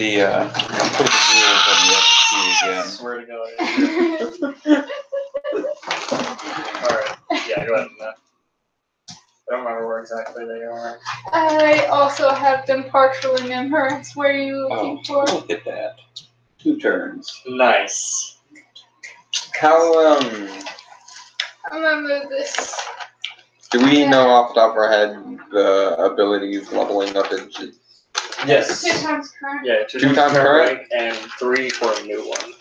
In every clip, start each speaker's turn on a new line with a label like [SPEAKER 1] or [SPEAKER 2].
[SPEAKER 1] put the rules on the XP again.
[SPEAKER 2] I swear to God. Alright, yeah, go ahead. I don't remember where exactly they are.
[SPEAKER 3] I also have them partially memorized. Where are you looking for?
[SPEAKER 1] Look at that. 2 turns.
[SPEAKER 2] Nice.
[SPEAKER 1] How,
[SPEAKER 3] I'm gonna move this.
[SPEAKER 1] do we know off the top of our head the abilities leveling up in?
[SPEAKER 2] Yes.
[SPEAKER 3] 2 times current.
[SPEAKER 2] Yeah,
[SPEAKER 1] 2 times current?
[SPEAKER 2] and 3 for a new one.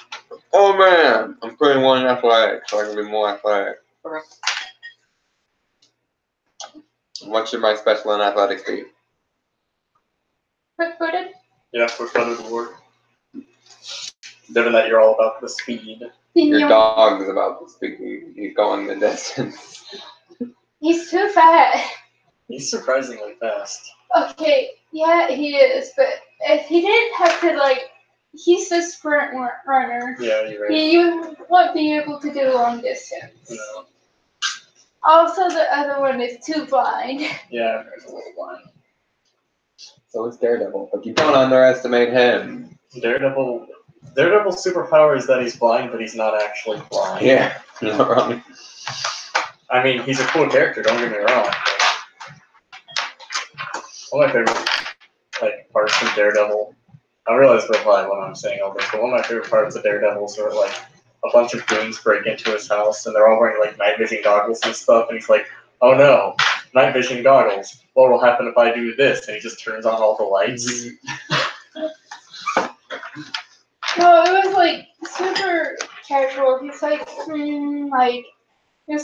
[SPEAKER 1] Oh man, I'm putting 1 in athletic so I can be more athletic.
[SPEAKER 2] Okay.
[SPEAKER 1] What should my special in athletics be?
[SPEAKER 3] Quick-footed?
[SPEAKER 2] Yeah, quick-footed would work. Given that you're all about the speed.
[SPEAKER 1] Your dog is about to speak. He's going the distance.
[SPEAKER 3] He's too fat.
[SPEAKER 2] He's surprisingly fast.
[SPEAKER 3] Okay, yeah, he is, but if he didn't have to, like, he's a sprint runner.
[SPEAKER 2] Yeah, you're right.
[SPEAKER 3] You won't be able to do long distance.
[SPEAKER 2] No.
[SPEAKER 3] Also, the other one is too blind.
[SPEAKER 2] Yeah, there's a little blind.
[SPEAKER 1] So it's Daredevil, but you don't underestimate him.
[SPEAKER 2] Daredevil's superpower is that he's blind, but he's not actually blind.
[SPEAKER 1] Yeah, you're not wrong.
[SPEAKER 2] I mean, he's a cool character, don't get me wrong. One of my favorite parts of Daredevil, I realize we're live when I'm saying all this, but one of my favorite parts of Daredevil is where a bunch of goons break into his house and they're all wearing night vision goggles and stuff, and he's like, oh no, night vision goggles. What will happen if I do this? And he just turns on all the lights.
[SPEAKER 3] No, it was super casual. He's just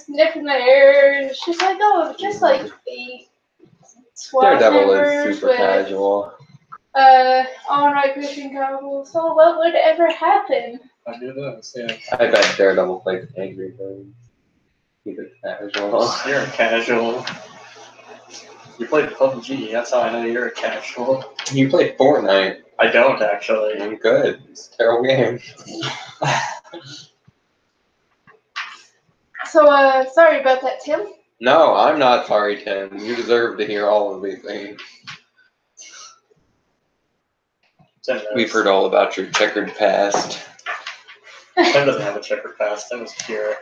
[SPEAKER 3] sniffing the air. It's just just the SWAT
[SPEAKER 1] Daredevil
[SPEAKER 3] members
[SPEAKER 1] is super casual.
[SPEAKER 3] all night vision goggles. So what would ever happen?
[SPEAKER 2] I do this, yeah.
[SPEAKER 1] I bet Daredevil plays angry birds. He's a casual.
[SPEAKER 2] You're a casual. You played PUBG, that's how I know you're a casual.
[SPEAKER 1] You play Fortnite.
[SPEAKER 2] I don't, actually.
[SPEAKER 1] I'm good. It's a terrible game.
[SPEAKER 3] So, sorry about that, Tim.
[SPEAKER 1] No, I'm not sorry, Tim. You deserve to hear all of these things. We've heard all about your checkered past.
[SPEAKER 2] Tim doesn't have a checkered past. Tim was pure.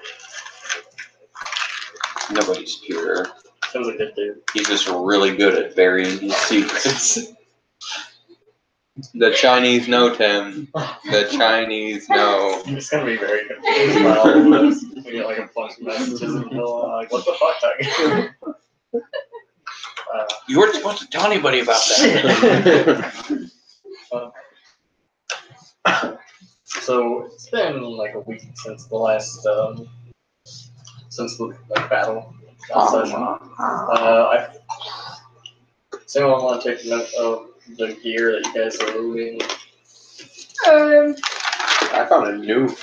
[SPEAKER 1] Nobody's pure.
[SPEAKER 2] Tim's a good dude.
[SPEAKER 1] He's just really good at burying his secrets. The Chinese know, Tim. The Chinese know.
[SPEAKER 2] He's gonna be very confused by all of this. We get a bunch of messages and he'll what the fuck, Tiger?
[SPEAKER 1] You weren't supposed to tell anybody about that.
[SPEAKER 2] So it's been a week since the last battle session. Does anyone want to take note of the gear that you guys are moving?
[SPEAKER 1] I found a nuke.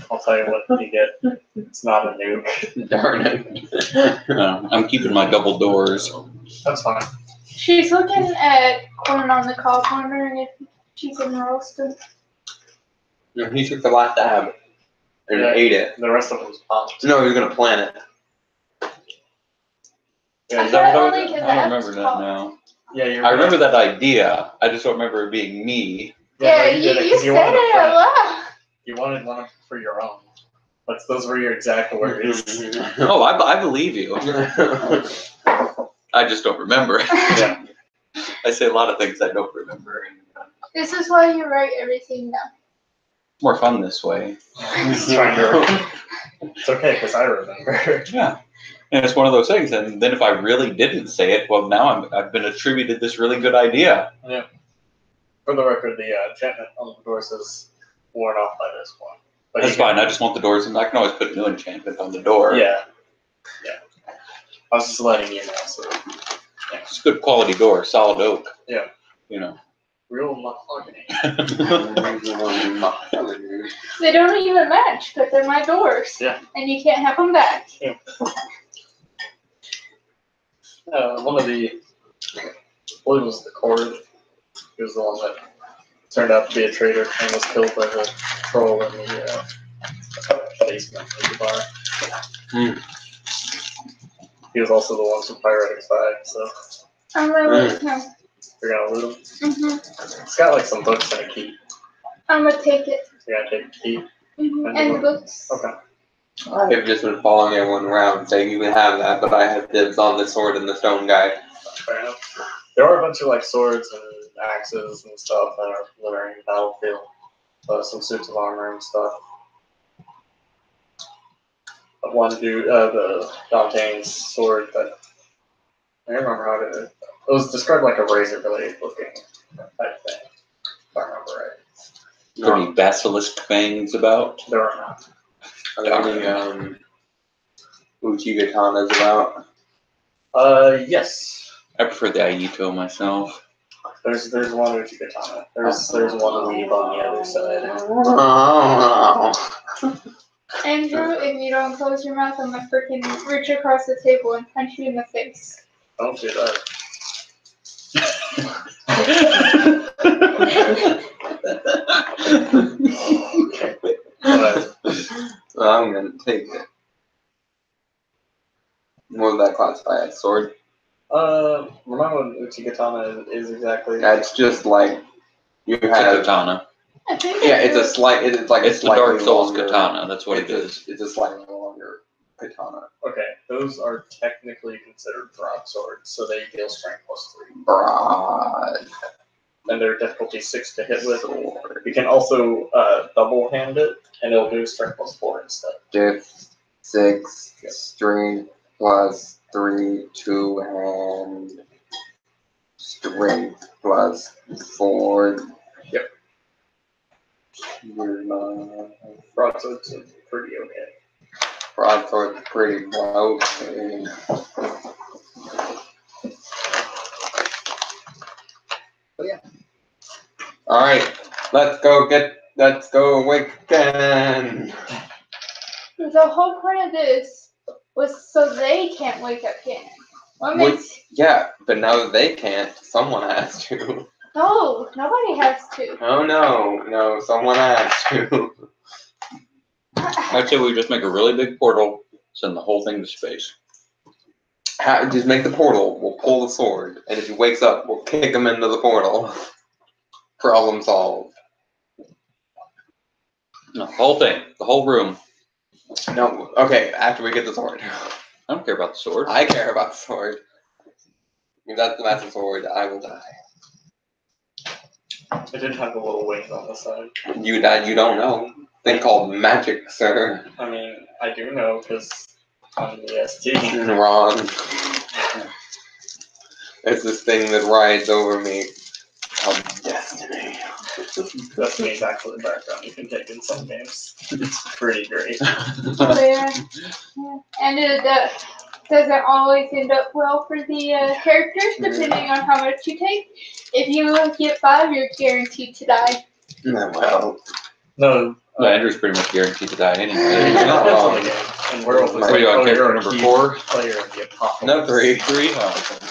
[SPEAKER 2] I'll tell you what you get. It's not a nuke.
[SPEAKER 1] Darn it. No, I'm keeping my double doors.
[SPEAKER 2] That's fine.
[SPEAKER 3] She's looking at corn on the cob, wondering if she's in roasted.
[SPEAKER 1] No, he took the last dab and ate it.
[SPEAKER 2] The rest of it was popped.
[SPEAKER 1] No, he was gonna plant it.
[SPEAKER 2] Yeah,
[SPEAKER 3] I don't
[SPEAKER 1] remember that now.
[SPEAKER 2] Yeah,
[SPEAKER 1] I remember that idea. I just don't remember it being me.
[SPEAKER 3] Yeah, you said it out loud.
[SPEAKER 2] You wanted one for your own. Those were your exact words.
[SPEAKER 1] Oh, I believe you. I just don't remember.
[SPEAKER 2] Yeah.
[SPEAKER 1] I say a lot of things I don't remember.
[SPEAKER 3] This is why you write everything down.
[SPEAKER 1] More fun this way.
[SPEAKER 2] It's okay, because I remember.
[SPEAKER 1] Yeah. And it's one of those things, and then if I really didn't say it, well, now I've been attributed this really good idea.
[SPEAKER 2] Yeah. For the record, the enchantment on the doors is worn off by this point. But
[SPEAKER 1] That's fine. I just want the doors, and I can always put a new enchantment on the door.
[SPEAKER 2] Yeah. Yeah. I was just letting you know. So, yeah.
[SPEAKER 1] It's a good quality door, solid oak.
[SPEAKER 2] Yeah.
[SPEAKER 1] You know.
[SPEAKER 2] Real mahogany.
[SPEAKER 3] They don't even match, but they're my doors.
[SPEAKER 2] Yeah.
[SPEAKER 3] And you can't have them back.
[SPEAKER 2] Yeah. One of the, I believe it was the Cord. He was the one that turned out to be a traitor and was killed by the troll in the basement of the bar. He was also the one from Piratic Side, so.
[SPEAKER 3] I'm really
[SPEAKER 2] You're gonna loot them?
[SPEAKER 3] Mm-hmm.
[SPEAKER 2] It's got like some books and a key.
[SPEAKER 3] I'm gonna take it.
[SPEAKER 2] You're gonna take the key?
[SPEAKER 3] And the books.
[SPEAKER 2] Okay.
[SPEAKER 4] I've just been following everyone around saying you can have that, but I had dibs on the sword and the stone guy.
[SPEAKER 2] Fair enough. There are a bunch of like swords and axes and stuff that are littering the battlefield. Some suits of armor and stuff. But one dude, the Dante's sword that I don't remember how to. It was described like a razor blade looking type thing. If I remember right.
[SPEAKER 1] Are there any basilisk fangs about?
[SPEAKER 2] There are not.
[SPEAKER 4] Are there any Uchigatanas about?
[SPEAKER 2] Yes.
[SPEAKER 1] I prefer the Aito myself.
[SPEAKER 2] There's one Uchikatana. There's one weave on the other side.
[SPEAKER 3] Andrew, if you don't close your mouth, I'm gonna freaking reach across the table and punch you in the face.
[SPEAKER 2] Don't do that. Whatever.
[SPEAKER 4] So I'm gonna take it. What would that classify as? Sword?
[SPEAKER 2] Remind me what Uchikatana is exactly.
[SPEAKER 4] It's just like you
[SPEAKER 1] It's a
[SPEAKER 4] have.
[SPEAKER 1] katana.
[SPEAKER 3] I think
[SPEAKER 4] Yeah, it's a slight. It's like a
[SPEAKER 1] It's the Dark
[SPEAKER 4] slightly
[SPEAKER 1] Souls
[SPEAKER 4] longer,
[SPEAKER 1] katana. That's what it is.
[SPEAKER 4] It's a slightly longer katana.
[SPEAKER 2] Okay, those are technically considered broadswords, so they deal strength +3.
[SPEAKER 4] Broad
[SPEAKER 2] And they're difficulty 6 to hit with.
[SPEAKER 4] sword.
[SPEAKER 2] You can also double hand it, and it'll do strength +4 instead.
[SPEAKER 4] Diff 6 strength plus 3 2 hand strength plus 4.
[SPEAKER 2] Yep. Broadswords are pretty okay.
[SPEAKER 4] Broadsword's pretty broken. But yeah. Alright, let's go awaken.
[SPEAKER 3] the whole point of this was so they can't wake up Cannon. What
[SPEAKER 4] Wait.
[SPEAKER 3] makes
[SPEAKER 4] Yeah, but now that they can't, someone has to.
[SPEAKER 3] no, nobody has to.
[SPEAKER 4] Oh no, someone has to.
[SPEAKER 1] I'd say we just make a really big portal, send the whole thing to space.
[SPEAKER 4] Just make the portal, we'll pull the sword, and if he wakes up, we'll kick him into the portal. Problem solved.
[SPEAKER 1] No, the whole thing, the whole room.
[SPEAKER 4] No, okay, after we get the sword.
[SPEAKER 1] I don't care about the sword.
[SPEAKER 4] I care about the sword. If that's the master sword, I will die.
[SPEAKER 2] It did have a little wing on the side.
[SPEAKER 4] You don't know. Thing called magic, sir.
[SPEAKER 2] I mean, I do know, because I'm the ST.
[SPEAKER 4] Wrong. It's this thing that rides over me. Called destiny.
[SPEAKER 2] Destiny's actually the background you can take in some games. It's pretty great.
[SPEAKER 3] Yeah. And it doesn't always end up well for the characters, depending on how much you take. If you get 5, you're guaranteed to die.
[SPEAKER 4] Well,
[SPEAKER 2] No,
[SPEAKER 1] Andrew's pretty much guaranteed to die anyway.
[SPEAKER 2] you're not
[SPEAKER 4] wrong.
[SPEAKER 2] in the game. And Werewolf was
[SPEAKER 1] What are you on
[SPEAKER 2] you're
[SPEAKER 1] character
[SPEAKER 2] a
[SPEAKER 1] number
[SPEAKER 2] key
[SPEAKER 1] 4?
[SPEAKER 2] player of the apocalypse.
[SPEAKER 4] no 3.
[SPEAKER 1] 3? Oh, okay.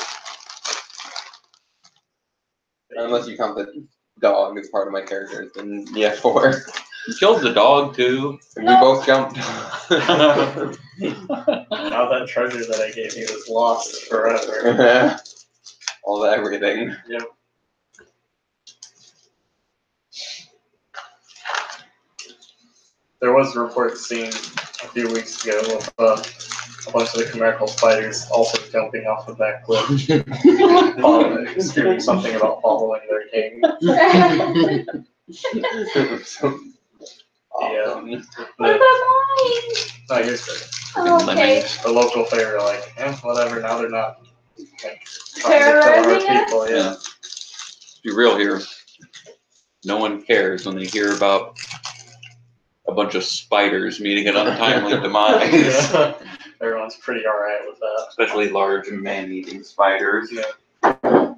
[SPEAKER 4] Unless you count the dog as part of my characters, then yeah, 4.
[SPEAKER 1] You killed the dog too.
[SPEAKER 4] And we both jumped.
[SPEAKER 2] Now that treasure that I gave you is lost forever.
[SPEAKER 4] All the everything.
[SPEAKER 2] Yep. There was a report seen a few weeks ago of a bunch of the chimerical spiders also jumping off of that cliff, screaming something about following their king.
[SPEAKER 3] What about mine?
[SPEAKER 2] No, here's the
[SPEAKER 3] Oh, okay.
[SPEAKER 2] the local fair are like, whatever, now they're not like trying to kill our
[SPEAKER 3] Terrorizing us?
[SPEAKER 2] people,
[SPEAKER 1] Yeah. Be real here. No one cares when they hear about a bunch of spiders meeting an untimely demise.
[SPEAKER 2] Yeah. Everyone's pretty alright with that.
[SPEAKER 1] Especially large man-eating spiders.
[SPEAKER 2] Yeah.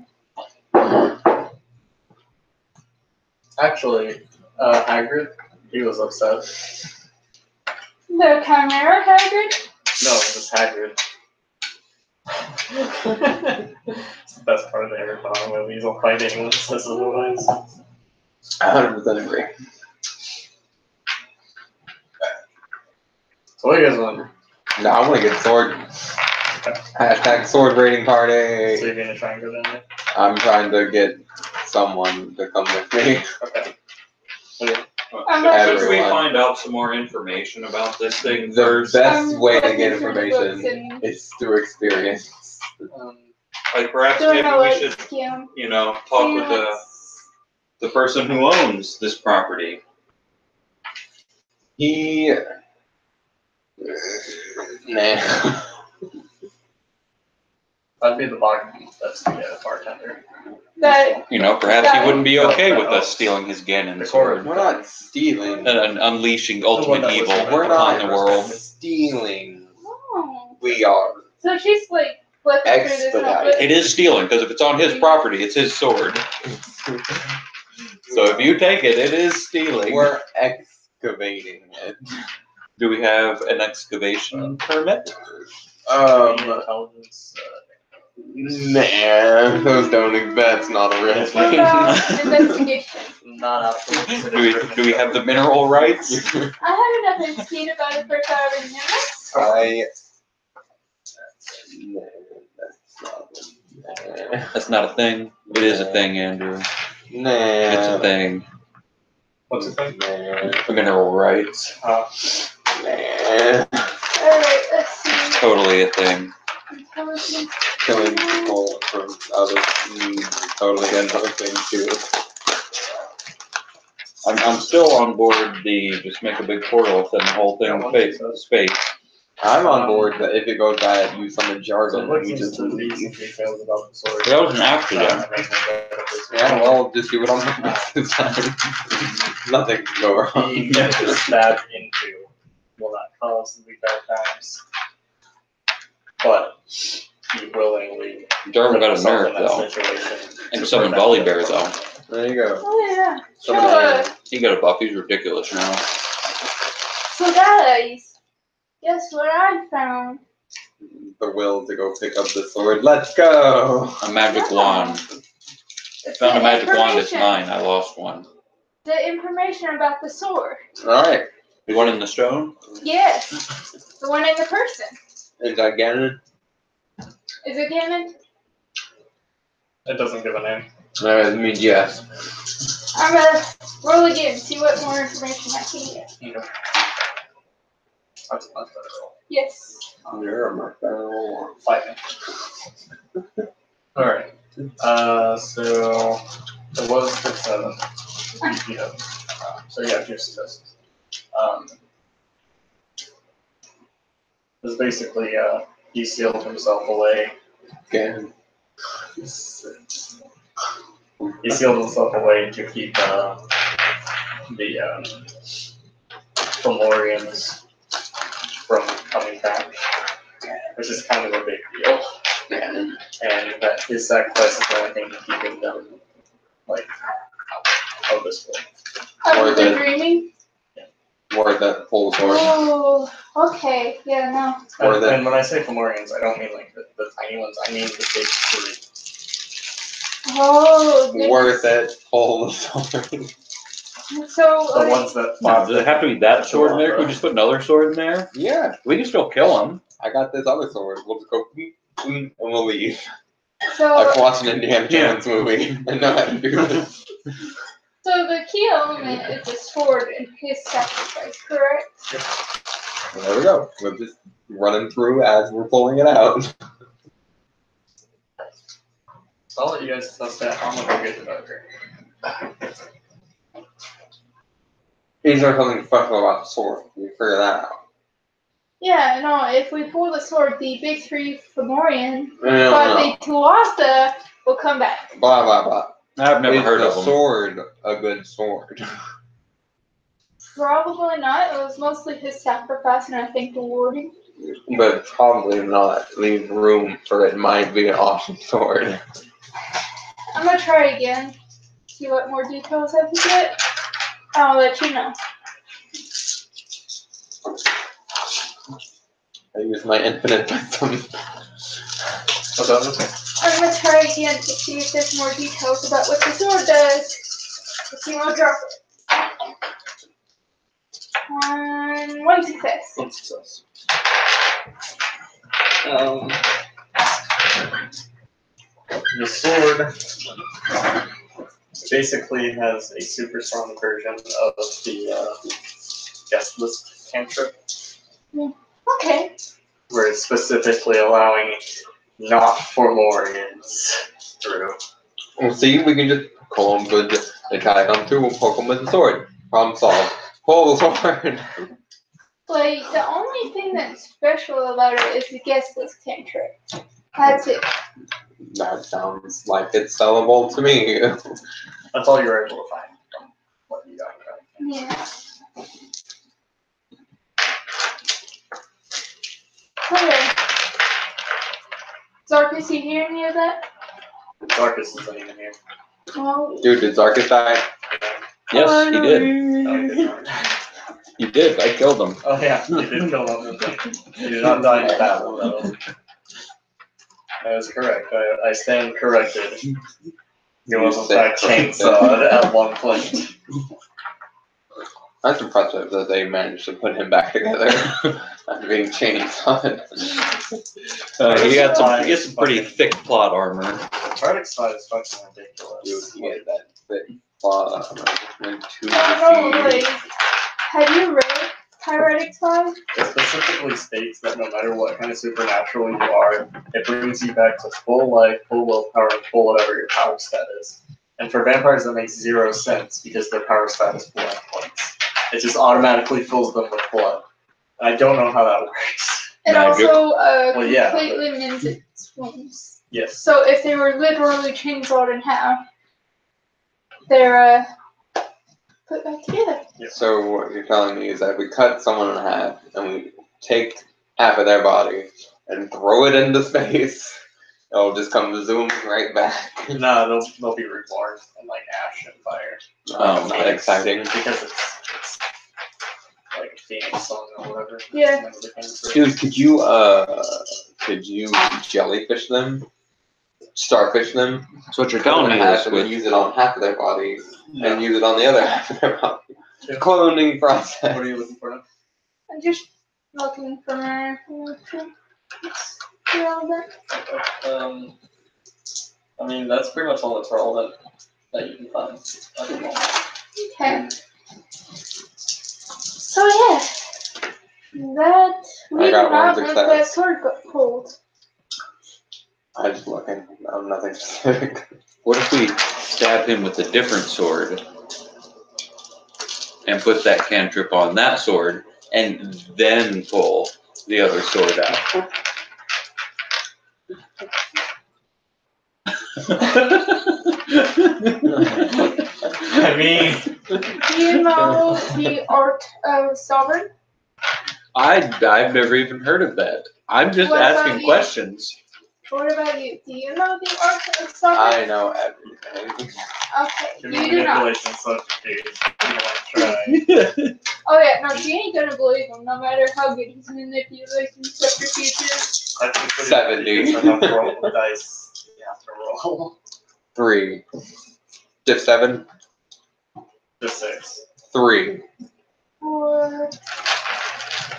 [SPEAKER 2] Actually, Hagrid, he was upset.
[SPEAKER 3] The Chimera Hagrid?
[SPEAKER 2] No, it was Hagrid. It's the best part of the Harry Potter movies. He'll fight anyone that says otherwise.
[SPEAKER 4] 100% agree.
[SPEAKER 2] So what do you guys want?
[SPEAKER 4] No, I want to get sword. Hashtag sword raiding
[SPEAKER 2] So
[SPEAKER 4] party.
[SPEAKER 2] you're gonna try and go down there?
[SPEAKER 4] I'm trying to get someone to come with me.
[SPEAKER 2] Okay.
[SPEAKER 3] I'm not
[SPEAKER 4] Everyone.
[SPEAKER 1] Should we
[SPEAKER 3] sure.
[SPEAKER 1] find out some more information about this thing
[SPEAKER 4] The
[SPEAKER 1] first?
[SPEAKER 4] best way to
[SPEAKER 3] looking
[SPEAKER 4] get
[SPEAKER 3] through the books
[SPEAKER 4] information
[SPEAKER 3] and
[SPEAKER 4] is through experience.
[SPEAKER 1] Like perhaps
[SPEAKER 3] doing
[SPEAKER 1] maybe
[SPEAKER 3] a
[SPEAKER 1] we
[SPEAKER 3] like
[SPEAKER 1] should,
[SPEAKER 3] skim.
[SPEAKER 1] talk with the person who owns this property.
[SPEAKER 4] He. Nah.
[SPEAKER 2] That'd be the that's the bartender.
[SPEAKER 3] That
[SPEAKER 1] Perhaps he wouldn't be okay with us stealing his Ganon sword
[SPEAKER 4] We're not stealing.
[SPEAKER 1] and unleashing ultimate
[SPEAKER 2] that was
[SPEAKER 1] evil
[SPEAKER 2] the-
[SPEAKER 4] We're
[SPEAKER 1] upon
[SPEAKER 4] not
[SPEAKER 1] the world.
[SPEAKER 4] stealing.
[SPEAKER 3] oh.
[SPEAKER 4] We are.
[SPEAKER 3] So she's like flipping through this
[SPEAKER 4] Expedite.
[SPEAKER 3] notebook.
[SPEAKER 1] It is stealing, because if it's on his property, it's his sword. So if you take it, it is stealing.
[SPEAKER 4] We're excavating it.
[SPEAKER 1] Do we have an excavation permit?
[SPEAKER 2] Intelligence.
[SPEAKER 4] Nah, those don't. That's not a real
[SPEAKER 3] What
[SPEAKER 4] thing.
[SPEAKER 3] about investigation?
[SPEAKER 2] Not absolutely.
[SPEAKER 1] Do we have the mineral rights?
[SPEAKER 3] I have enough instinct about it for I already know.
[SPEAKER 4] No, that's not.
[SPEAKER 1] That's not a thing. It is a thing, Andrew.
[SPEAKER 4] Nah.
[SPEAKER 1] It's a thing.
[SPEAKER 2] What's the thing?
[SPEAKER 1] The mineral rights.
[SPEAKER 4] Nah.
[SPEAKER 3] Alright, let's see.
[SPEAKER 1] Totally a thing.
[SPEAKER 3] Intelligence.
[SPEAKER 4] Killing people for other needs is totally another thing too.
[SPEAKER 1] I'm still on board the just make a big portal, send the whole thing to space.
[SPEAKER 4] I'm on board that if it goes bad, use some
[SPEAKER 2] So
[SPEAKER 4] jargon.
[SPEAKER 2] what's
[SPEAKER 4] We just
[SPEAKER 2] some
[SPEAKER 4] leave.
[SPEAKER 2] details about the sword?
[SPEAKER 1] That was an accident.
[SPEAKER 4] Yeah, well, just do it on purpose this time. Nothing can go wrong.
[SPEAKER 2] He gets stabbed into will not cause the bad times, but he willingly
[SPEAKER 1] Jarvan got a
[SPEAKER 2] himself
[SPEAKER 1] nerf
[SPEAKER 2] in that
[SPEAKER 1] though.
[SPEAKER 2] situation.
[SPEAKER 1] And summon Volley Bear though.
[SPEAKER 4] There you go.
[SPEAKER 3] Oh yeah. So,
[SPEAKER 4] Some of the
[SPEAKER 1] He got a buff, he's ridiculous now.
[SPEAKER 3] so guys, guess what I found?
[SPEAKER 4] The will to go pick up the sword. Let's go!
[SPEAKER 1] A magic wand.
[SPEAKER 3] It's
[SPEAKER 1] Found a
[SPEAKER 3] the
[SPEAKER 1] magic wand, it's
[SPEAKER 3] information.
[SPEAKER 1] mine, I lost one.
[SPEAKER 3] The information about the sword.
[SPEAKER 4] Alright.
[SPEAKER 1] The one in the stone?
[SPEAKER 3] Yes. The one in the person.
[SPEAKER 4] And Ganon?
[SPEAKER 3] Is it Ganon?
[SPEAKER 2] It doesn't give a name.
[SPEAKER 4] I mean, yes.
[SPEAKER 3] I'm gonna roll again, see what more information I can get.
[SPEAKER 2] That's much better roll.
[SPEAKER 3] Yes.
[SPEAKER 4] You're a much better roller.
[SPEAKER 2] Fighting. Alright. So it was 6-7. You know. So yeah, your successes. It's basically he sealed himself away.
[SPEAKER 4] Ganon.
[SPEAKER 2] He sealed himself away to keep the Fomorians from coming back, which is kind of a big deal.
[SPEAKER 4] Ganon.
[SPEAKER 2] And that his sacrifice is the only thing keeping them like out of this world.
[SPEAKER 3] I've
[SPEAKER 4] Worth
[SPEAKER 3] been
[SPEAKER 4] it.
[SPEAKER 3] dreaming.
[SPEAKER 4] Worth it. Pull the sword.
[SPEAKER 3] Oh, okay. Yeah, no.
[SPEAKER 4] Or the-
[SPEAKER 2] And when I say Fomorians, I don't mean like the tiny ones. I mean the big three.
[SPEAKER 3] Oh, goodness.
[SPEAKER 4] Worth it. Pull the sword.
[SPEAKER 3] So,
[SPEAKER 2] The
[SPEAKER 3] like,
[SPEAKER 2] ones that
[SPEAKER 1] No, does it have to be that sword in there? Can we just put another sword in there?
[SPEAKER 4] Yeah.
[SPEAKER 1] We can still kill him.
[SPEAKER 4] I got this other sword. We'll just go and we'll leave.
[SPEAKER 3] so,
[SPEAKER 4] I've watched an Indiana Jones movie and know how to do this.
[SPEAKER 3] so the key element is the sword in his sacrifice, correct?
[SPEAKER 4] There we go. We're just running through as we're pulling it out.
[SPEAKER 2] So I'll let you guys test that. I'm gonna go get the doctor.
[SPEAKER 4] Is there something special about the sword? Can you figure that out?
[SPEAKER 3] Yeah, no, if we pull the sword, the big three Fomorian,
[SPEAKER 4] No,
[SPEAKER 3] but
[SPEAKER 4] no.
[SPEAKER 3] the Tuatha will come back.
[SPEAKER 4] Blah, blah, blah.
[SPEAKER 1] I've never
[SPEAKER 4] Is
[SPEAKER 1] heard
[SPEAKER 4] the
[SPEAKER 1] of them.
[SPEAKER 4] sword a good sword?
[SPEAKER 3] Probably not. It was mostly his sacrifice, and I think the warding.
[SPEAKER 4] But probably not. Leave room for it might be an awesome sword.
[SPEAKER 3] I'm gonna try again. See what more details I can get. I'll let you know.
[SPEAKER 4] I use my infinite wisdom.
[SPEAKER 2] What's that?
[SPEAKER 3] I'm gonna try again to see if there's more details about what the sword does. If you want to drop it. One success.
[SPEAKER 2] One success. The sword basically has a super strong version of the guest list cantrip,
[SPEAKER 3] Okay.
[SPEAKER 2] where it's specifically allowing not Formorians through.
[SPEAKER 4] Well, see, we can just call him good. The guy come through, we'll poke him with the sword. Problem solved. Pull the sword.
[SPEAKER 3] Like, the only thing that's special about it is the guest list cantrip. That's it.
[SPEAKER 4] That sounds like it's sellable to me.
[SPEAKER 2] That's all you're able to find from what you got.
[SPEAKER 3] Yeah. Okay. Zarkus, you hear any of that?
[SPEAKER 2] Darkus isn't even here.
[SPEAKER 3] Oh.
[SPEAKER 4] Dude, did Zarkus die?
[SPEAKER 1] Yes, he did.
[SPEAKER 2] No, he did not.
[SPEAKER 1] You did. I killed him.
[SPEAKER 2] Oh yeah, you did kill him. You did not die in the battle, though. That is correct. I stand corrected. He was in fact chainsawed at one point.
[SPEAKER 4] That's impressive that they managed to put him back together after being chainsawed.
[SPEAKER 1] He got some pretty thick plot armor.
[SPEAKER 2] Tardic side is fucking
[SPEAKER 4] Dude,
[SPEAKER 2] ridiculous.
[SPEAKER 4] he had that thick claw. Went to
[SPEAKER 3] I don't know,
[SPEAKER 4] the
[SPEAKER 3] like, have you read Tyretic 5?
[SPEAKER 2] It specifically states that no matter what kind of supernatural you are, it brings you back to full life, full willpower, and full whatever your power stat is. And for vampires, that makes 0 sense because their power stat is blood points. It just automatically fills them with blood. And I don't know how that works.
[SPEAKER 3] It
[SPEAKER 1] Magic.
[SPEAKER 3] also
[SPEAKER 2] Well, yeah,
[SPEAKER 3] completely mends its wounds.
[SPEAKER 2] Yes.
[SPEAKER 3] So if they were literally chainsawed in half, they're put back together.
[SPEAKER 4] So what you're telling me is that we cut someone in half and we take half of their body and throw it into space, it'll just come zoom right back.
[SPEAKER 2] No, they'll be reborn in like ash and fire.
[SPEAKER 4] Not exciting.
[SPEAKER 2] Because it's like a Phoenix song or whatever.
[SPEAKER 3] Yeah.
[SPEAKER 4] Dude, could you jellyfish them? Starfish them?
[SPEAKER 1] That's what you're
[SPEAKER 4] Cut
[SPEAKER 1] telling
[SPEAKER 4] them in
[SPEAKER 1] me
[SPEAKER 4] half
[SPEAKER 1] is
[SPEAKER 4] and then
[SPEAKER 1] with
[SPEAKER 4] use it on half of their body
[SPEAKER 2] No.
[SPEAKER 4] and use it on the other half of their body.
[SPEAKER 2] Yeah.
[SPEAKER 4] Cloning process.
[SPEAKER 2] What are you looking for now?
[SPEAKER 3] I'm just looking for my information. It's relevant.
[SPEAKER 2] I mean, that's pretty much all that's relevant that you can find at the moment.
[SPEAKER 3] Okay. So yeah, that we
[SPEAKER 4] I
[SPEAKER 3] did
[SPEAKER 4] got
[SPEAKER 3] not
[SPEAKER 4] one
[SPEAKER 3] make
[SPEAKER 4] success.
[SPEAKER 3] that sword got pulled.
[SPEAKER 4] I'm just looking. I'm nothing specific.
[SPEAKER 1] what if we stab him with a different sword and put that cantrip on that sword and then pull the other sword out?
[SPEAKER 2] I mean,
[SPEAKER 3] Do you know the art of sovereign?
[SPEAKER 1] I've never even heard of that. I'm just
[SPEAKER 3] What about
[SPEAKER 1] asking
[SPEAKER 3] you?
[SPEAKER 1] questions.
[SPEAKER 3] What about you? Do you know the art of sovereign?
[SPEAKER 4] I know everything.
[SPEAKER 3] Okay,
[SPEAKER 2] give
[SPEAKER 3] you
[SPEAKER 2] me
[SPEAKER 3] do not.
[SPEAKER 2] manipulation subterfuge. You want to try.
[SPEAKER 3] Oh yeah, no, she ain't gonna believe him, no matter how good his manipulation subterfuge is.
[SPEAKER 2] Technically,
[SPEAKER 4] 70.
[SPEAKER 2] you have to roll the dice. You have to roll.
[SPEAKER 4] 3. Diff 7.
[SPEAKER 2] Just 6.
[SPEAKER 4] 3.
[SPEAKER 3] Or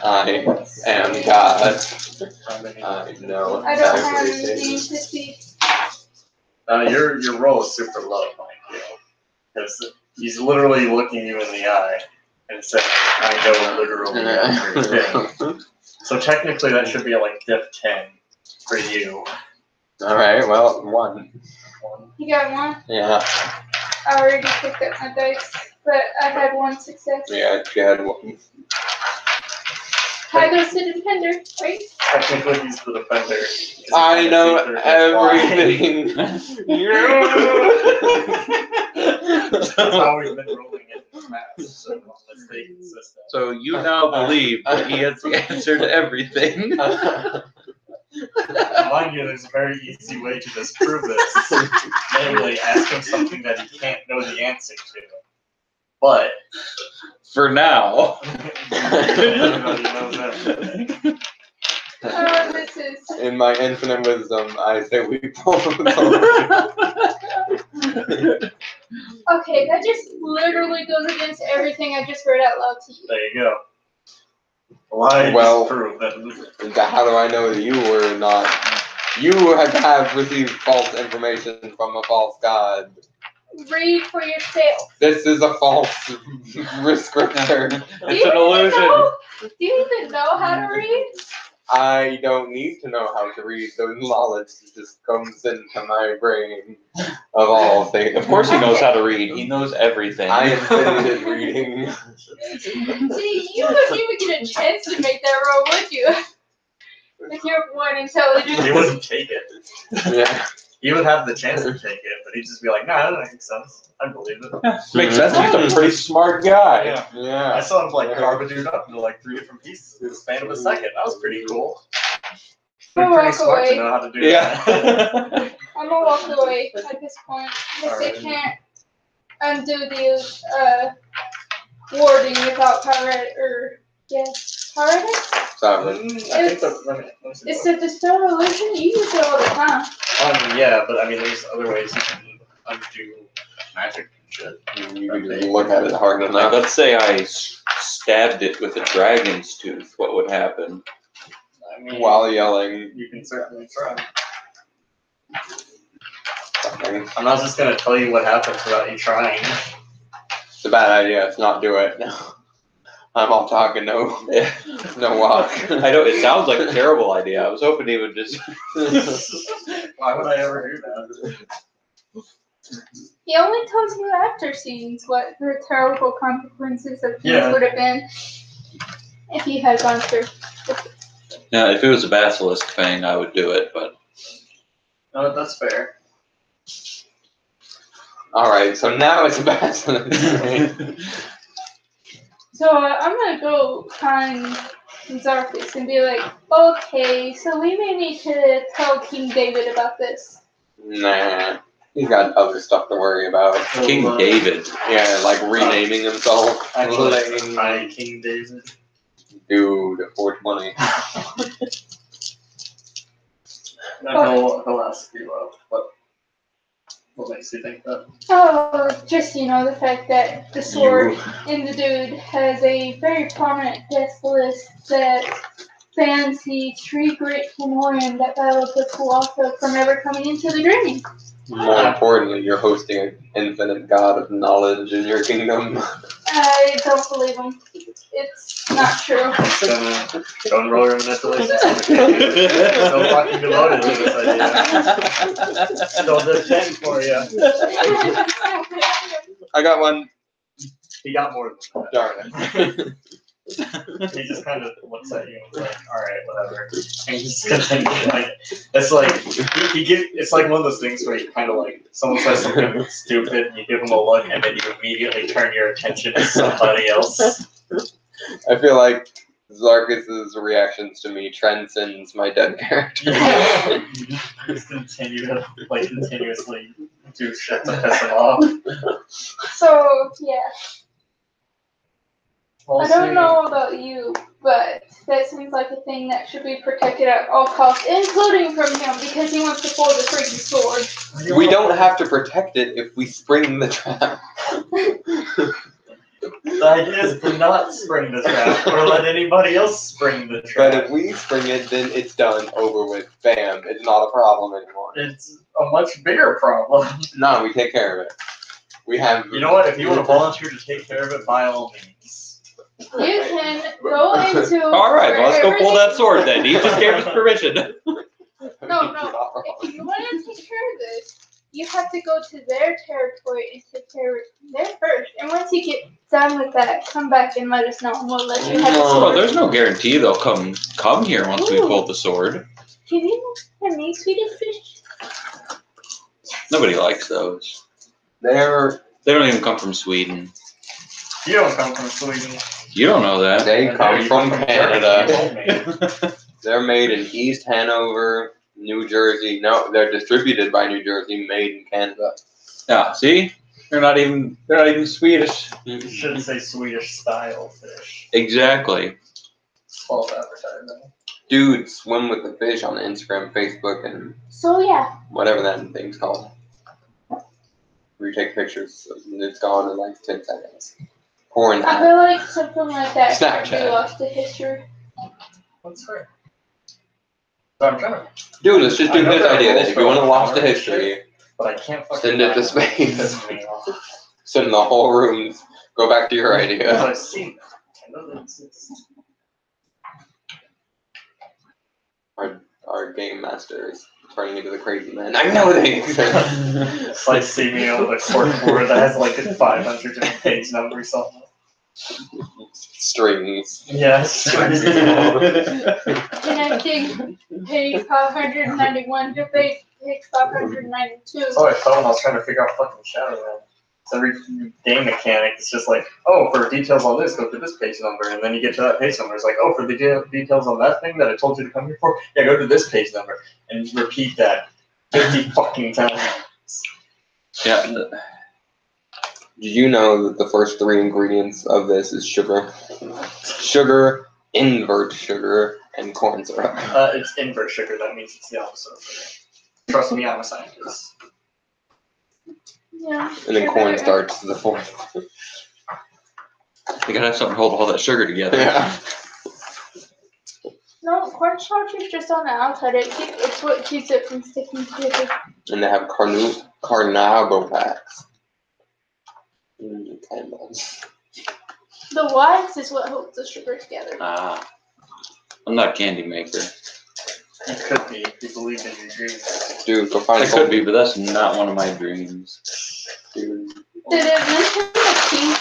[SPEAKER 4] I am God.
[SPEAKER 2] How many?
[SPEAKER 4] I know
[SPEAKER 3] I don't have
[SPEAKER 4] everything.
[SPEAKER 3] anything to see.
[SPEAKER 2] Your roll is super low, mind you. Because he's literally looking you in the eye and saying, I know literally everything. So technically that should be like diff 10 for you.
[SPEAKER 4] Alright, well, 1.
[SPEAKER 3] You got one?
[SPEAKER 4] Yeah,
[SPEAKER 3] I already picked up my dice, but I had one success.
[SPEAKER 4] yeah, she had 1.
[SPEAKER 3] How goes the defender, right?
[SPEAKER 2] Technically he's the defender.
[SPEAKER 4] I know everything.
[SPEAKER 2] That's how we've been rolling it in the past. So let's stay consistent.
[SPEAKER 1] So you now believe that he has the answer to everything.
[SPEAKER 2] Mind you, there's a very easy way to disprove this. Namely, ask him something that he can't know the answer to. But
[SPEAKER 1] For now.
[SPEAKER 2] everybody knows everything.
[SPEAKER 3] This is.
[SPEAKER 4] In my infinite wisdom, I say we pull the
[SPEAKER 3] Okay, that just literally goes against everything I just read out loud to you.
[SPEAKER 2] There you go. Lie
[SPEAKER 4] Well,
[SPEAKER 2] disproven.
[SPEAKER 4] How do I know that you were not You have received false information from a false god.
[SPEAKER 3] Read for yourself.
[SPEAKER 4] This is a false prescriptor.
[SPEAKER 1] It's an illusion.
[SPEAKER 3] Do you even know how to read?
[SPEAKER 4] I don't need to know how to read. The knowledge just comes into my brain of all things.
[SPEAKER 1] Of course he knows how to read. He knows everything.
[SPEAKER 4] I am finished reading.
[SPEAKER 3] See, you wouldn't even get a chance to make that roll, would you? If you're one intelligent.
[SPEAKER 2] He wouldn't take it.
[SPEAKER 4] Yeah.
[SPEAKER 2] He would have the chance to take it, but he'd just be like, nah, that makes sense. I believe it.
[SPEAKER 1] Makes sense. He's a pretty smart guy.
[SPEAKER 2] Yeah.
[SPEAKER 4] Yeah.
[SPEAKER 2] I saw him like carve a dude up into like 3 different pieces in the span of a second. That was pretty cool. They're
[SPEAKER 3] I'll
[SPEAKER 2] pretty
[SPEAKER 3] walk
[SPEAKER 2] smart
[SPEAKER 3] away.
[SPEAKER 2] to know how to do
[SPEAKER 1] Yeah.
[SPEAKER 2] that.
[SPEAKER 3] I'm gonna walk away at this point. Because they
[SPEAKER 2] Alright.
[SPEAKER 3] can't undo the warding without Pirate or Pirate?
[SPEAKER 4] Sorry.
[SPEAKER 2] I think that, let me see.
[SPEAKER 3] It's a dispel illusion. You use it all the time.
[SPEAKER 2] Yeah, but I mean, there's other ways you can undo magic and shit.
[SPEAKER 4] You can just look at it hard
[SPEAKER 1] Like,
[SPEAKER 4] enough.
[SPEAKER 1] let's say I stabbed it with a dragon's tooth. What would happen?
[SPEAKER 2] I mean,
[SPEAKER 4] While yelling
[SPEAKER 2] you can certainly try.
[SPEAKER 4] something.
[SPEAKER 2] I'm not just gonna tell you what happens without you trying.
[SPEAKER 4] It's a bad idea. Let's not do it. I'm all talking, no walk.
[SPEAKER 1] I know it sounds like a terrible idea. I was hoping he would just.
[SPEAKER 2] Why would I ever do that?
[SPEAKER 3] He only tells you after scenes what the terrible consequences of things
[SPEAKER 2] Yeah.
[SPEAKER 3] would have been if you had gone through.
[SPEAKER 1] Yeah, if it was a basilisk thing, I would do it, but.
[SPEAKER 2] No, that's fair.
[SPEAKER 4] Alright, so now it's a basilisk.
[SPEAKER 3] So I'm gonna go find Zarkus and be like, okay, so we may need to tell King David about this.
[SPEAKER 4] Nah. He's got other stuff to worry about.
[SPEAKER 1] King David.
[SPEAKER 4] Yeah, like renaming himself.
[SPEAKER 2] Actually, hi, King David.
[SPEAKER 4] Dude, 420.
[SPEAKER 2] No, he'll ask you what makes you think that?
[SPEAKER 3] Oh, just, the fact that the sword in the dude has a very prominent guest list that bans the 3 great Tenorian that battled the Kuwasa from ever coming into the dreaming.
[SPEAKER 4] More importantly, you're hosting an infinite god of knowledge in your kingdom.
[SPEAKER 3] I don't believe him. It's not true.
[SPEAKER 2] Go and roll your manipulation. So fucking devoted to this idea. Still did 10 for you.
[SPEAKER 4] I got one.
[SPEAKER 2] He got more than that.
[SPEAKER 4] Darn it.
[SPEAKER 2] He just kind of looks at you and is like, alright, whatever. And he just continues. Like, it's like, it's like one of those things where you kind of like, someone says something stupid, and you give them a look, and then you immediately turn your attention to somebody else.
[SPEAKER 4] I feel like Zarkus' reactions to me transcends my dead character.
[SPEAKER 2] You just continue to, like, continuously do shit to piss him off.
[SPEAKER 3] So, yeah.
[SPEAKER 2] We'll
[SPEAKER 3] I don't
[SPEAKER 2] see.
[SPEAKER 3] know about you, but that seems like a thing that should be protected at all costs, including from him, because he wants to pull the freaking sword.
[SPEAKER 4] We don't have to protect it if we spring the trap.
[SPEAKER 2] The idea is to not spring the trap, or let anybody else spring the trap.
[SPEAKER 4] But if we spring it, then it's done, over with. Bam, it's not a problem anymore.
[SPEAKER 2] It's a much bigger problem.
[SPEAKER 4] No, we take care of it. We have.
[SPEAKER 2] You know what? If you want to volunteer to take care of it, by all means.
[SPEAKER 3] You can go into.
[SPEAKER 1] All right, well, let's go pull that
[SPEAKER 3] everything-
[SPEAKER 1] sword then. He just gave us permission.
[SPEAKER 3] No. If you want to take care of this, you have to go to their territory and take care of it there first. And once you get done with that, come back and let us know, and we'll let you have the
[SPEAKER 1] Well,
[SPEAKER 3] sword.
[SPEAKER 1] there's no guarantee they'll come here once we pull the sword.
[SPEAKER 3] Can you make Swedish fish?
[SPEAKER 1] Nobody likes those.
[SPEAKER 4] They're
[SPEAKER 1] They don't even come from Sweden.
[SPEAKER 2] You don't come from Sweden.
[SPEAKER 1] You don't know that.
[SPEAKER 4] They
[SPEAKER 2] And
[SPEAKER 4] come
[SPEAKER 2] you
[SPEAKER 4] from
[SPEAKER 2] Germany,
[SPEAKER 4] Canada.
[SPEAKER 2] you told me.
[SPEAKER 4] They're made in East Hanover, New Jersey. No, they're distributed by New Jersey, made in Canada.
[SPEAKER 1] Yeah, see? They're not even Swedish.
[SPEAKER 2] You should say Swedish style fish.
[SPEAKER 1] Exactly.
[SPEAKER 2] False advertising.
[SPEAKER 4] Dudes swim with the fish on Instagram, Facebook, and
[SPEAKER 3] So yeah,
[SPEAKER 4] whatever that thing's called. Where you take pictures and it's gone in like 10 seconds. Pouring
[SPEAKER 3] I
[SPEAKER 4] that.
[SPEAKER 3] feel like something like that should be
[SPEAKER 4] Snapchat.
[SPEAKER 3] lost to history.
[SPEAKER 2] What's her? So I'm trying to,
[SPEAKER 4] Dude, let's just do
[SPEAKER 2] I know
[SPEAKER 4] his
[SPEAKER 2] there are
[SPEAKER 4] idea then.
[SPEAKER 2] rules
[SPEAKER 4] If
[SPEAKER 2] for
[SPEAKER 4] you want to watch the
[SPEAKER 2] color
[SPEAKER 4] history,
[SPEAKER 2] but I can't fucking
[SPEAKER 4] send it to
[SPEAKER 2] find
[SPEAKER 4] space.
[SPEAKER 2] Pisses me off.
[SPEAKER 4] Send the whole room. Go back to your
[SPEAKER 2] Because
[SPEAKER 4] idea.
[SPEAKER 2] I've seen them. I know they exist.
[SPEAKER 4] Our game master is turning into the crazy man. I know they exist.
[SPEAKER 2] It's like see me on the corkboard that has like a 500 different page number or something.
[SPEAKER 4] Strings.
[SPEAKER 2] Yes.
[SPEAKER 3] Connecting page 591 to page 592.
[SPEAKER 2] That's how I felt when I was trying to figure out fucking Shadowrun. So every game mechanic, it's just like, oh, for details on this, go to this page number, and then you get to that page number. It's like, oh, for the details on that thing that I told you to come here for, yeah, go to this page number, and repeat that 50 fucking times.
[SPEAKER 1] Yeah.
[SPEAKER 4] Did you know that the first 3 ingredients of this is sugar? Sugar, invert sugar, and corn syrup.
[SPEAKER 2] It's invert sugar. That means it's the opposite of sugar. Trust me, I'm a scientist.
[SPEAKER 3] Yeah.
[SPEAKER 4] And then cornstarch is the 4th.
[SPEAKER 1] You gotta have something to hold all that sugar together.
[SPEAKER 4] Yeah.
[SPEAKER 3] No, cornstarch is just on the outside. It's what keeps it from sticking together.
[SPEAKER 4] And they have carnauba. Kind of.
[SPEAKER 3] The wax is what holds the sugar together.
[SPEAKER 1] Ah. I'm not a candy maker.
[SPEAKER 2] You could be if you believe in your dreams.
[SPEAKER 4] Dude, go find
[SPEAKER 1] I could be, but that's not one of my dreams.
[SPEAKER 4] Dude.
[SPEAKER 3] Did it mention the key?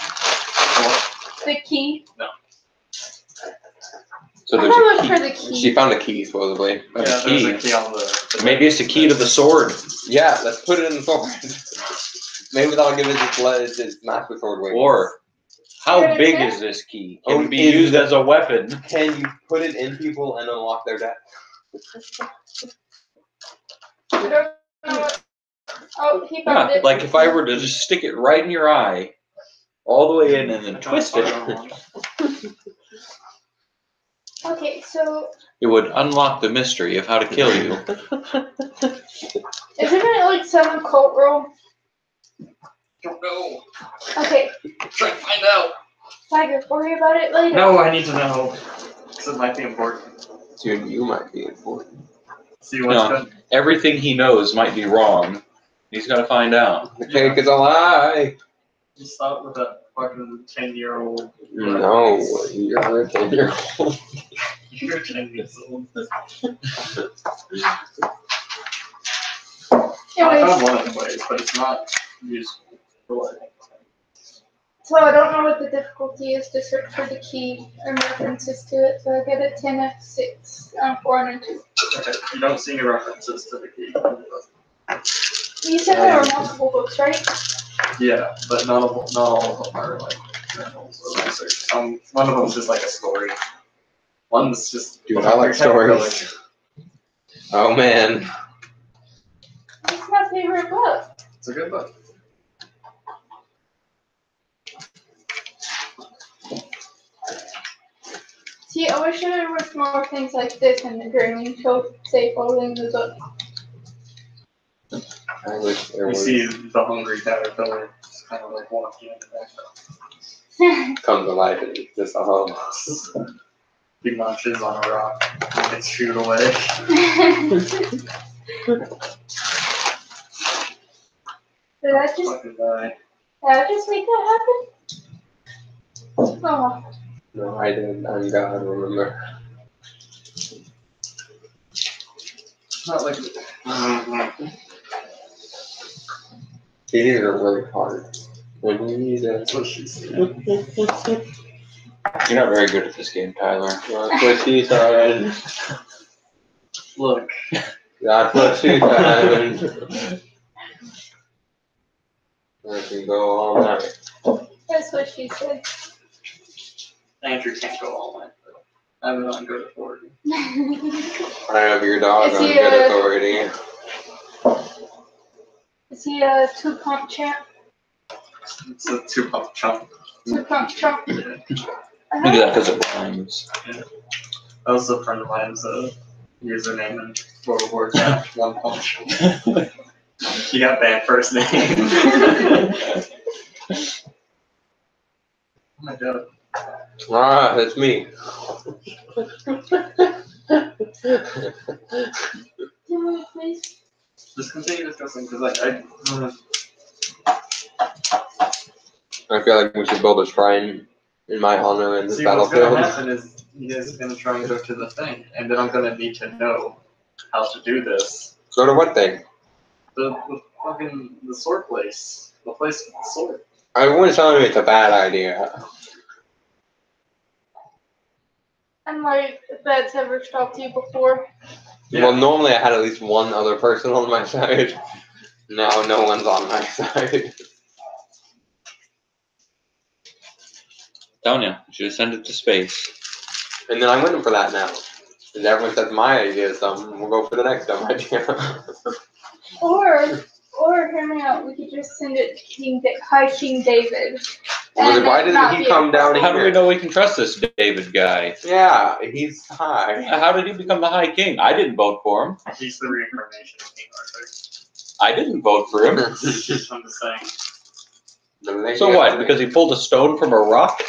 [SPEAKER 2] What?
[SPEAKER 3] The key?
[SPEAKER 1] So
[SPEAKER 3] I
[SPEAKER 1] there's
[SPEAKER 3] thought
[SPEAKER 1] a
[SPEAKER 3] it was
[SPEAKER 1] key.
[SPEAKER 3] for the key.
[SPEAKER 4] She found a key, supposedly.
[SPEAKER 2] Yeah,
[SPEAKER 1] There's a
[SPEAKER 2] there's
[SPEAKER 1] key.
[SPEAKER 2] a key on the
[SPEAKER 1] Maybe it's the key to the sword.
[SPEAKER 4] Yeah, let's put it in the sword. Maybe that'll give it its master sword weight.
[SPEAKER 1] Or how
[SPEAKER 3] Yeah,
[SPEAKER 1] big
[SPEAKER 3] yeah.
[SPEAKER 1] is this key? Can
[SPEAKER 4] Oh,
[SPEAKER 1] it be
[SPEAKER 4] is
[SPEAKER 1] used
[SPEAKER 4] it-
[SPEAKER 1] as a weapon?
[SPEAKER 4] Can you put it in people and unlock their death?
[SPEAKER 3] I don't know what. Oh, he found
[SPEAKER 1] Yeah,
[SPEAKER 3] it.
[SPEAKER 1] like if I were to just stick it right in your eye, all the way in, and then twist it,
[SPEAKER 3] Okay, so
[SPEAKER 1] it would unlock the mystery of how to kill you.
[SPEAKER 3] isn't it like some cult roll?
[SPEAKER 2] Don't know.
[SPEAKER 3] Okay,
[SPEAKER 2] Try to find out.
[SPEAKER 3] Tiger, worry about it later.
[SPEAKER 2] No, I need to know. Because it might be important.
[SPEAKER 4] Dude, you might be important.
[SPEAKER 2] See what's
[SPEAKER 1] No.
[SPEAKER 2] good.
[SPEAKER 1] Everything he knows might be wrong. He's got to find out.
[SPEAKER 4] The cake is a lie.
[SPEAKER 2] You stop with that fucking 10-year-old.
[SPEAKER 4] No, you're a 10-year-old.
[SPEAKER 2] You're 10 years old. I
[SPEAKER 3] Anyways,
[SPEAKER 2] found one of the ways, but it's not useful for what I think.
[SPEAKER 3] so I don't know what the difficulty is to search for the key and references to it, so I get a 10F6 on 4 and 2.
[SPEAKER 2] Okay, you don't see any references to the key.
[SPEAKER 3] You said there were multiple books, right?
[SPEAKER 2] Yeah, but not all of them are like journals or research. One of them's just like a story. One's just.
[SPEAKER 4] Dude, I like stories. Oh man.
[SPEAKER 3] It's my favorite book.
[SPEAKER 2] It's a good book.
[SPEAKER 3] See, I wish there was more things like this in the journey to say following the book.
[SPEAKER 4] I wish there
[SPEAKER 2] You
[SPEAKER 4] was.
[SPEAKER 2] see the hungry caterpillar just kind of like walking in the background.
[SPEAKER 4] Come to life and eat this home.
[SPEAKER 2] He munches on a rock and gets shooed away.
[SPEAKER 3] Did I just
[SPEAKER 2] Fucking die.
[SPEAKER 3] make that happen? Oh,
[SPEAKER 4] No, I didn't. I'm God, remember.
[SPEAKER 2] Not like.
[SPEAKER 4] These are really hard. When you need it.
[SPEAKER 2] That's what she said.
[SPEAKER 1] You're not very good at this game, Tyler.
[SPEAKER 4] That's what she said.
[SPEAKER 2] Look.
[SPEAKER 4] That's what she said. I can go all night.
[SPEAKER 3] that's what she said.
[SPEAKER 2] Andrew can't go all night, though. I'm not good authority.
[SPEAKER 4] I have your dog
[SPEAKER 3] Is
[SPEAKER 4] on
[SPEAKER 3] he,
[SPEAKER 4] good authority.
[SPEAKER 3] Is he a 2-pump champ?
[SPEAKER 2] It's a 2-pump chump.
[SPEAKER 3] 2-pump chump?
[SPEAKER 1] You do that because it rhymes.
[SPEAKER 2] That was a friend of mine's username in World of Warcraft, One Punch. He got banned for his name. Oh my god.
[SPEAKER 4] Ah, that's me.
[SPEAKER 3] Can we please?
[SPEAKER 2] Just continue discussing because I
[SPEAKER 4] I feel like we should build a shrine in my honor in this
[SPEAKER 2] see what's gonna
[SPEAKER 4] battlefield.
[SPEAKER 2] happen is you guys are gonna try and go to the thing, and then I'm gonna need to know how to do this.
[SPEAKER 4] Go to what thing?
[SPEAKER 2] The fucking the sword place, the place with the sword.
[SPEAKER 4] Everyone's telling me it's a bad idea.
[SPEAKER 3] And like, if that's ever stopped you before.
[SPEAKER 4] Well, normally I had at least one other person on my side. Now no one's on my side.
[SPEAKER 1] Telling you, should have sent it to space.
[SPEAKER 4] And then I went for that now. And everyone says my idea is dumb. We'll go for the next dumb idea.
[SPEAKER 3] Or hear me out, we could just send it to High King David.
[SPEAKER 4] Well,
[SPEAKER 3] And
[SPEAKER 4] why
[SPEAKER 3] it not
[SPEAKER 4] didn't he
[SPEAKER 3] be a
[SPEAKER 4] come down
[SPEAKER 3] problem.
[SPEAKER 1] How do we know we can trust this David guy?
[SPEAKER 4] Yeah, he's high.
[SPEAKER 1] How did he become the High King? I didn't vote for him.
[SPEAKER 2] He's the reincarnation of King Arthur.
[SPEAKER 1] I didn't vote for him.
[SPEAKER 2] I'm just saying.
[SPEAKER 1] So what? Because he pulled a stone from a rock?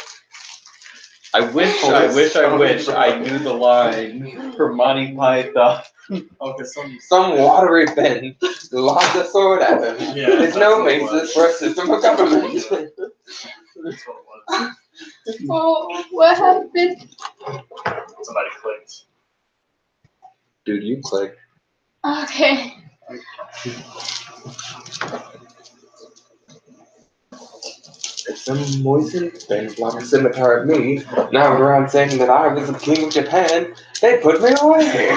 [SPEAKER 1] I wish I knew the line from Monty Python.
[SPEAKER 2] Okay,
[SPEAKER 4] Some watery pen lobbed a sword at him.
[SPEAKER 2] Yeah,
[SPEAKER 4] There's no
[SPEAKER 2] that's what it
[SPEAKER 4] basis
[SPEAKER 2] was.
[SPEAKER 4] for a system of government.
[SPEAKER 2] That's what it was.
[SPEAKER 3] Well, what happened?
[SPEAKER 2] Somebody clicked.
[SPEAKER 4] Dude, you click.
[SPEAKER 3] Okay.
[SPEAKER 4] It's a moistened pen like a scimitar at me. Now around saying that I was the king of Japan, they put me away.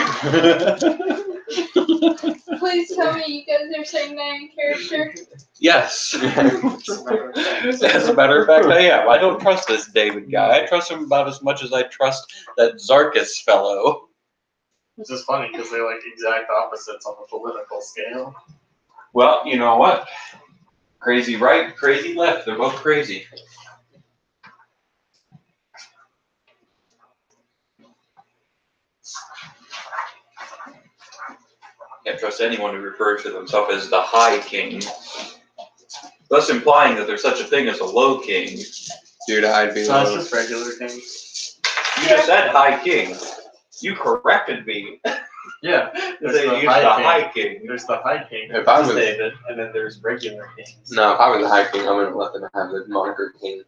[SPEAKER 3] Please tell me you guys are saying that in character.
[SPEAKER 1] Yes. As a matter of fact, I am. I don't trust this David guy. I trust him about as much as I trust that Zarkis fellow.
[SPEAKER 2] It's just funny because they're like exact opposites on the political scale.
[SPEAKER 1] Well, you know what? Crazy right, crazy left. They're both crazy. Can't trust anyone who refers to themselves as the High King, thus implying that there's such a thing as a Low King.
[SPEAKER 4] Dude, I'd be
[SPEAKER 2] So it's
[SPEAKER 4] low.
[SPEAKER 2] just regular king.
[SPEAKER 1] You just said High King. You corrected me.
[SPEAKER 2] Yeah.
[SPEAKER 1] You
[SPEAKER 2] There's
[SPEAKER 1] said
[SPEAKER 2] the
[SPEAKER 1] you used
[SPEAKER 2] High
[SPEAKER 1] the
[SPEAKER 2] King.
[SPEAKER 1] High King.
[SPEAKER 2] There's the High King,
[SPEAKER 4] If I
[SPEAKER 2] which is
[SPEAKER 4] was-
[SPEAKER 2] David, and then there's regular kings.
[SPEAKER 4] No, if I was a high king, I would have let them have the moniker king.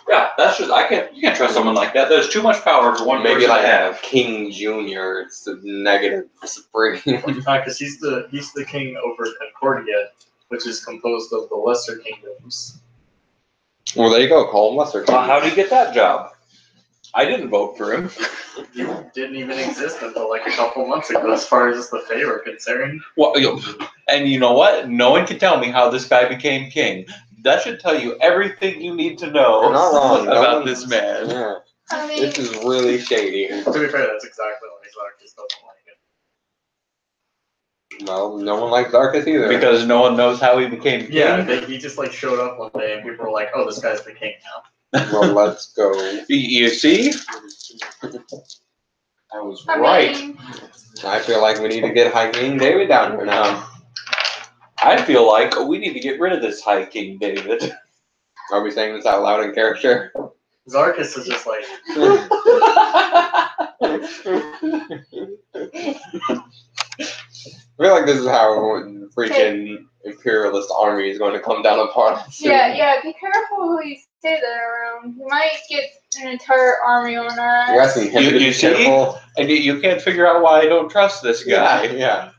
[SPEAKER 1] Yeah, that's just you can't trust someone like that. There's too much power for one
[SPEAKER 4] Maybe
[SPEAKER 1] person
[SPEAKER 4] like
[SPEAKER 1] to have.
[SPEAKER 4] King Junior. It's the negative supreme.
[SPEAKER 2] Because he's the king over Concordia, which is composed of the lesser kingdoms.
[SPEAKER 4] Well, there you go. Call him lesser king.
[SPEAKER 1] Well, how did he get that job? I didn't vote for him.
[SPEAKER 2] You didn't even exist until like a couple months ago, as far as the favor are concerned.
[SPEAKER 1] Well, and you know what? No one can tell me how this guy became king. That should tell you everything you need to know
[SPEAKER 4] You're not wrong. No
[SPEAKER 1] about
[SPEAKER 4] one-
[SPEAKER 1] this man.
[SPEAKER 4] Yeah,
[SPEAKER 3] I mean,
[SPEAKER 4] this is really shady.
[SPEAKER 2] To be fair, that's exactly why Zarkis doesn't like it.
[SPEAKER 4] Well, no one likes Zarkis either.
[SPEAKER 1] Because no one knows how he became king.
[SPEAKER 2] Yeah, he just like showed up one day and people were like, "Oh, this guy's the king now."
[SPEAKER 4] Well, let's go.
[SPEAKER 1] You see? I was
[SPEAKER 3] I
[SPEAKER 1] right.
[SPEAKER 3] mean,
[SPEAKER 4] I feel like we need to get High King David down here now.
[SPEAKER 1] I feel like we need to get rid of this High King David.
[SPEAKER 4] Are we saying this out loud in character?
[SPEAKER 2] Zarkis is just like,
[SPEAKER 4] I feel like this is how the freaking imperialist army is going to come down upon us.
[SPEAKER 3] yeah, be careful who you say that around. You might get an entire army on our
[SPEAKER 4] You're
[SPEAKER 3] ass.
[SPEAKER 4] asking him
[SPEAKER 1] You-
[SPEAKER 4] to
[SPEAKER 1] you
[SPEAKER 4] be
[SPEAKER 1] see?
[SPEAKER 4] careful.
[SPEAKER 1] And you can't figure out why I don't trust this guy.
[SPEAKER 4] Yeah.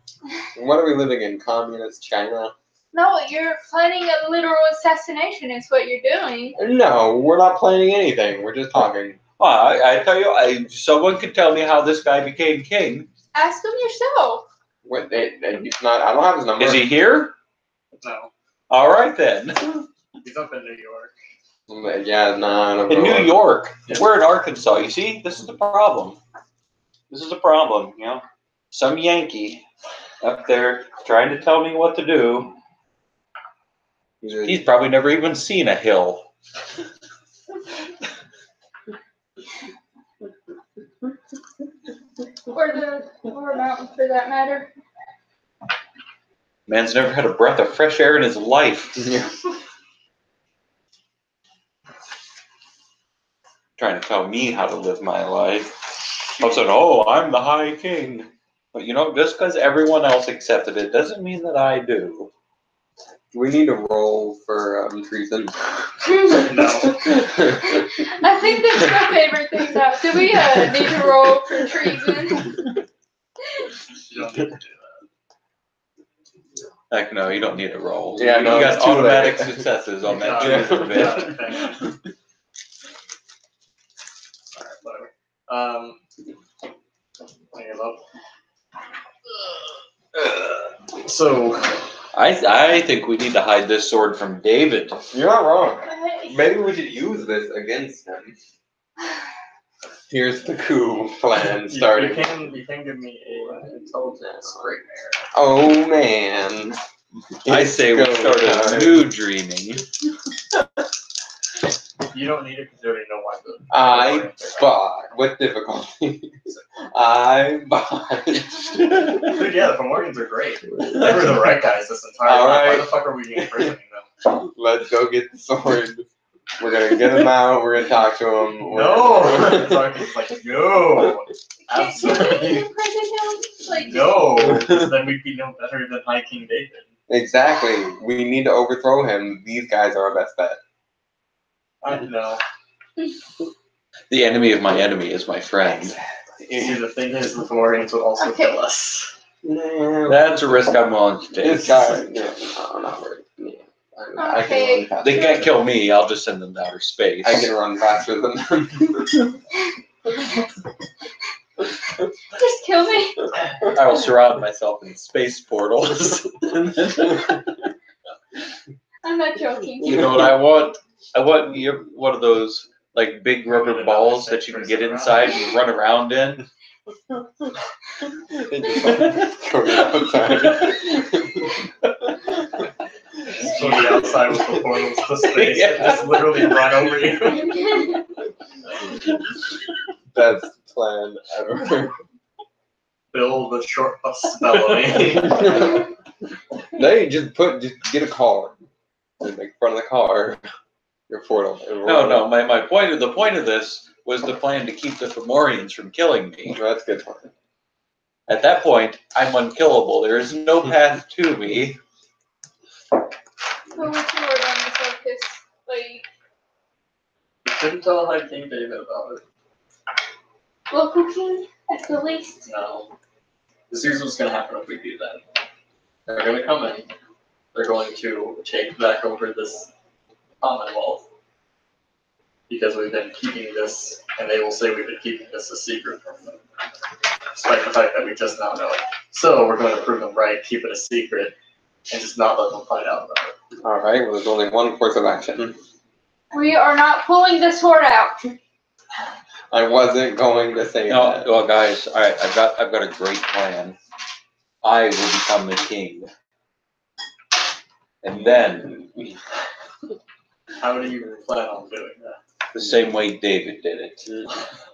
[SPEAKER 4] What are we living in? Communist China?
[SPEAKER 3] No, you're planning a literal assassination is what you're doing.
[SPEAKER 4] No, we're not planning anything. We're just talking.
[SPEAKER 1] Well, I tell you, someone could tell me how this guy became king.
[SPEAKER 3] Ask them yourself.
[SPEAKER 4] What? He's not. I don't have his number.
[SPEAKER 1] Is he here?
[SPEAKER 2] no,
[SPEAKER 1] All right then.
[SPEAKER 2] he's up in New York.
[SPEAKER 4] Yeah, nah, I don't
[SPEAKER 1] In
[SPEAKER 4] know.
[SPEAKER 1] New York.
[SPEAKER 2] Yeah.
[SPEAKER 1] We're in Arkansas. You see, this is the problem. This is a problem, you know. Some Yankee up there trying to tell me what to do. He's probably never even seen a hill.
[SPEAKER 3] Or a mountain for that matter.
[SPEAKER 1] Man's never had a breath of fresh air in his life.
[SPEAKER 4] Yeah.
[SPEAKER 1] Trying to tell me how to live my life. I said, "Oh, I'm the High King." But you know, just because everyone else accepted it doesn't mean that I do.
[SPEAKER 4] We need a roll for treason.
[SPEAKER 2] No.
[SPEAKER 3] I think that's my favorite thing now. Do we need to roll for treason?
[SPEAKER 2] You don't need to do
[SPEAKER 1] Heck no, you don't need a roll.
[SPEAKER 4] Yeah,
[SPEAKER 1] you
[SPEAKER 4] no,
[SPEAKER 1] got
[SPEAKER 4] it's
[SPEAKER 1] automatic
[SPEAKER 4] automatic.
[SPEAKER 1] successes on that
[SPEAKER 2] Yeah.
[SPEAKER 1] treason bit.
[SPEAKER 2] that. Alright, whatever. Hang it up. So,
[SPEAKER 1] I think we need to hide this sword from David.
[SPEAKER 4] You're not wrong. Maybe we should use this against him. Here's the coup plan starting.
[SPEAKER 2] You can give me an intelligence right there.
[SPEAKER 4] Oh man.
[SPEAKER 1] I say we start a new dreaming.
[SPEAKER 2] You don't need it because you already know why the.
[SPEAKER 4] I bought with difficulty. I bought.
[SPEAKER 2] Dude, yeah, the Fomorians are great. They were the right guys this entire time.
[SPEAKER 4] Alright.
[SPEAKER 2] Why the fuck are we imprisoning them?
[SPEAKER 4] Let's go get the sword. We're gonna get him out. We're gonna talk to him.
[SPEAKER 2] No! It's like, no! Absolutely.
[SPEAKER 3] Like,
[SPEAKER 2] No! Because then we'd be no better than High King David.
[SPEAKER 4] Exactly. We need to overthrow him. These guys are our best bet.
[SPEAKER 2] I know.
[SPEAKER 1] The enemy of my enemy is my friend.
[SPEAKER 2] See, the thing is, the Fomorians would also kill us.
[SPEAKER 1] That's a risk I'm willing to take.
[SPEAKER 4] This guy, yeah, no, not very. Yeah. I can run faster.
[SPEAKER 1] They can't kill me, I'll just send them to outer space.
[SPEAKER 4] I can run faster than them.
[SPEAKER 3] just kill me.
[SPEAKER 1] I will surround myself in space portals.
[SPEAKER 3] I'm not joking.
[SPEAKER 1] You know what I want? I want one of those like big rubber balls that you can get inside and run around in.
[SPEAKER 4] They just go outside.
[SPEAKER 2] Just go to the outside with the portals to space and just literally run over you.
[SPEAKER 4] Best plan ever.
[SPEAKER 2] Build a short bus bellowing.
[SPEAKER 4] No, you just get a car. And make front of the car. Your portal.
[SPEAKER 1] No. The point of this was the plan to keep the Fomorians from killing me.
[SPEAKER 4] That's good fun.
[SPEAKER 1] At that point, I'm unkillable. There is no path to me.
[SPEAKER 3] Well, what's your word on this, Lucas? Like,
[SPEAKER 2] You couldn't tell High King David about it.
[SPEAKER 3] local king, at the least.
[SPEAKER 2] No. This is what's going to happen if we do that. They're going to come in. They're going to take back over this Commonwealth. Because we've been keeping this, and they will say we've been keeping this a secret from them. Despite the fact that we just now know it. So we're going to prove them right, keep it a secret, and just not let them find out about it.
[SPEAKER 4] Alright, well, there's only one course of action.
[SPEAKER 3] We are not pulling the sword out.
[SPEAKER 4] I wasn't going to say
[SPEAKER 1] No,
[SPEAKER 4] that.
[SPEAKER 1] well, guys, all right, I've got a great plan. I will become the king, and then
[SPEAKER 2] How do you plan on doing that?
[SPEAKER 1] the same way David did it.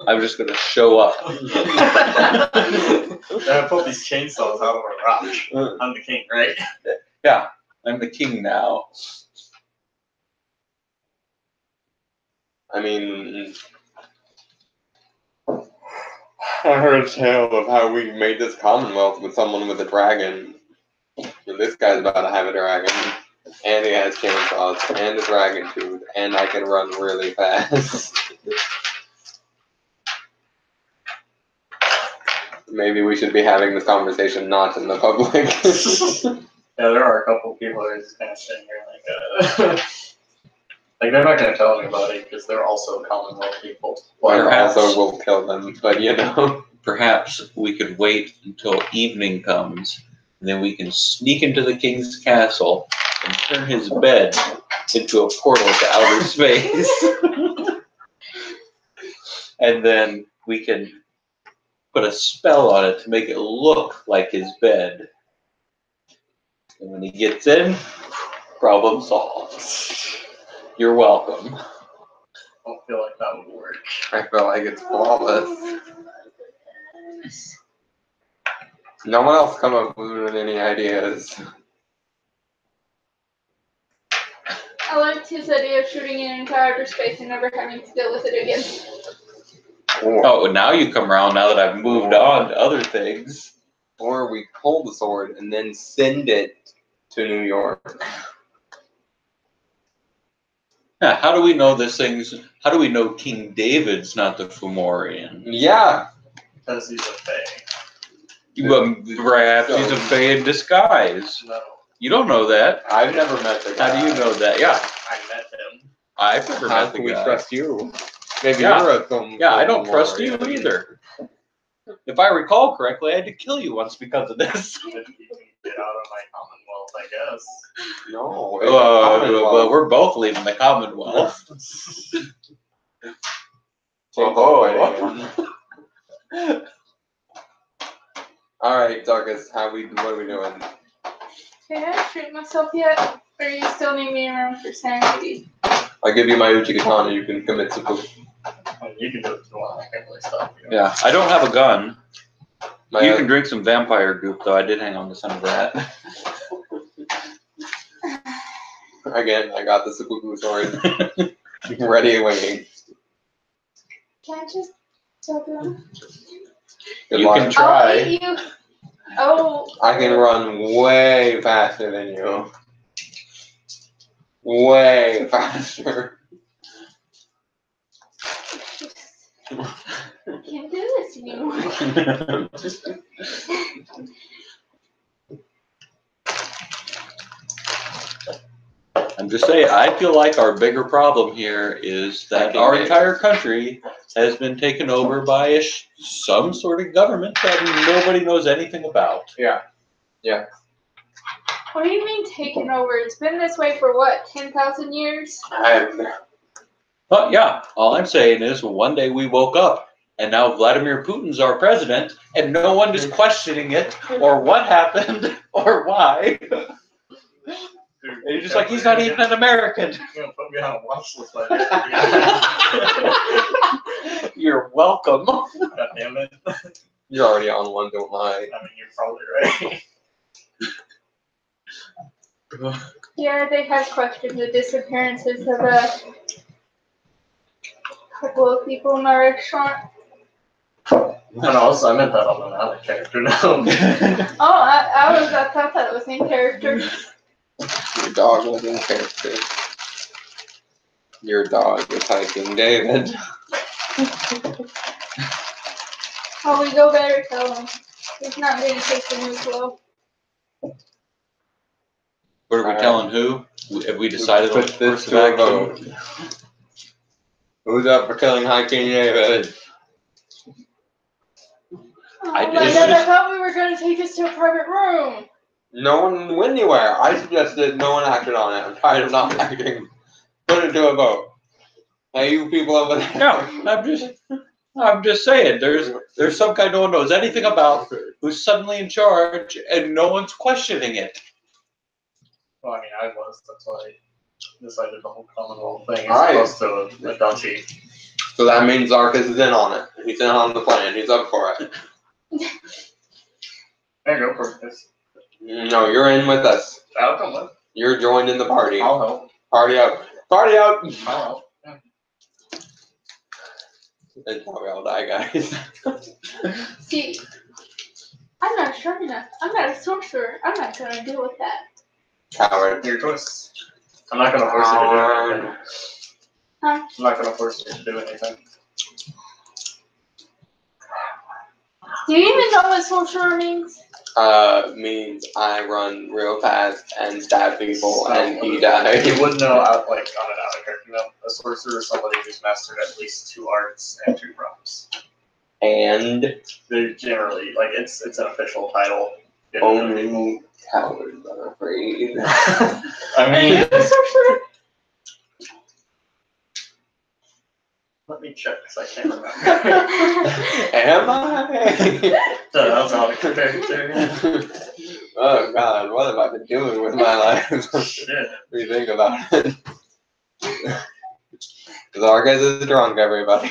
[SPEAKER 1] I'm just gonna show up.
[SPEAKER 2] I pulled these chainsaws out of a rock. I'm the king, right?
[SPEAKER 1] Yeah, I'm the king now.
[SPEAKER 4] I mean, I heard a tale of how we made this Commonwealth with someone with a dragon. And this guy's about to have a dragon. And he has chainsaws and a dragon tooth. And I can run really fast. Maybe we should be having this conversation not in the public.
[SPEAKER 2] Yeah, there are a couple people who are just kind of sitting here like, like they're not going to tell me about it because they're also Commonwealth people.
[SPEAKER 4] Well,
[SPEAKER 1] Perhaps.
[SPEAKER 4] also will kill them, but you know.
[SPEAKER 1] Perhaps we could wait until evening comes, and then we can sneak into the king's castle and turn his bed into a portal to outer space. And then we can put a spell on it to make it look like his bed. And when he gets in, problem solved. You're welcome.
[SPEAKER 2] I don't feel like that would work.
[SPEAKER 4] I feel like it's flawless. No one else come up with any ideas.
[SPEAKER 3] I liked his idea of shooting an entire outer space and never having to deal with it again.
[SPEAKER 1] Oh, now you come around now that I've moved on to other things.
[SPEAKER 4] Or we hold the sword and then send it to New York.
[SPEAKER 1] Yeah, how do we know this thing's? How do we know King David's not the Fomorian?
[SPEAKER 4] Yeah.
[SPEAKER 2] Because he's a fae.
[SPEAKER 1] Perhaps he's a fae in disguise.
[SPEAKER 2] No,
[SPEAKER 1] You don't know that.
[SPEAKER 4] I've never met the guy.
[SPEAKER 1] How do you know that? Yeah,
[SPEAKER 2] I met him.
[SPEAKER 1] I've never
[SPEAKER 4] How
[SPEAKER 1] met the
[SPEAKER 4] can we
[SPEAKER 1] guy.
[SPEAKER 4] trust you? Maybe
[SPEAKER 1] Yeah.
[SPEAKER 4] you're a film.
[SPEAKER 1] Yeah, I don't trust
[SPEAKER 4] Fomorian.
[SPEAKER 1] you either. If I recall correctly, I had to kill you once because of this.
[SPEAKER 2] If you can get out of my Commonwealth, I guess.
[SPEAKER 4] No. It's a Commonwealth.
[SPEAKER 1] Well, we're both leaving the Commonwealth.
[SPEAKER 4] All right, Douglas, what are we doing?
[SPEAKER 3] Can I treat myself yet? Or you still need me around for sanity?
[SPEAKER 4] I'll give you my Uchi Katana. You can commit seppuku.
[SPEAKER 2] You can do it if you want. I can't really stop you.
[SPEAKER 1] Yeah, I don't have a gun.
[SPEAKER 4] My
[SPEAKER 1] You can drink some vampire goop, though. I did hang on to some of that.
[SPEAKER 4] Again, I got the seppuku sword. Ready and waiting.
[SPEAKER 3] Can I just tell them?
[SPEAKER 4] Good
[SPEAKER 1] You
[SPEAKER 4] luck.
[SPEAKER 1] can try.
[SPEAKER 3] I'll eat you. Oh.
[SPEAKER 4] I can run way faster than you. Way faster.
[SPEAKER 3] I can't do this anymore.
[SPEAKER 1] I'm just saying, I feel like our bigger problem here is that our entire country has been taken over by some sort of government that nobody knows anything about.
[SPEAKER 4] Yeah.
[SPEAKER 3] What do you mean taken over? It's been this way for what, 10,000 years?
[SPEAKER 1] But yeah, all I'm saying is one day we woke up and now Vladimir Putin's our president and no one is questioning it or what happened or why.
[SPEAKER 2] Dude,
[SPEAKER 1] And you're just like, he's not even an American.
[SPEAKER 2] You're gonna put me on a watch list like
[SPEAKER 1] You're welcome.
[SPEAKER 2] God damn it.
[SPEAKER 4] You're already on one, don't lie.
[SPEAKER 2] I mean, you're probably right.
[SPEAKER 3] Yeah, they have questioned the disappearances of a couple of people in our restaurant.
[SPEAKER 2] And also, I meant that on another character now.
[SPEAKER 3] Oh, I thought that was in character.
[SPEAKER 4] Your dog was in character. Your dog was hiking David.
[SPEAKER 3] Oh, we go better tell him. He's not going to take the news well.
[SPEAKER 1] What are we telling who? Have we decided on the
[SPEAKER 4] Put this
[SPEAKER 1] course of
[SPEAKER 4] to a
[SPEAKER 1] action?
[SPEAKER 4] vote. Who's up for killing High King David?
[SPEAKER 3] Oh
[SPEAKER 1] I
[SPEAKER 3] my
[SPEAKER 1] just-
[SPEAKER 3] god, I thought we were going to take us to a private room.
[SPEAKER 4] No one went anywhere. I suggested no one acted on it. I'm tired of not acting. Put it to a vote. Hey, you people over there.
[SPEAKER 1] No, I'm just saying, there's some guy no one knows anything about who's suddenly in charge and no one's questioning it.
[SPEAKER 2] Well, I mean, I was. That's why I decided the whole Commonwealth thing
[SPEAKER 4] Alright.
[SPEAKER 2] as opposed to a duchy.
[SPEAKER 4] So that means Zarkus is in on it. He's in on the plan. He's up for it.
[SPEAKER 2] There you go, Corpus.
[SPEAKER 4] No, you're in with us.
[SPEAKER 2] I'll come with.
[SPEAKER 4] You're joined in the party.
[SPEAKER 2] I'll help.
[SPEAKER 4] Party up. Party up.
[SPEAKER 2] I'll help. Yeah.
[SPEAKER 4] It's probably all die, guys.
[SPEAKER 3] See, I'm not sharp enough. I'm not a sorcerer. I'm not going to deal with that.
[SPEAKER 4] Coward.
[SPEAKER 2] Your choice. I'm not gonna force you to do anything.
[SPEAKER 3] Huh?
[SPEAKER 2] I'm not gonna force you to do anything.
[SPEAKER 3] Do you even know what sorcerer means?
[SPEAKER 4] Means I run real fast and stab people and he dies.
[SPEAKER 2] You wouldn't know, like, on an out of character. No, a sorcerer is somebody who's mastered at least 2 arts and 2 realms.
[SPEAKER 4] And
[SPEAKER 2] They're generally, like, it's an official title.
[SPEAKER 4] only cowards are afraid.
[SPEAKER 2] I
[SPEAKER 3] Are you
[SPEAKER 2] mean,
[SPEAKER 3] a sorcerer?
[SPEAKER 2] let me check because I can't remember.
[SPEAKER 4] Am I?
[SPEAKER 2] That was out of character.
[SPEAKER 4] Oh God, what have I been doing with my life?
[SPEAKER 2] Shit.
[SPEAKER 4] What do you think about it? Zargus is drunk, everybody.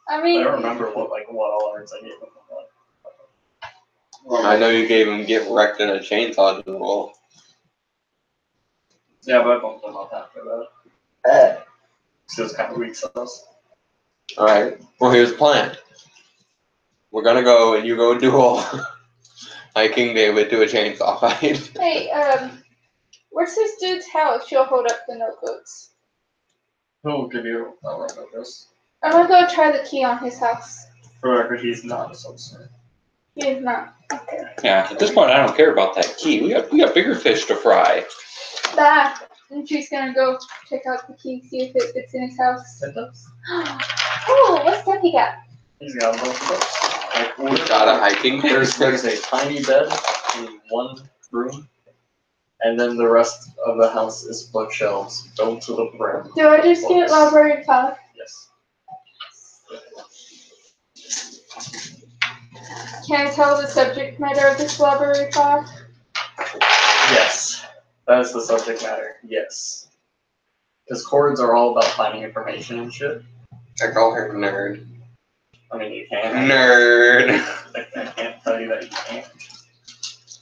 [SPEAKER 3] I mean,
[SPEAKER 2] I don't remember what all arts I gave him.
[SPEAKER 4] I know you gave him get wrecked in a chainsaw duel.
[SPEAKER 2] Yeah, but I bumped him up after that. She was kind of weak sauce.
[SPEAKER 4] Alright, well here's the plan. We're gonna go and you go duel hiking David to a chainsaw fight.
[SPEAKER 3] Hey, where's this dude's house? She'll hold up the notebooks.
[SPEAKER 2] Who'll give you a run of this?
[SPEAKER 3] I'm gonna go try the key on his house.
[SPEAKER 2] For the record, he's not a soldier.
[SPEAKER 3] He is not. Okay.
[SPEAKER 1] Yeah, at this point, I don't care about that key. We got bigger fish to fry.
[SPEAKER 3] Bah. And she's gonna go check out the key, see if it fits in his house.
[SPEAKER 2] It does.
[SPEAKER 3] Oh, what's that he got?
[SPEAKER 2] He's got a bunch of books. Like,
[SPEAKER 4] We got a hiking.
[SPEAKER 2] there's a tiny bed in one room, and then the rest of the house is bookshelves filled to the brim.
[SPEAKER 3] Do I just get library 5?
[SPEAKER 2] Yes.
[SPEAKER 3] Can I tell the subject matter of this library 5?
[SPEAKER 2] Yes. That is the subject matter. Yes. Because chords are all about finding information and shit.
[SPEAKER 4] I call her nerd.
[SPEAKER 2] I mean, you can.
[SPEAKER 4] Nerd.
[SPEAKER 2] I can't tell you that you can't.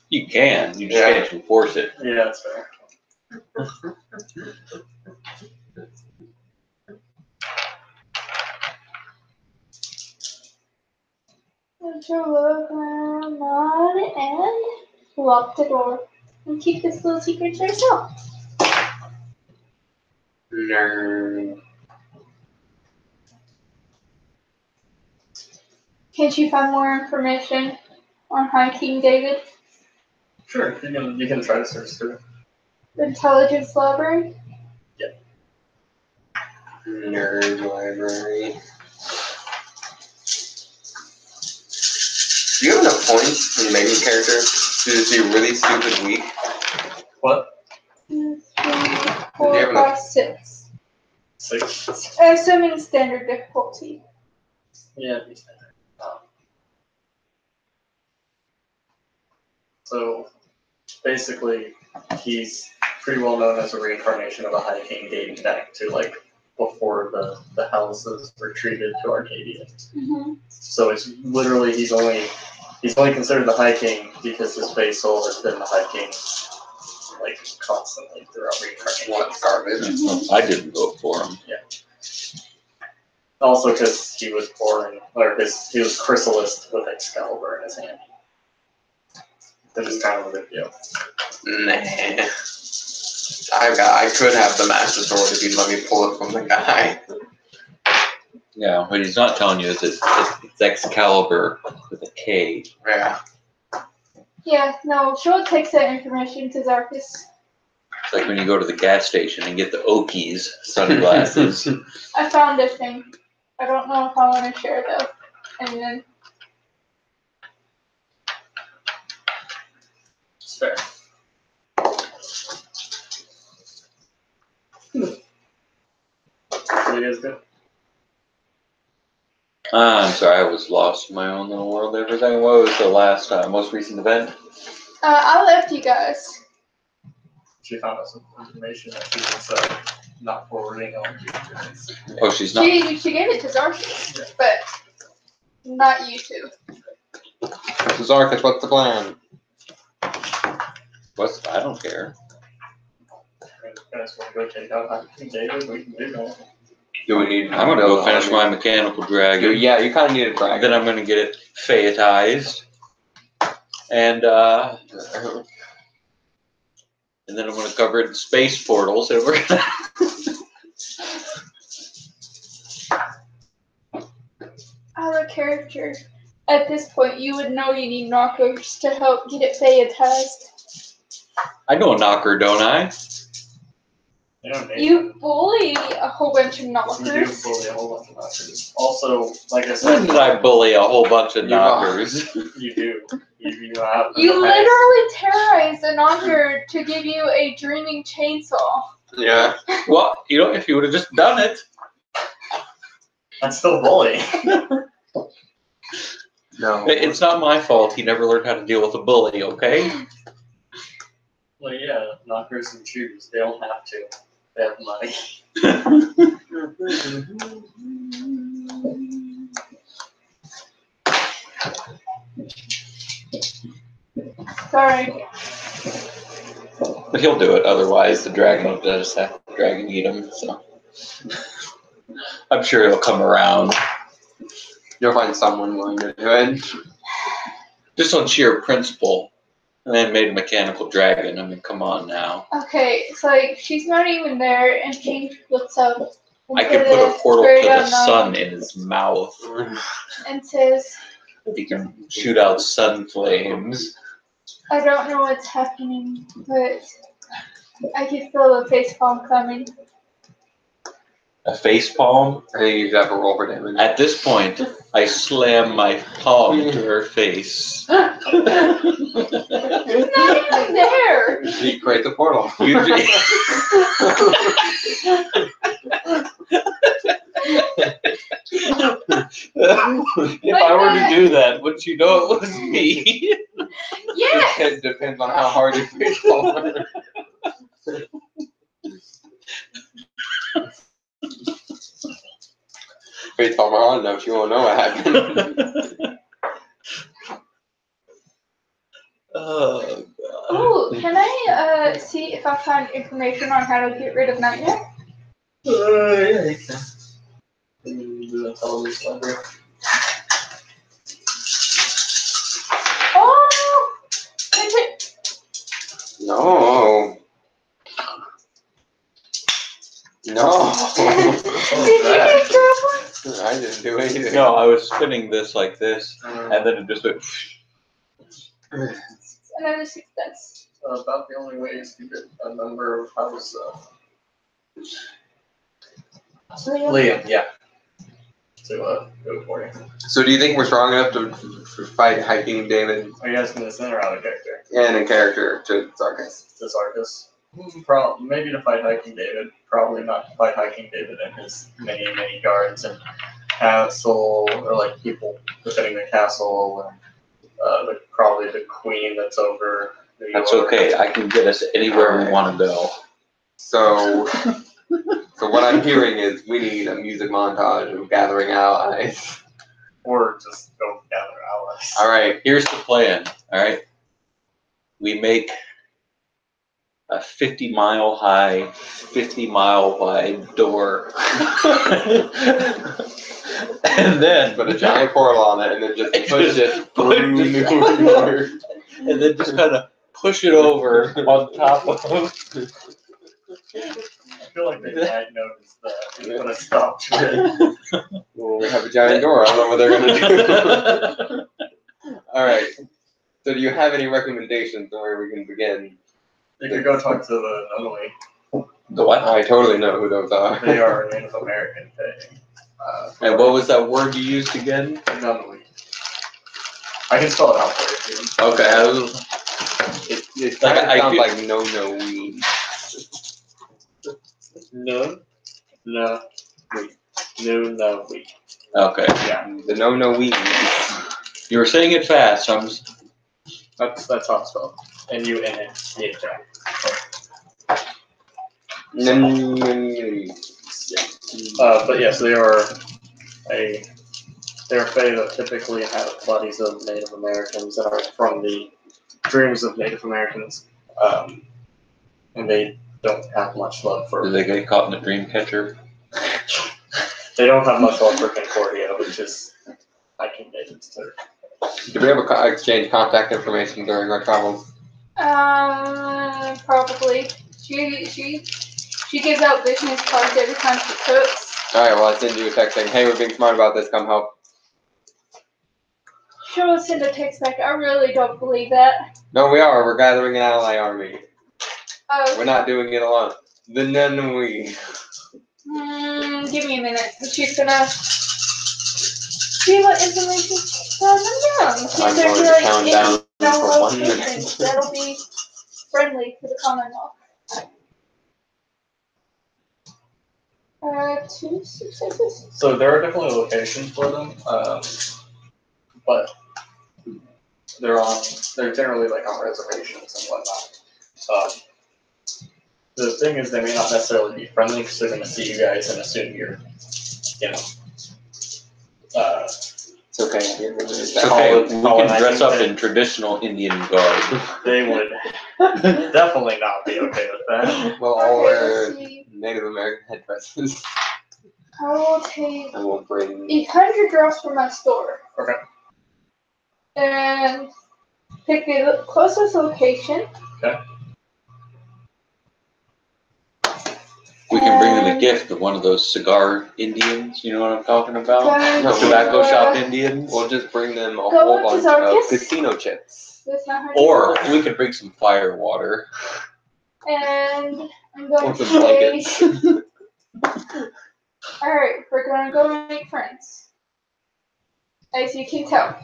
[SPEAKER 1] You can. You just
[SPEAKER 4] Yeah.
[SPEAKER 1] can't enforce it.
[SPEAKER 2] Yeah, that's fair.
[SPEAKER 3] Put your love on and lock the door. And keep this little secret to yourself.
[SPEAKER 4] Nerd.
[SPEAKER 3] Can't you find more information on hiking, David?
[SPEAKER 2] Sure, you can try to search through it.
[SPEAKER 3] The intelligence library?
[SPEAKER 4] Nerd library. Do you have enough points in making a character to just be really stupid weak?
[SPEAKER 2] What?
[SPEAKER 3] 2, 3,
[SPEAKER 4] Yeah,
[SPEAKER 3] 4,
[SPEAKER 4] but
[SPEAKER 3] 5, 6.
[SPEAKER 2] 6?
[SPEAKER 3] Assuming standard difficulty.
[SPEAKER 2] Yeah. So, basically, he's pretty well known as a reincarnation of a hiking dating back to, like, before the houses were treated to Arcadia.
[SPEAKER 3] Mm-hmm.
[SPEAKER 2] So it's literally, he's only considered the hiking because his base soul has been the hiking, like, constantly throughout reincarnation.
[SPEAKER 4] What garbage?
[SPEAKER 3] Mm-hmm.
[SPEAKER 1] I didn't vote for him.
[SPEAKER 2] Also because he was born, or he was chrysalis with Excalibur in his hand. Which is kind of a big deal.
[SPEAKER 4] Nah. I could have the Master Sword if you'd let me pull it from the guy.
[SPEAKER 1] Yeah, what he's not telling you is it's Excalibur with a K.
[SPEAKER 4] Yeah.
[SPEAKER 3] Yeah, no, she'll take that information to Zarkus.
[SPEAKER 1] It's like when you go to the gas station and get the Okies sunglasses.
[SPEAKER 3] I found a thing. I don't know if I want to share though. And then
[SPEAKER 2] It's fair. So you guys good?
[SPEAKER 1] I'm sorry, I was lost in my own little world there for a second. What was the last, most recent event?
[SPEAKER 3] I left you guys.
[SPEAKER 2] She found out some information that she was not forwarding on to.
[SPEAKER 1] Oh, she's not.
[SPEAKER 3] She gave it to Zarkus, but not you two.
[SPEAKER 4] Zarkus, what's the plan?
[SPEAKER 1] I don't care.
[SPEAKER 2] You guys want to go take out Hiking David? We can do that.
[SPEAKER 4] Do we need?
[SPEAKER 1] I'm gonna go finish my mechanical dragon.
[SPEAKER 4] Yeah, you kind of need a dragon.
[SPEAKER 1] Then I'm gonna get it phaetized. And then I'm gonna cover it in space portals, and we're gonna.
[SPEAKER 3] Out of character. At this point, you would know you need knockers to help get it phaetized.
[SPEAKER 1] I know a knocker, don't I?
[SPEAKER 3] You bully a whole bunch of
[SPEAKER 2] You do
[SPEAKER 3] knockers.
[SPEAKER 2] bully a whole bunch of knockers. Also, like I
[SPEAKER 1] When
[SPEAKER 2] said,
[SPEAKER 1] did I bully a whole bunch of
[SPEAKER 4] You
[SPEAKER 1] knockers?
[SPEAKER 2] you do. You have.
[SPEAKER 3] You literally terrorized a knocker to give you a dreaming chainsaw.
[SPEAKER 4] Yeah.
[SPEAKER 1] Well, if you would have just done it.
[SPEAKER 2] I'm still bullying.
[SPEAKER 4] No.
[SPEAKER 1] It's not my fault he never learned how to deal with a bully, okay?
[SPEAKER 2] Well, yeah, knockers and shoes. They don't have to. They have money.
[SPEAKER 3] Sorry.
[SPEAKER 1] But he'll do it, otherwise the dragon will just have the dragon eat him, so. I'm sure he'll come around.
[SPEAKER 4] You'll find someone willing to do it.
[SPEAKER 1] Just on sheer principle. And then made a mechanical dragon. I mean, come on now.
[SPEAKER 3] Okay, it's like she's not even there, and she looks up.
[SPEAKER 1] I could put a portal to the sun in his mouth.
[SPEAKER 3] And says,
[SPEAKER 1] He can shoot out sun flames.
[SPEAKER 3] I don't know what's happening, but I can feel the facepalm coming.
[SPEAKER 1] A face palm?
[SPEAKER 4] I think you should have a roll for damage.
[SPEAKER 1] At this point, I slam my palm into her face.
[SPEAKER 3] It's not even there!
[SPEAKER 4] You create the portal.
[SPEAKER 1] Usually- If I were to do that, wouldn't you know it was me?
[SPEAKER 3] Yes!
[SPEAKER 4] It depends on how hard you face palm. Face palm hard enough, you won't know what happened.
[SPEAKER 1] Oh, God.
[SPEAKER 3] Ooh, can I see if I find information on how to get rid of nightmare?
[SPEAKER 2] Yeah, you can. Do that television library.
[SPEAKER 3] Oh! Is it?
[SPEAKER 4] No. No.
[SPEAKER 3] Did you get that
[SPEAKER 4] I didn't do anything.
[SPEAKER 1] No, I was spinning this like this, and then it just went.
[SPEAKER 3] one? Another success.
[SPEAKER 2] About the only way is to get a number of house. Liam, yeah. To go for you.
[SPEAKER 4] So do you think we're strong enough to fight Hiking David
[SPEAKER 2] Are you asking this in or out of character?
[SPEAKER 4] and in character to Zarkus?
[SPEAKER 2] To Zarkus? Maybe to fight Hiking David. Probably not to fight Hiking David and his many guards and castle, or like people defending the castle, and probably the queen that's over New York.
[SPEAKER 1] That's okay. I can get us anywhere we want to go.
[SPEAKER 4] So what I'm hearing is we need a music montage of gathering allies.
[SPEAKER 2] Or just go gather allies.
[SPEAKER 1] All right, here's the plan. All right, we make a 50-mile high, 50-mile wide door, and then
[SPEAKER 4] Put a giant portal on it and then just push it
[SPEAKER 1] Push
[SPEAKER 4] through
[SPEAKER 1] it.
[SPEAKER 4] New York.
[SPEAKER 1] and then just kind of push it over on top of.
[SPEAKER 2] I feel like they might notice that. It's gonna stop to it.
[SPEAKER 4] Well, we have a giant door. I don't know what they're gonna do. All right. So do you have any recommendations on where we can begin?
[SPEAKER 2] You could go talk to the Nunnery.
[SPEAKER 1] The what?
[SPEAKER 4] I totally know who those are.
[SPEAKER 2] They are Native American thing.
[SPEAKER 1] And what was that word you used again?
[SPEAKER 2] Nunnery. I can spell it out for you. Too.
[SPEAKER 1] Okay, I was,
[SPEAKER 4] It
[SPEAKER 1] Like,
[SPEAKER 4] kind of
[SPEAKER 1] I
[SPEAKER 4] sounds
[SPEAKER 1] feel-
[SPEAKER 4] like no.
[SPEAKER 2] We.
[SPEAKER 1] okay.
[SPEAKER 2] Yeah,
[SPEAKER 4] The we.
[SPEAKER 1] You were saying it fast, so I'm just.
[SPEAKER 2] that's how it's spelled. N-U-N-N-C-H-I. But yes, they are fae that typically inhabit bodies of Native Americans that are from the dreams of Native Americans, and they don't have much love for.
[SPEAKER 1] Did they get caught in the dream catcher?
[SPEAKER 2] They don't have much love for Concordia, which is hiking David's turf.
[SPEAKER 4] Did we ever exchange contact information during our travels?
[SPEAKER 3] Probably. She gives out business cards every time she cooks.
[SPEAKER 4] All right. Well, I send you a text saying, "Hey, we're being smart about this. Come help."
[SPEAKER 3] She'll send a text back. I really don't believe that.
[SPEAKER 4] No, we are. We're gathering an ally army.
[SPEAKER 3] Oh,
[SPEAKER 4] We're not doing it alone. The we.
[SPEAKER 3] give me a minute. She's gonna see what information.
[SPEAKER 4] I'm going to count down for 1 minute.
[SPEAKER 3] That'll be friendly to the Commonwealth. 2 successes.
[SPEAKER 2] So there are definitely locations for them, but they're generally like on reservations and whatnot. The thing is, they may not necessarily be friendly because they're going to see you guys and assume you're,
[SPEAKER 4] It's okay.
[SPEAKER 1] It's okay. We can dress up in traditional Indian garb.
[SPEAKER 2] They would definitely not be okay with that.
[SPEAKER 4] We'll all
[SPEAKER 3] Okay, let's
[SPEAKER 4] wear
[SPEAKER 3] see.
[SPEAKER 4] Native American headdresses.
[SPEAKER 3] I will take
[SPEAKER 4] I will bring.
[SPEAKER 3] 100 girls from my store.
[SPEAKER 2] Okay.
[SPEAKER 3] And pick the closest location.
[SPEAKER 2] Okay.
[SPEAKER 1] We can bring them a gift of one of those cigar Indians. You know what I'm talking about?
[SPEAKER 3] Go
[SPEAKER 1] Tobacco
[SPEAKER 3] to,
[SPEAKER 1] shop Indians.
[SPEAKER 4] We'll just bring them a
[SPEAKER 3] Go
[SPEAKER 4] whole
[SPEAKER 3] to
[SPEAKER 4] bunch
[SPEAKER 3] Zarkis.
[SPEAKER 4] of casino chips.
[SPEAKER 3] That's not her
[SPEAKER 1] Or
[SPEAKER 3] name.
[SPEAKER 1] we could bring some fire water.
[SPEAKER 3] And I'm going
[SPEAKER 4] Or
[SPEAKER 3] to
[SPEAKER 4] some
[SPEAKER 3] say,
[SPEAKER 4] blankets.
[SPEAKER 3] alright, we're gonna go and make friends. As you can tell,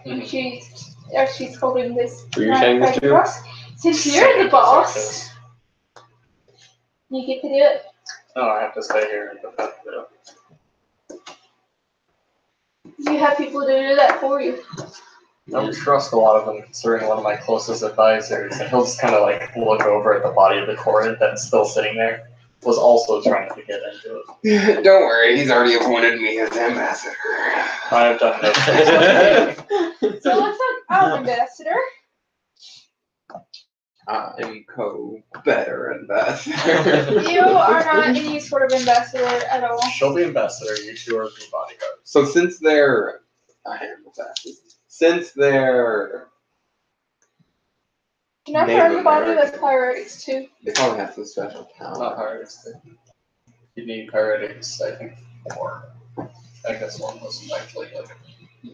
[SPEAKER 3] she's holding this.
[SPEAKER 4] Were you saying this too?
[SPEAKER 3] Boss. Since you're the boss, you get to do it.
[SPEAKER 2] No, I have to stay here and put that video.
[SPEAKER 3] You have people to do that for you.
[SPEAKER 2] I don't trust a lot of them, considering one of my closest advisors, and he'll just kind of like look over at the body of the Corrid that's still sitting there, was also trying to get into it.
[SPEAKER 4] Don't worry, he's already appointed me as ambassador.
[SPEAKER 2] I've done no
[SPEAKER 3] So it looks like I'm ambassador.
[SPEAKER 4] I'm better ambassador.
[SPEAKER 3] You are not any sort of ambassador at all.
[SPEAKER 2] She'll be ambassador, you two are the bodyguards.
[SPEAKER 4] So since they're, since they're,
[SPEAKER 3] You're not
[SPEAKER 4] Native
[SPEAKER 3] part of the body,
[SPEAKER 4] American.
[SPEAKER 3] that's pirates too.
[SPEAKER 4] they probably have some special
[SPEAKER 2] Not
[SPEAKER 4] talent.
[SPEAKER 2] pirates. You need pyretics, I think, 4. I guess one was actually like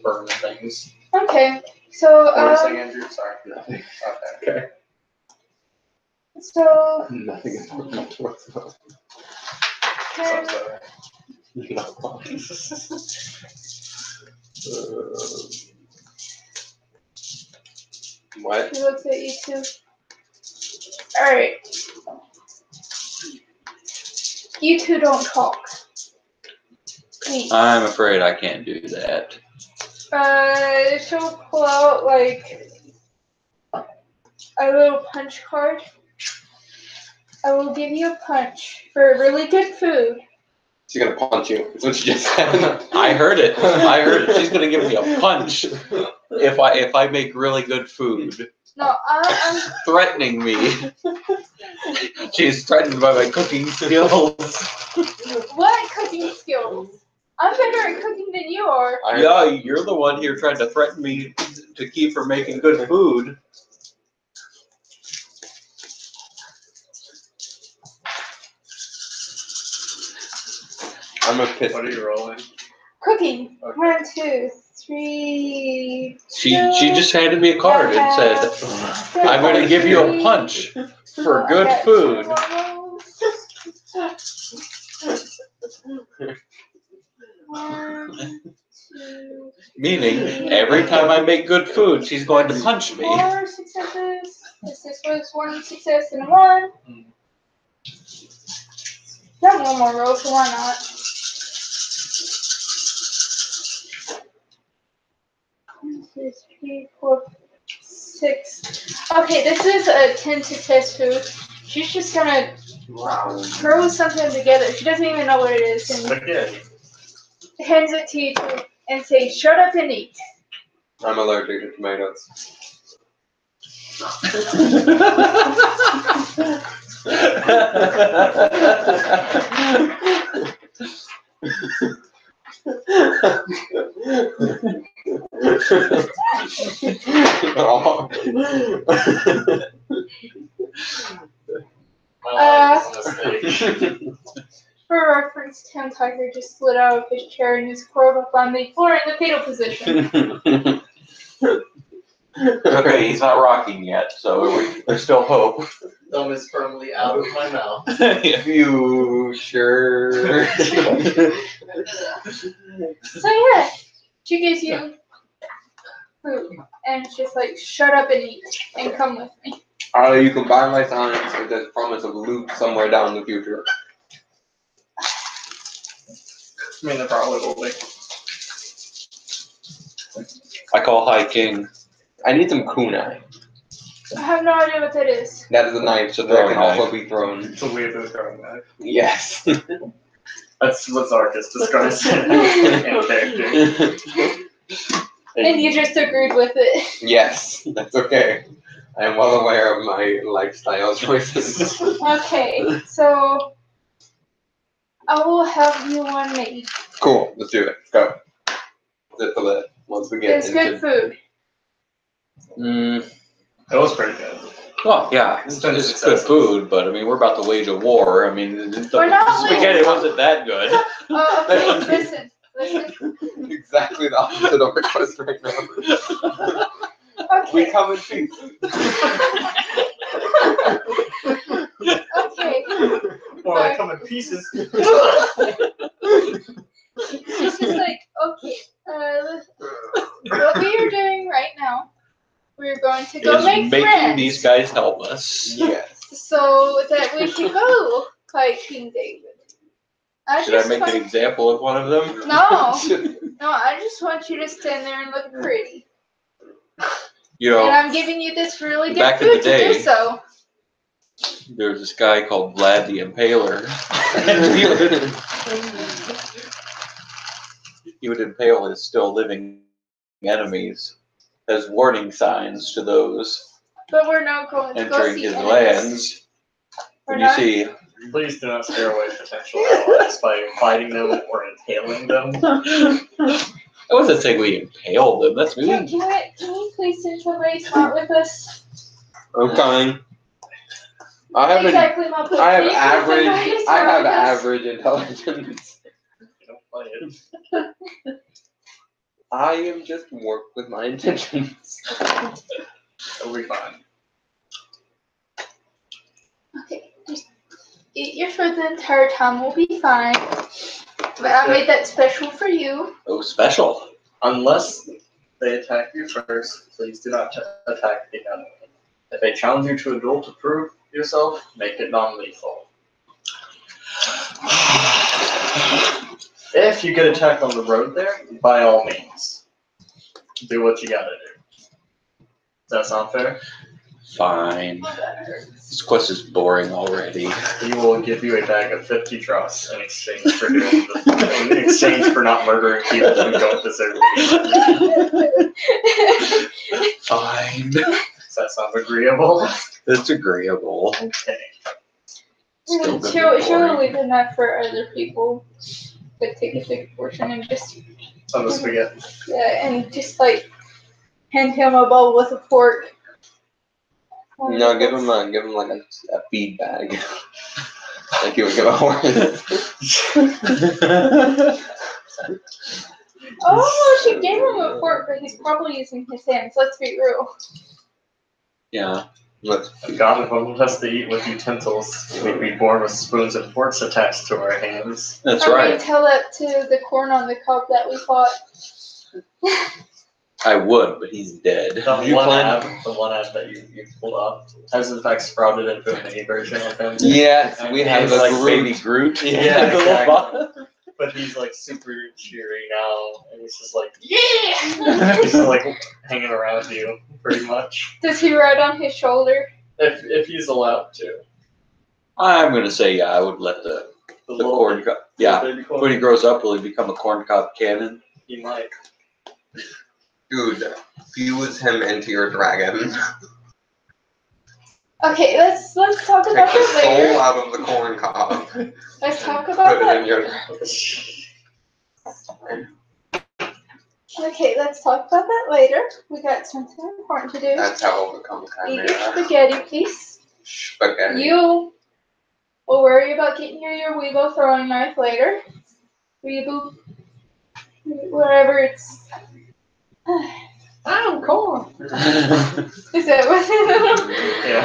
[SPEAKER 2] burn things.
[SPEAKER 3] Okay, so
[SPEAKER 2] What were you saying, Andrew? Sorry.
[SPEAKER 4] Nothing.
[SPEAKER 2] Okay.
[SPEAKER 3] so
[SPEAKER 4] Nothing important towards us.
[SPEAKER 3] can,
[SPEAKER 4] No. What?
[SPEAKER 3] he looks at you too. Alright. You two don't talk. Please.
[SPEAKER 1] I'm afraid I can't do that.
[SPEAKER 3] She'll pull out like a little punch card. I will give you a punch for really good food.
[SPEAKER 4] She's gonna punch you. That's what she just said.
[SPEAKER 1] I heard it. I heard it. She's gonna give me a punch if I make really good food.
[SPEAKER 3] No, I'm
[SPEAKER 1] Threatening me. She's threatened by my cooking skills.
[SPEAKER 3] what cooking skills? I'm better at cooking than you are.
[SPEAKER 1] Yeah, you're the one here trying to threaten me to keep her making good food.
[SPEAKER 4] I'm a pit.
[SPEAKER 2] What are you rolling?
[SPEAKER 3] Cooking.
[SPEAKER 2] Okay.
[SPEAKER 3] 1, 2, 3.
[SPEAKER 1] She just handed me a card and said, I'm going to give you a punch for good food.
[SPEAKER 3] One, 2,
[SPEAKER 1] Meaning, every time I make good food, she's going to punch me.
[SPEAKER 3] 4 successes. This was 1 success and a 1. Got one more roll, so why not? One, 2, 3, 4, 6. Okay, this is a 10 success food. She's just gonna throw something together. She doesn't even know what it is, and
[SPEAKER 2] Spaghetti.
[SPEAKER 3] hands it to you two and say, "Shut up and eat."
[SPEAKER 4] I'm allergic to tomatoes. Oh.
[SPEAKER 2] My life is a mistake.
[SPEAKER 3] For reference, Tim Tucker just slid out of his chair and is curled up on the floor in the fetal position.
[SPEAKER 1] Okay, he's not rocking yet, so there's still hope.
[SPEAKER 2] Thumb is firmly out of my mouth.
[SPEAKER 4] You sure?
[SPEAKER 3] So yeah, she gives you food and it's just like, "Shut up and eat and come with me."
[SPEAKER 4] You can buy my science with this promise of loot somewhere down the future.
[SPEAKER 2] I mean, there probably will be.
[SPEAKER 1] I call High King.
[SPEAKER 4] I need some kunai.
[SPEAKER 3] I have no idea what that is.
[SPEAKER 4] That is a knife, so that
[SPEAKER 1] Throwing
[SPEAKER 4] can
[SPEAKER 1] knife.
[SPEAKER 4] also be thrown.
[SPEAKER 2] It's a weird throwing knife.
[SPEAKER 4] Yes.
[SPEAKER 2] That's what Zarkis describes it in character.
[SPEAKER 3] And you just agreed with it.
[SPEAKER 4] Yes, that's okay. I am well aware of my lifestyle choices.
[SPEAKER 3] Okay, so I will have you one made.
[SPEAKER 4] Cool. Let's do it. Go. Zip the lid. Once we get
[SPEAKER 3] It's good food.
[SPEAKER 1] Mm,
[SPEAKER 2] It was pretty good.
[SPEAKER 1] well, yeah,
[SPEAKER 2] It's
[SPEAKER 1] it's
[SPEAKER 2] been
[SPEAKER 1] good
[SPEAKER 2] successful.
[SPEAKER 1] food, but I mean, we're about to wage a war. I mean, the
[SPEAKER 3] We're not
[SPEAKER 1] spaghetti
[SPEAKER 3] waging-
[SPEAKER 1] wasn't that good.
[SPEAKER 3] Okay, listen.
[SPEAKER 4] Exactly the opposite of request right now. We
[SPEAKER 3] Okay,
[SPEAKER 4] come in peace.
[SPEAKER 3] okay.
[SPEAKER 2] Or they come in pieces.
[SPEAKER 3] It's just like, okay, what we are doing right now, we're going to go
[SPEAKER 1] Is
[SPEAKER 3] make
[SPEAKER 1] making
[SPEAKER 3] friends
[SPEAKER 1] these guys help us.
[SPEAKER 4] Yes.
[SPEAKER 3] so that we can go fight King David.
[SPEAKER 1] Should I make an example of one of them?
[SPEAKER 3] No, I just want you to stand there and look pretty.
[SPEAKER 1] You
[SPEAKER 3] And
[SPEAKER 1] know,
[SPEAKER 3] I'm giving you this really good
[SPEAKER 1] back in the
[SPEAKER 3] food to do
[SPEAKER 1] day-
[SPEAKER 3] so.
[SPEAKER 1] there's this guy called Vlad the Impaler. He would impale his still living enemies as warning signs to those
[SPEAKER 3] But we're not going to go
[SPEAKER 1] entering
[SPEAKER 3] see
[SPEAKER 1] his
[SPEAKER 3] enemies.
[SPEAKER 1] lands.
[SPEAKER 3] We're
[SPEAKER 1] And you
[SPEAKER 3] not.
[SPEAKER 1] see,
[SPEAKER 2] Please do not scare away potential allies by fighting them or impaling them.
[SPEAKER 1] I wasn't saying we impaled them. That's
[SPEAKER 3] Can
[SPEAKER 1] mean.
[SPEAKER 3] you please send somebody smart with us?
[SPEAKER 4] I'm coming. I have
[SPEAKER 3] Exactly my point.
[SPEAKER 4] I have
[SPEAKER 3] Can you send somebody
[SPEAKER 4] average. I
[SPEAKER 3] smart
[SPEAKER 4] have
[SPEAKER 3] with us?
[SPEAKER 4] average intelligence.
[SPEAKER 2] You don't play it.
[SPEAKER 4] I am just warped with my intentions.
[SPEAKER 2] It'll be fine.
[SPEAKER 3] Okay, just eat your food the entire time. We'll be fine. But I made that special for you.
[SPEAKER 1] Oh, special.
[SPEAKER 2] Unless they attack you first, please do not attack the enemy. If they challenge you to a duel to prove yourself, make it non-lethal. If you get attacked on the road there, by all means, do what you gotta do. Does that sound fair?
[SPEAKER 1] Fine. This quest is boring already.
[SPEAKER 2] He will give you a bag of 50 dross in exchange for in exchange for not murdering people who don't deserve it.
[SPEAKER 1] Fine.
[SPEAKER 2] Does that sound agreeable?
[SPEAKER 1] It's agreeable.
[SPEAKER 2] Okay.
[SPEAKER 1] Still gonna be
[SPEAKER 3] She'll
[SPEAKER 1] boring.
[SPEAKER 3] leave enough for other people to take a big portion and just
[SPEAKER 2] On the spaghetti.
[SPEAKER 3] and just like hand him a bowl with a fork.
[SPEAKER 4] No, give him like a feed bag. Like you would give a horse.
[SPEAKER 3] Oh, she gave him a fork, but he's probably using his hands. Let's be real.
[SPEAKER 1] Yeah.
[SPEAKER 4] Look,
[SPEAKER 2] God, if one of us to eat with utensils, we'd be born with spoons and forks attached to our hands.
[SPEAKER 1] That's
[SPEAKER 3] I'm gonna
[SPEAKER 1] right.
[SPEAKER 3] tell that to the corn on the cob that we fought.
[SPEAKER 1] I would, but he's dead.
[SPEAKER 2] The
[SPEAKER 4] You
[SPEAKER 2] one
[SPEAKER 4] plan-
[SPEAKER 2] app that you pulled up has in fact sprouted into a mini version of him.
[SPEAKER 4] yes, we
[SPEAKER 2] And
[SPEAKER 4] have
[SPEAKER 2] he's
[SPEAKER 1] It's
[SPEAKER 4] a
[SPEAKER 1] like
[SPEAKER 4] Groot.
[SPEAKER 1] baby Groot.
[SPEAKER 2] Yeah,
[SPEAKER 1] The little
[SPEAKER 2] exactly.
[SPEAKER 1] bot.
[SPEAKER 2] But he's like super cheery now, and he's just like, yeah! He's just like hanging around you, pretty much.
[SPEAKER 3] Does he ride on his shoulder?
[SPEAKER 2] If he's allowed to.
[SPEAKER 1] I'm gonna say yeah. I would let the
[SPEAKER 2] little
[SPEAKER 1] corn cob. Yeah.
[SPEAKER 2] baby corn,
[SPEAKER 1] When he grows up, will he become a corn cob cannon?
[SPEAKER 2] he might.
[SPEAKER 4] Dude, fuse him into your dragon.
[SPEAKER 3] Okay, let's talk
[SPEAKER 4] Take
[SPEAKER 3] about
[SPEAKER 4] the
[SPEAKER 3] that
[SPEAKER 4] soul
[SPEAKER 3] later.
[SPEAKER 4] out of the corn cob.
[SPEAKER 3] Let's talk about
[SPEAKER 4] Put it in
[SPEAKER 3] that.
[SPEAKER 4] your dragon.
[SPEAKER 3] Okay, let's talk about that later. We got something important to do.
[SPEAKER 4] That's how I'll become
[SPEAKER 3] Eat your
[SPEAKER 4] Chimera.
[SPEAKER 3] spaghetti, please.
[SPEAKER 4] Spaghetti.
[SPEAKER 3] You will worry about getting your Weebo throwing knife later. Weebo, whatever it's.
[SPEAKER 2] I'm corn.
[SPEAKER 3] Is that what?
[SPEAKER 2] Yeah.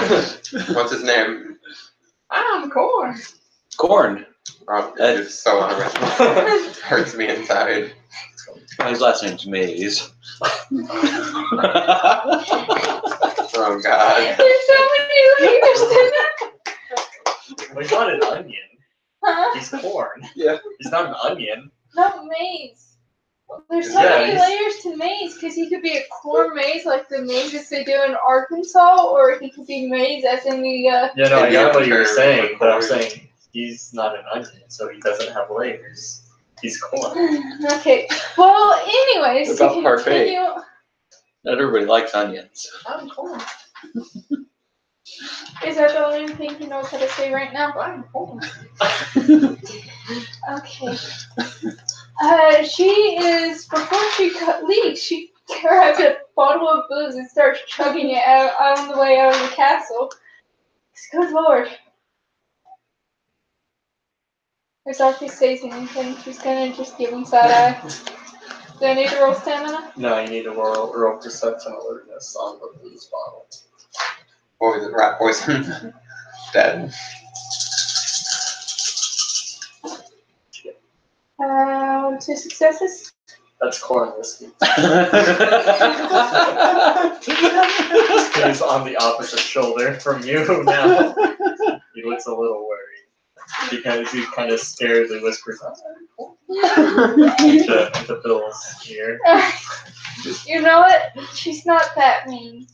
[SPEAKER 4] What's his name?
[SPEAKER 2] I'm corn.
[SPEAKER 1] Corn.
[SPEAKER 4] Oh, that is so unoriginal. Hurts me inside.
[SPEAKER 1] His last name's Maze.
[SPEAKER 4] Oh god.
[SPEAKER 3] There's so many layers to that.
[SPEAKER 2] Well, he's not an onion.
[SPEAKER 3] Huh?
[SPEAKER 2] He's corn.
[SPEAKER 4] Yeah.
[SPEAKER 2] He's not an onion.
[SPEAKER 3] No, maze. There's so
[SPEAKER 2] Yeah,
[SPEAKER 3] many
[SPEAKER 2] he's-
[SPEAKER 3] layers to maze because he could be a corn maze like the mazes they do in Arkansas, or he could be maze as in the.
[SPEAKER 2] Yeah, no, I
[SPEAKER 4] Maybe
[SPEAKER 2] got
[SPEAKER 4] I'm
[SPEAKER 2] what you were
[SPEAKER 4] sure
[SPEAKER 2] saying, but I'm
[SPEAKER 4] corn.
[SPEAKER 2] saying he's not an onion, so he doesn't have layers. He's corn.
[SPEAKER 3] Okay. Well, anyways, to
[SPEAKER 1] About parfait.
[SPEAKER 3] continue.
[SPEAKER 1] Not everybody likes onions.
[SPEAKER 2] I'm corn.
[SPEAKER 3] Is that the only thing he knows how to say right now?
[SPEAKER 2] Fine, hold
[SPEAKER 3] Okay. She is, before she leaves, she grabs a bottle of booze and starts chugging it out on the way out of the castle. Good lord. If Zarky says anything, she's gonna just give him side eye. Do I need to roll stamina?
[SPEAKER 2] No, you need to roll perception alertness on the booze bottle.
[SPEAKER 4] Poison, rat poison. Dead.
[SPEAKER 3] 2 successes.
[SPEAKER 2] That's corn whiskey. He's on the opposite shoulder from you now. He looks a little worried. He kind of scaredly whispers into Bill's ear.
[SPEAKER 3] You know what? She's not that mean.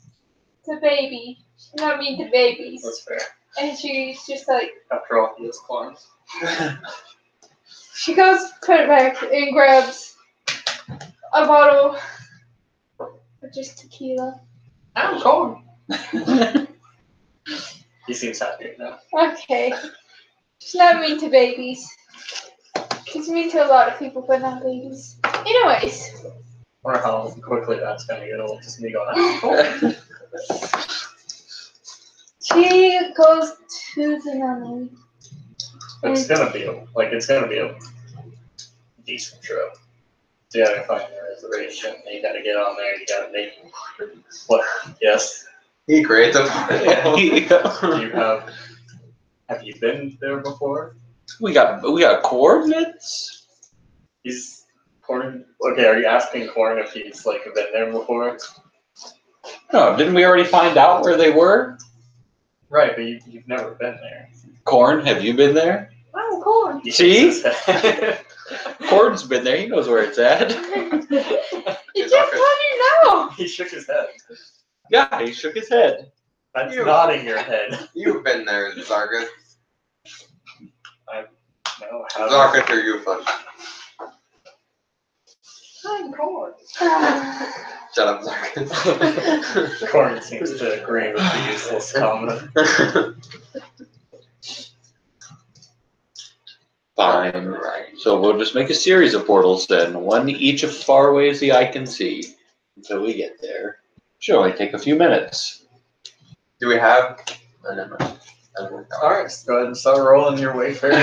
[SPEAKER 3] It's a baby. She's not mean to babies.
[SPEAKER 2] That's fair.
[SPEAKER 3] And she's just like,
[SPEAKER 2] After all, he is corn.
[SPEAKER 3] she goes, put it back, and grabs a bottle of just tequila.
[SPEAKER 2] I'm corn. He seems happier now.
[SPEAKER 3] Okay. She's not mean to babies. She's mean to a lot of people, but not babies. Anyways.
[SPEAKER 2] I wonder how quickly that's gonna get old. Just me going, I'm corn.
[SPEAKER 3] She goes to the nunnery.
[SPEAKER 2] It's gonna be a decent trip. So you gotta find a reservation. You gotta get on there. You gotta make what? Yes.
[SPEAKER 4] He creates a portal.
[SPEAKER 2] You have you been there before?
[SPEAKER 1] We got coordinates.
[SPEAKER 2] He's Corn. Okay, are you asking Corn if he's like been there before?
[SPEAKER 1] No, didn't we already find out where they were?
[SPEAKER 2] Right, but you've never been there.
[SPEAKER 1] Corn, have you been there?
[SPEAKER 3] Oh, Corn.
[SPEAKER 2] He
[SPEAKER 1] See?
[SPEAKER 2] shakes his head.
[SPEAKER 1] Corn's been there. He knows where it's at.
[SPEAKER 3] You just let me know.
[SPEAKER 2] He shook his head.
[SPEAKER 1] Yeah, he shook his head.
[SPEAKER 2] That's nodding your head.
[SPEAKER 4] You've been there, Zarkus.
[SPEAKER 2] No,
[SPEAKER 4] Zarkus or you first.
[SPEAKER 2] I'm Corn.
[SPEAKER 4] Shut up, Zarkus.
[SPEAKER 2] Corn seems to agree with the useless comment.
[SPEAKER 1] Fine. So we'll just make a series of portals then, one each as far away as the eye can see, until we get there. Should only take a few minutes.
[SPEAKER 4] Do we have a number?
[SPEAKER 2] Alright, go ahead and start rolling your way fair.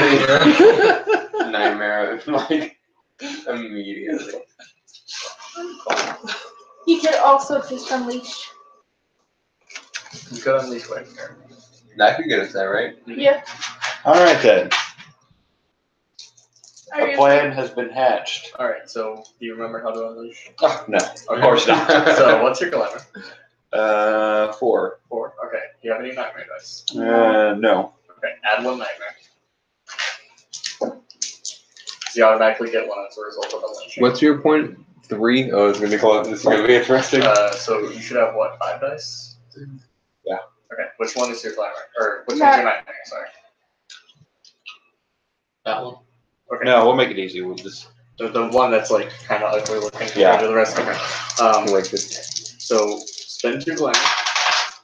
[SPEAKER 4] Nightmare, like, immediately.
[SPEAKER 3] You could also just unleash.
[SPEAKER 2] You could unleash Wayfair.
[SPEAKER 4] That could get us there, right?
[SPEAKER 3] Yeah.
[SPEAKER 1] All right then.
[SPEAKER 3] Are
[SPEAKER 1] A
[SPEAKER 3] you-
[SPEAKER 1] plan has been hatched.
[SPEAKER 2] Alright, so do you remember how to unleash?
[SPEAKER 1] Oh, no,
[SPEAKER 2] Okay.
[SPEAKER 1] of course not.
[SPEAKER 2] So what's your glamour?
[SPEAKER 1] 4.
[SPEAKER 2] 4. Okay. Do you have any nightmare dice?
[SPEAKER 1] No.
[SPEAKER 2] Okay, add 1 nightmare. So you automatically get 1 as a result of unleashing.
[SPEAKER 4] What's your point? 3? Oh, it's gonna be close. This is gonna be interesting.
[SPEAKER 2] So you should have what, 5 dice?
[SPEAKER 1] Yeah.
[SPEAKER 2] Okay, which one is your glamour? Or which one's your nightmare, sorry?
[SPEAKER 1] That one?
[SPEAKER 2] Okay.
[SPEAKER 1] No, we'll make it easy. We'll just.
[SPEAKER 2] The one that's like kind of ugly looking
[SPEAKER 1] Yeah.
[SPEAKER 2] compared to the rest of them.
[SPEAKER 4] Like this.
[SPEAKER 2] So spend 2 glamour.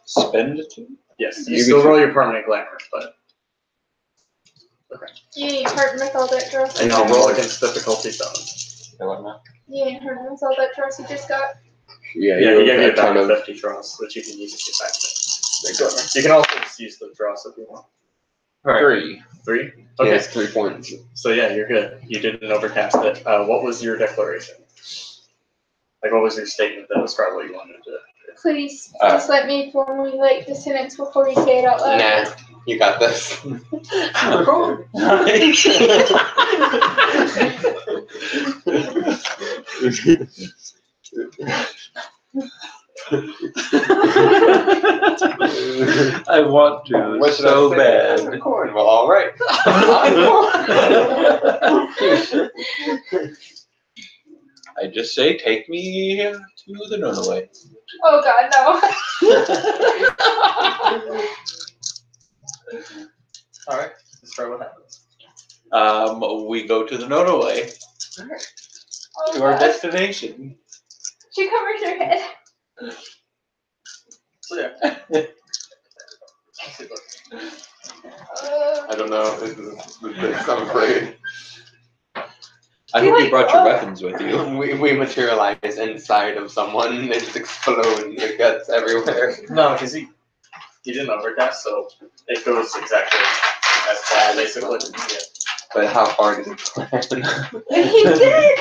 [SPEAKER 1] Spend it?
[SPEAKER 2] Yes,
[SPEAKER 4] You
[SPEAKER 2] you still
[SPEAKER 4] get
[SPEAKER 2] roll your permanent glamour, but
[SPEAKER 3] You ain't hurting with all that dross.
[SPEAKER 2] and I'll roll against difficulty 7.
[SPEAKER 3] You ain't hurting with all that dross you just got.
[SPEAKER 4] Yeah,
[SPEAKER 2] Yeah, he gave you a
[SPEAKER 4] ton
[SPEAKER 2] ton
[SPEAKER 4] of.
[SPEAKER 2] 50 draws, which you can use to get back to. You can also just use the draws if you want.
[SPEAKER 4] Alright.
[SPEAKER 1] 3.
[SPEAKER 2] 3?
[SPEAKER 4] Okay.
[SPEAKER 2] Okay.
[SPEAKER 4] Yeah, it's 3 points.
[SPEAKER 2] So yeah, you're good. You didn't overcast it. What was your declaration? Like, what was your statement that described what you wanted to do?
[SPEAKER 3] Please let me formulate the sentence before you say it out loud.
[SPEAKER 4] Nah, you got this.
[SPEAKER 1] I want to
[SPEAKER 4] What should
[SPEAKER 1] so
[SPEAKER 4] I say?
[SPEAKER 1] bad.
[SPEAKER 4] Corn. Well, all right.
[SPEAKER 1] I just say, take me to the Nunaway.
[SPEAKER 3] Oh God, no.
[SPEAKER 2] All right, describe what happens.
[SPEAKER 1] We go to the Nunaway,
[SPEAKER 3] Oh,
[SPEAKER 1] to our
[SPEAKER 3] God.
[SPEAKER 1] destination.
[SPEAKER 3] She covers her head.
[SPEAKER 2] So yeah,
[SPEAKER 4] I don't know. This is I'm afraid.
[SPEAKER 1] I hope you brought your weapons with you.
[SPEAKER 4] We materialize inside of someone and they just explode and the guts everywhere.
[SPEAKER 2] No, because he didn't overcast, so it goes exactly as planned, basically. Yeah.
[SPEAKER 4] But how far did it plan?
[SPEAKER 3] He did!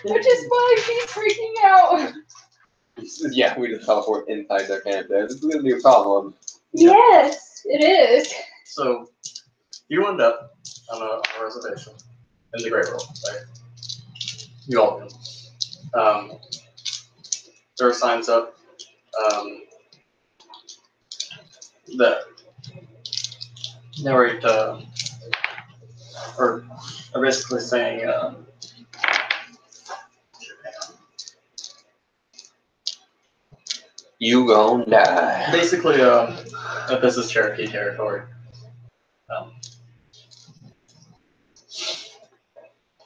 [SPEAKER 3] Which is why she's freaking out.
[SPEAKER 4] Yeah, we just teleport inside their camp. This is gonna be a problem.
[SPEAKER 3] Yes, it is.
[SPEAKER 2] So, you end up on a reservation in the Great World, right? You all do. There are signs up that narrate, or are basically saying,
[SPEAKER 1] You gon' die.
[SPEAKER 2] basically, that this is Cherokee territory.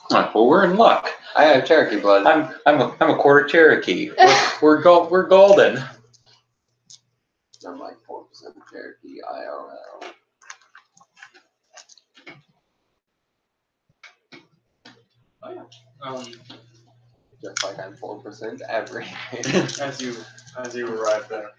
[SPEAKER 1] Well, we're in luck.
[SPEAKER 4] I have Cherokee blood.
[SPEAKER 1] I'm a quarter Cherokee. We're golden.
[SPEAKER 4] I'm like 4% Cherokee IRL. Just like I'm 4% everything.
[SPEAKER 2] As you arrive there,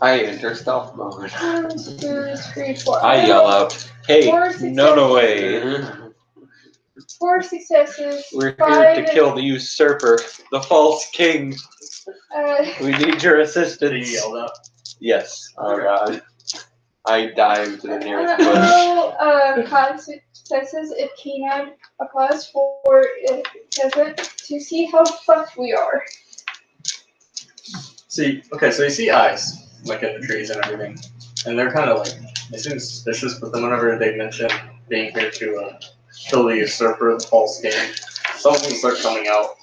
[SPEAKER 4] I enter stealth mode.
[SPEAKER 3] 1, 2, 3, 4.
[SPEAKER 1] I yell out, "Hey, no way!
[SPEAKER 3] 4 successes.
[SPEAKER 1] We're
[SPEAKER 3] 5
[SPEAKER 1] here to kill the usurper, the false king. We need your
[SPEAKER 2] you
[SPEAKER 1] assistance."
[SPEAKER 2] yelled out.
[SPEAKER 1] Yes.
[SPEAKER 4] Oh god. I dive to the nearest
[SPEAKER 3] I
[SPEAKER 4] bush.
[SPEAKER 3] will 5 successes if Keenan applies, 4 if it doesn't, to see how fucked we are.
[SPEAKER 2] See, okay, so you see eyes, like in the trees and everything, and they're kind of like, they seem suspicious, but then whenever they mention being here to kill the usurper, the false king, some of them start coming out.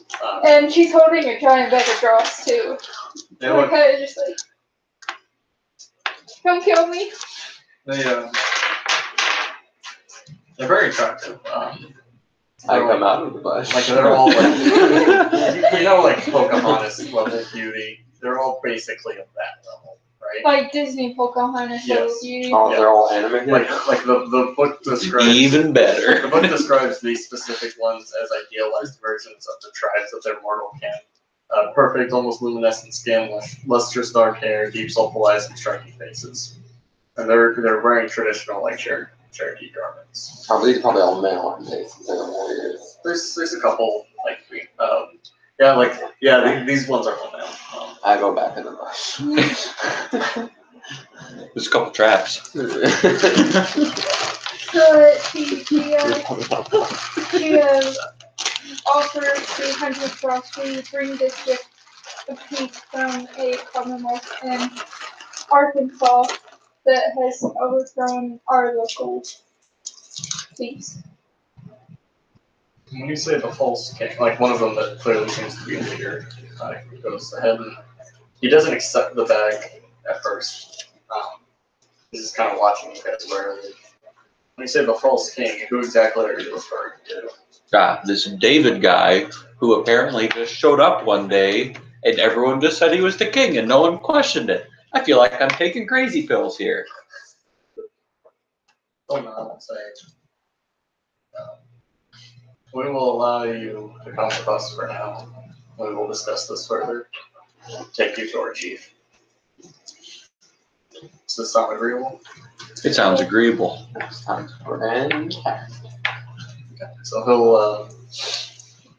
[SPEAKER 3] And she's holding a giant bag of dross too.
[SPEAKER 2] They look,
[SPEAKER 3] kind of just like, don't kill me.
[SPEAKER 2] they're very attractive.
[SPEAKER 4] I come out of the bush.
[SPEAKER 2] Like they're all like, you know, like Pocahontas level beauty. They're all basically of that level, right?
[SPEAKER 3] Like Disney Pocahontas level
[SPEAKER 2] Yes.
[SPEAKER 3] beauty.
[SPEAKER 4] Oh, they're all animated?
[SPEAKER 2] Like the book describes.
[SPEAKER 1] Even better.
[SPEAKER 2] The book describes these specific ones as idealized versions of the tribes of their mortal kin. Perfect, almost luminescent skin, lustrous dark hair, deep soulful eyes, and striking faces. And they're wearing traditional like Cherokee garments.
[SPEAKER 4] These are probably all male, aren't they? Since they're warriors.
[SPEAKER 2] There's a couple like these ones are all male.
[SPEAKER 4] I go back in the bush.
[SPEAKER 1] There's a couple traps.
[SPEAKER 3] So she offers 300 dross to bring this gift of peace from a commonwealth in Arkansas that has overthrown our local thieves.
[SPEAKER 2] When you say the false king, like one of them that clearly seems to be a leader, goes ahead and he doesn't accept the bag at first. He's just kind of watching you guys warily. When you say the false king, who exactly are you referring to?
[SPEAKER 1] This David guy who apparently just showed up one day and everyone just said he was the king and no one questioned it. I feel like I'm taking crazy pills here.
[SPEAKER 2] Oh no, I'm saying. We will allow you to come with us for now. We will discuss this further. Take you to our chief. Does this sound agreeable?
[SPEAKER 1] It sounds agreeable.
[SPEAKER 4] Sounds fantastic.
[SPEAKER 2] Okay. So he'll,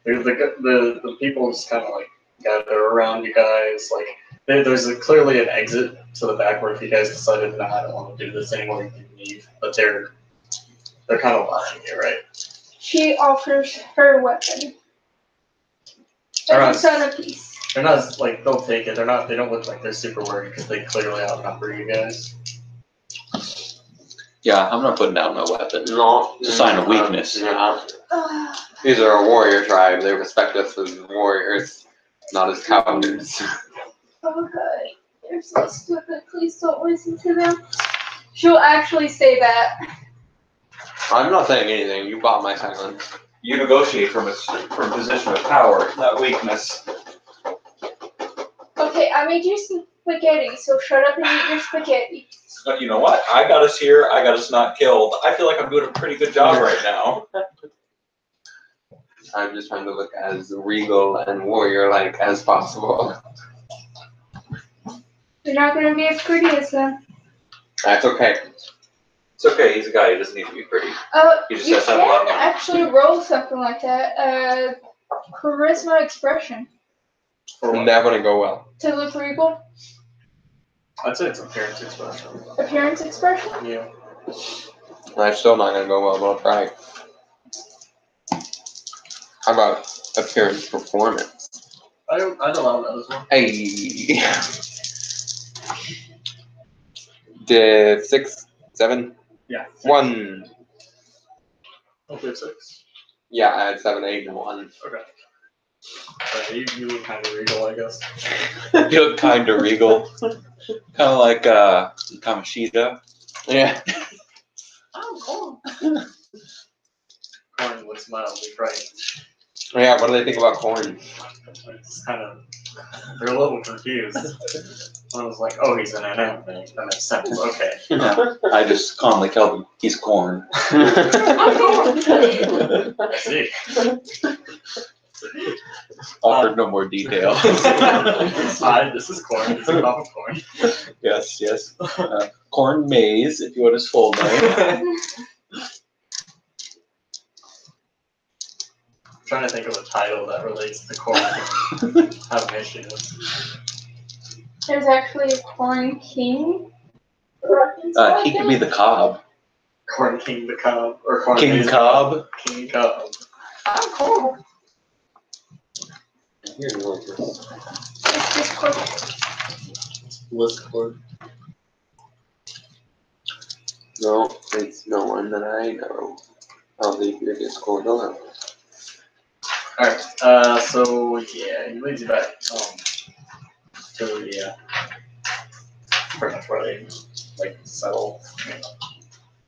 [SPEAKER 2] the people just kind of like gather around you guys. Like, there's clearly an exit to the back where if you guys decided, no, I don't want to do this anymore, you can leave. But they're kind of watching you, right?
[SPEAKER 3] She offers her weapon.
[SPEAKER 2] Alright.
[SPEAKER 3] And a son of peace.
[SPEAKER 2] They're not like they'll take it. They don't look like they're super worried because they clearly outnumber you guys.
[SPEAKER 1] Yeah, I'm not putting down my weapon.
[SPEAKER 4] No.
[SPEAKER 1] It's a sign of weakness.
[SPEAKER 4] Yeah. These are a warrior tribe. They respect us as warriors, not as cowards.
[SPEAKER 3] Oh god, they're so stupid. Please don't listen to them. She'll actually say that.
[SPEAKER 4] I'm not saying anything. You bought my silence.
[SPEAKER 1] You negotiate from a position of power, not weakness.
[SPEAKER 3] I made you some spaghetti, so shut up and eat your spaghetti.
[SPEAKER 1] But you know what? I got us here. I got us not killed. I feel like I'm doing a pretty good job right now.
[SPEAKER 4] I'm just trying to look as regal and warrior-like as possible.
[SPEAKER 3] You're not gonna be as pretty as them.
[SPEAKER 4] That's okay.
[SPEAKER 1] It's okay. He's a guy. He doesn't need to be pretty. He just
[SPEAKER 3] You
[SPEAKER 1] has to have a lot of
[SPEAKER 3] can
[SPEAKER 1] money.
[SPEAKER 3] actually roll something like that. Charisma expression
[SPEAKER 4] That wouldn't go well.
[SPEAKER 3] to look regal.
[SPEAKER 2] I'd say it's appearance expression.
[SPEAKER 3] Appearance expression.
[SPEAKER 2] Yeah.
[SPEAKER 4] That's still not gonna go well, but I'll try. How about appearance performance?
[SPEAKER 2] I'd allow that as well.
[SPEAKER 4] Hey. Did 6, 7,
[SPEAKER 2] Yeah.
[SPEAKER 4] 1.
[SPEAKER 2] Hopefully 6.
[SPEAKER 4] Yeah, I had 7, 8, and 1.
[SPEAKER 2] Okay. You look kind of regal, I guess.
[SPEAKER 1] You look kind of regal. Kind of like Kamashita.
[SPEAKER 4] Yeah.
[SPEAKER 2] Oh, cool. Corn looks mildly frightened.
[SPEAKER 4] Yeah, what do they think about corn?
[SPEAKER 2] It's kind of, they're a little confused. I was like, oh, he's an NM thing. That makes sense. Okay.
[SPEAKER 1] Yeah. I just calmly tell him he's corn.
[SPEAKER 2] I see.
[SPEAKER 1] Offered no more detail.
[SPEAKER 2] Hi, this is corn. This is Papa Corn.
[SPEAKER 1] Yes, yes. Corn Maze, if you want his full name.
[SPEAKER 2] I'm trying to think of a title that relates to corn. Have an issue.
[SPEAKER 3] There's actually a corn king.
[SPEAKER 1] He could be the Cobb.
[SPEAKER 2] Corn King the Cobb. Or Corn
[SPEAKER 1] King
[SPEAKER 2] Maze
[SPEAKER 1] Cobb.
[SPEAKER 2] King Cobb. I'm cool.
[SPEAKER 4] Here, you want this.
[SPEAKER 3] It's just corn.
[SPEAKER 2] List corn.
[SPEAKER 4] No, it's no one that I know. I'll leave your Discord alone.
[SPEAKER 2] Alright, so yeah, he leads you back to the pretty much where they like settle.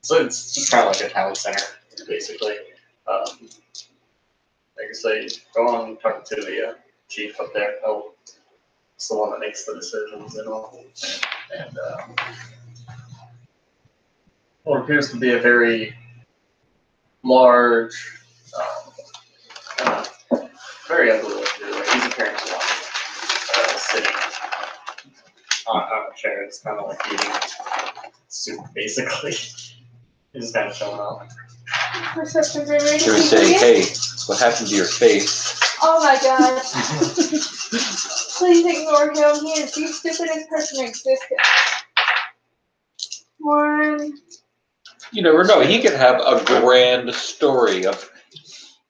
[SPEAKER 2] So it's just kind of like a town center, basically. Like I say, go on and talk to the chief up there. Oh, it's the one that makes the decisions and all. And well, it appears to be a very large, very ugly looking dude. Like he's appearing to one sitting on a chair. It's kind of like eating soup, basically. He's just kind of showing up.
[SPEAKER 3] Perception very
[SPEAKER 1] Can we say, hey, what happened to your face?
[SPEAKER 3] Oh my god. Please ignore him. He is the stupidest person in existence. 1.
[SPEAKER 1] You never know. He could have a grand story of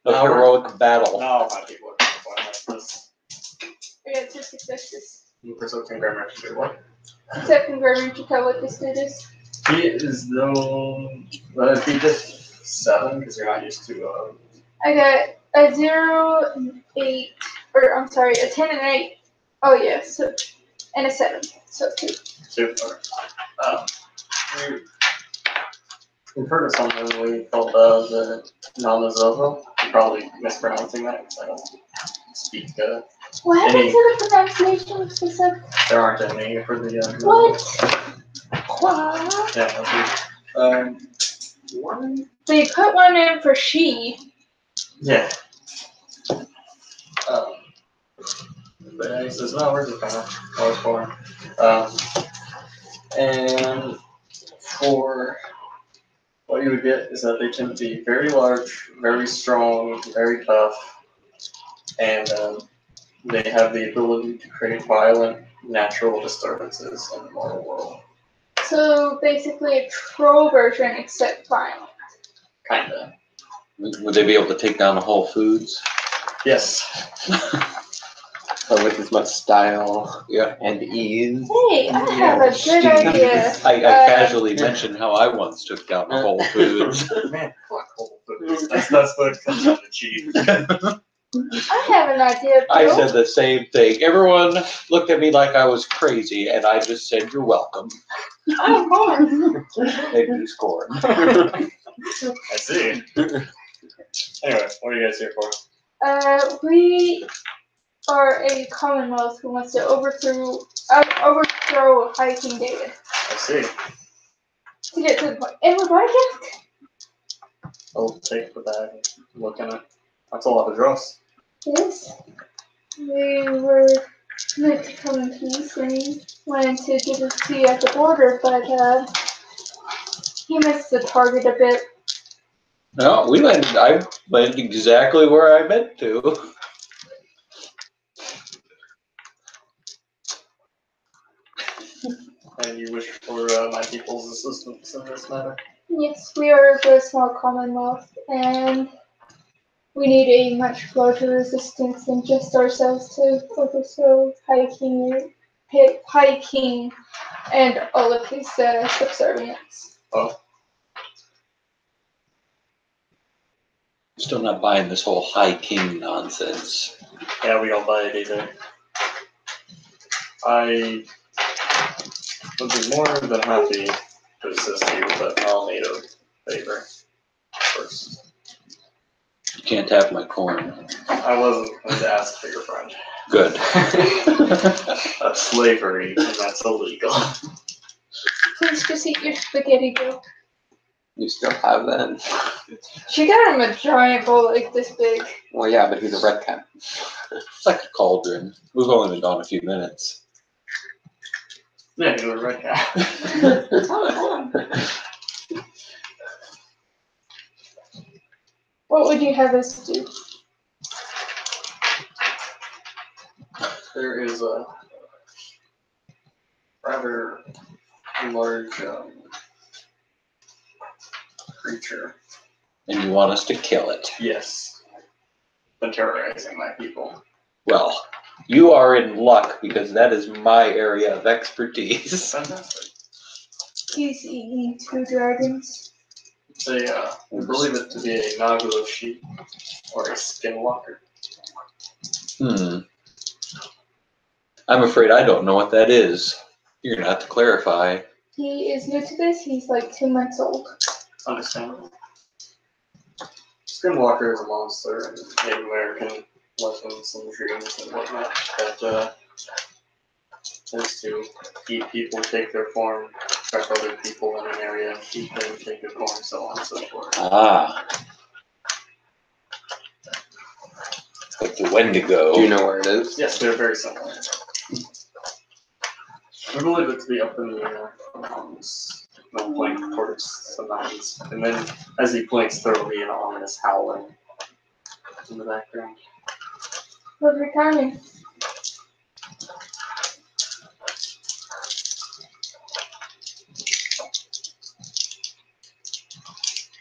[SPEAKER 1] heroic battle.
[SPEAKER 2] No, my people are going like this.
[SPEAKER 3] I got 2 successes.
[SPEAKER 2] Perception grammar to do what?
[SPEAKER 3] Except in grammar to tell what this dude is.
[SPEAKER 2] He is known. Well, if he just 7, because you're not used to.
[SPEAKER 3] I got a 0, 8, or I'm sorry, a 10 and an 8. Oh yeah, so and a 7, so 2.
[SPEAKER 2] 2. We've heard of something we called the Namazovo. I'm probably mispronouncing that because I don't speak.
[SPEAKER 3] What happened
[SPEAKER 2] Any-
[SPEAKER 3] to the pronunciation of this?
[SPEAKER 2] There aren't any for the.
[SPEAKER 3] What? What?
[SPEAKER 2] Yeah. One.
[SPEAKER 3] So you put one in for she.
[SPEAKER 2] Yeah. But he says, no, we're just gonna always born. And for what you would get is that they tend to be very large, very strong, very tough, and they have the ability to create violent natural disturbances in the mortal world.
[SPEAKER 3] So basically a troll version except violent.
[SPEAKER 2] Kinda.
[SPEAKER 1] Would they be able to take down the Whole Foods?
[SPEAKER 2] Yes.
[SPEAKER 4] But with as much style
[SPEAKER 1] Yeah.
[SPEAKER 4] and ease.
[SPEAKER 3] Hey, I have a good idea.
[SPEAKER 1] I casually mentioned how I once took down the Whole Foods.
[SPEAKER 2] Man, fuck Whole Foods. That's what comes out of cheap.
[SPEAKER 3] I have an idea.
[SPEAKER 1] I
[SPEAKER 3] Bill.
[SPEAKER 1] said the same thing. Everyone looked at me like I was crazy, and I just said, "You're welcome."
[SPEAKER 3] Oh, corn.
[SPEAKER 1] They just corn.
[SPEAKER 2] I see. Anyway, what are you guys here for?
[SPEAKER 3] We are a commonwealth who wants to overthrow hiking David.
[SPEAKER 2] I see.
[SPEAKER 3] To get to the point. And we're budget.
[SPEAKER 2] I'll take the bag and look in it. That's a lot of drugs.
[SPEAKER 3] Yes. We were meant to come in peace and wanted to give it to you at the border, but he missed the target a bit.
[SPEAKER 1] No, I landed exactly where I meant to.
[SPEAKER 2] And you wish for my people's assistance in this matter?
[SPEAKER 3] Yes, we are a small commonwealth, and we need a much larger resistance than just ourselves to overthrow High King and all of his subservients.
[SPEAKER 2] Oh,
[SPEAKER 1] Still not buying this whole High King nonsense.
[SPEAKER 2] yeah, we don't buy it either. I would be more than happy to assist you, but I'll need a favor first.
[SPEAKER 1] You can't have my corn.
[SPEAKER 2] I wasn't going to ask for your friend.
[SPEAKER 1] Good.
[SPEAKER 2] That's slavery, and that's illegal.
[SPEAKER 3] Please just eat your spaghetti, Joe.
[SPEAKER 4] You still have that?
[SPEAKER 3] She got him a giant bowl like this big.
[SPEAKER 4] Well, yeah, but he's a red cat.
[SPEAKER 1] It's like a cauldron. We've only been gone a few minutes.
[SPEAKER 2] Yeah, you're right.
[SPEAKER 3] What would you have us do?
[SPEAKER 2] There is a rather large creature.
[SPEAKER 1] And you want us to kill it.
[SPEAKER 2] Yes. Been terrorizing my people.
[SPEAKER 1] Well, you are in luck because that is my area of expertise.
[SPEAKER 2] Fantastic.
[SPEAKER 3] He's eating 2 dragons.
[SPEAKER 2] They believe it to be a Nagulo sheep or a skinwalker.
[SPEAKER 1] I'm afraid I don't know what that is. You're gonna have to clarify.
[SPEAKER 3] He is new to this. He's like 2 months old.
[SPEAKER 2] Understandable. Skinwalker is a monster in Native American legends and dreams and whatnot that tends to eat people, take their form, trap other people in an area, eat them, take their form, so on and so forth.
[SPEAKER 1] Ah. It's like the Wendigo.
[SPEAKER 4] Do you know where it is?
[SPEAKER 2] Yes, they're very similar. We believe it to be up in the mountains. They'll blink towards the mountains. And then as he blinks, there will be an ominous howling in the background.
[SPEAKER 3] Perfect timing.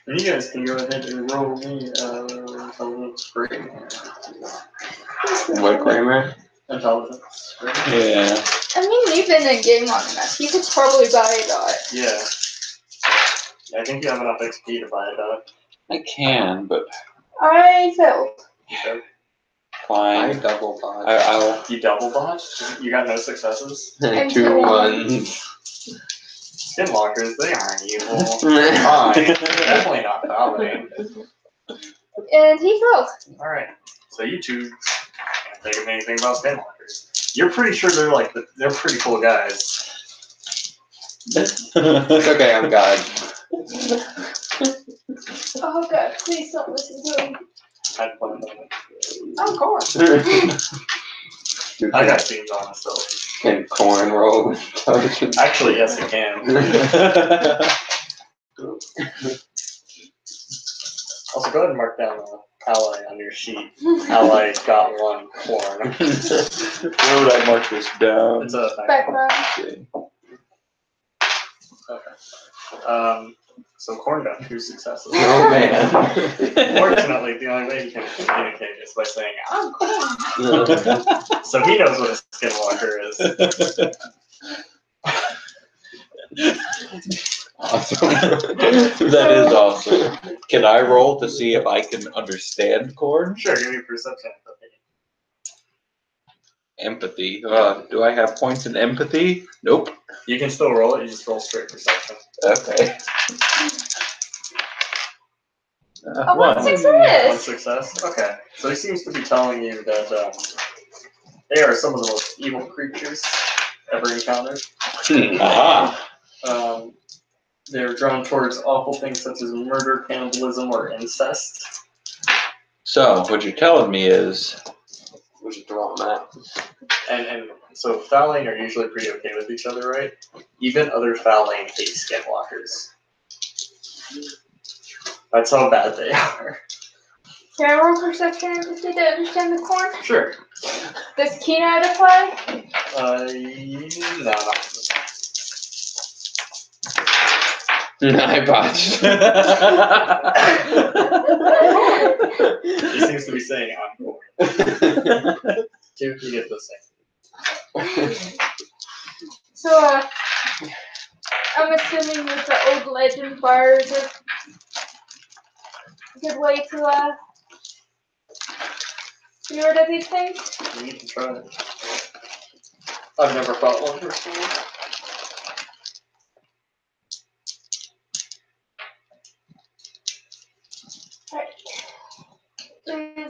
[SPEAKER 2] And you guys can go ahead and roll me intelligence rating.
[SPEAKER 4] What, Kramer?
[SPEAKER 2] Intelligence rating.
[SPEAKER 1] Yeah.
[SPEAKER 3] I mean, you've been in game long enough. You could probably buy a dot.
[SPEAKER 2] Yeah. I think you have enough XP to buy a dot.
[SPEAKER 1] I can, but
[SPEAKER 3] I failed.
[SPEAKER 2] Okay.
[SPEAKER 4] I
[SPEAKER 1] fine.
[SPEAKER 4] double bought.
[SPEAKER 1] I'll.
[SPEAKER 2] You double botched? You got no successes?
[SPEAKER 3] I'm
[SPEAKER 4] 2
[SPEAKER 3] kidding.
[SPEAKER 4] 1s.
[SPEAKER 2] Skinwalkers, they aren't evil. Fine. Definitely not paladin.
[SPEAKER 3] And he failed.
[SPEAKER 2] Alright. So you two can't think of anything about skinwalkers. You're pretty sure they're pretty cool guys.
[SPEAKER 4] It's okay, I'm God.
[SPEAKER 3] Oh god, please don't listen to him.
[SPEAKER 2] I'd play them.
[SPEAKER 3] Oh, course.
[SPEAKER 2] I got scenes on it, so.
[SPEAKER 4] Can corn roll intelligence?
[SPEAKER 2] Actually, yes, it can. Also, go ahead and mark down ally on your sheet. Ally got 1 corn.
[SPEAKER 1] Where would I mark this down?
[SPEAKER 2] It's a
[SPEAKER 3] Background.
[SPEAKER 2] Okay. So corn got 2 successes.
[SPEAKER 4] Oh man.
[SPEAKER 2] Fortunately, the only way you can communicate is by saying, I'm corn. So he knows what a skinwalker is.
[SPEAKER 4] Awesome.
[SPEAKER 1] That is awesome. Can I roll to see if I can understand corn?
[SPEAKER 2] Sure, give me a perception.
[SPEAKER 1] Empathy. Do I have points in empathy? Nope.
[SPEAKER 2] You can still roll it, you just roll straight perception.
[SPEAKER 1] Okay.
[SPEAKER 3] Oh, 1
[SPEAKER 1] 1.
[SPEAKER 3] success.
[SPEAKER 2] 1 success? Okay. So he seems to be telling you that They are some of the most evil creatures ever encountered.
[SPEAKER 1] Aha.
[SPEAKER 2] They're drawn towards awful things such as murder, cannibalism, or incest.
[SPEAKER 1] So, what you're telling me is,
[SPEAKER 4] We should draw them out.
[SPEAKER 2] And so Phalane are usually pretty okay with each other, right? Even other Phalane hate skinwalkers. That's how bad they are.
[SPEAKER 3] Can I roll perception to see to understand the corn?
[SPEAKER 2] Sure.
[SPEAKER 3] Does keen eye apply?
[SPEAKER 2] No, not.
[SPEAKER 4] I botched.
[SPEAKER 2] He seems to be saying I'm corn. Two, you get the same.
[SPEAKER 3] So, I'm assuming that the old legend fire is a good way to, get rid of these things.
[SPEAKER 2] You can try it. I've never fought one personally.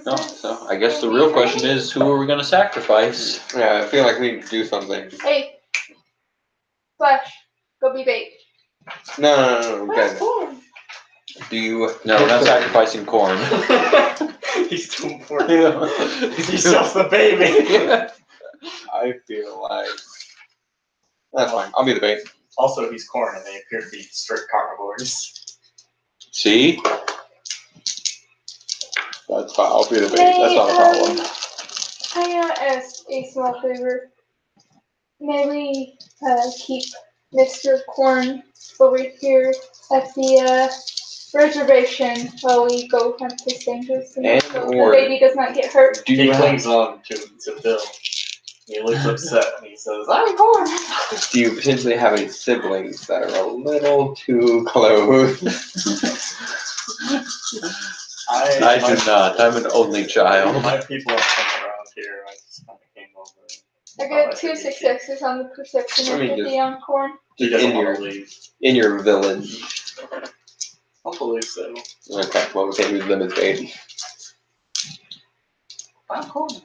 [SPEAKER 1] no, so I guess the real question is, who are we going to sacrifice?
[SPEAKER 4] Yeah, I feel like we need to do something.
[SPEAKER 3] Hey, Flash, go be bait.
[SPEAKER 4] No, okay.
[SPEAKER 3] Corn.
[SPEAKER 4] Do you?
[SPEAKER 1] No, we're not sacrificing corn.
[SPEAKER 2] He's too important. He's just a baby.
[SPEAKER 4] I feel like that's fine. I'll be the bait.
[SPEAKER 2] Also, he's corn, and they appear to be strict carnivores.
[SPEAKER 1] See?
[SPEAKER 4] That's fine. I'll be the bait. That's not a problem.
[SPEAKER 3] I ask a small favor. May we keep Mr. Corn over here at the reservation while we go hunt this dangerous thing,
[SPEAKER 4] And
[SPEAKER 3] so
[SPEAKER 4] or-
[SPEAKER 3] the baby does not get hurt.
[SPEAKER 4] Do
[SPEAKER 2] He
[SPEAKER 4] you
[SPEAKER 2] clings on to Bill. He looks upset, and he says, "I'm corn."
[SPEAKER 4] do you potentially have any siblings that are a little too close?
[SPEAKER 1] I do not. I'm an only child.
[SPEAKER 2] My people are from around here. I just kind of came over.
[SPEAKER 3] I got 2 successes on the perception
[SPEAKER 4] I
[SPEAKER 3] of
[SPEAKER 4] mean,
[SPEAKER 3] 50 on corn.
[SPEAKER 2] He
[SPEAKER 4] Just
[SPEAKER 2] doesn't want to leave.
[SPEAKER 4] in your village.
[SPEAKER 2] I'll believe so.
[SPEAKER 4] Okay, well we can use them as bait.
[SPEAKER 2] I'm corn.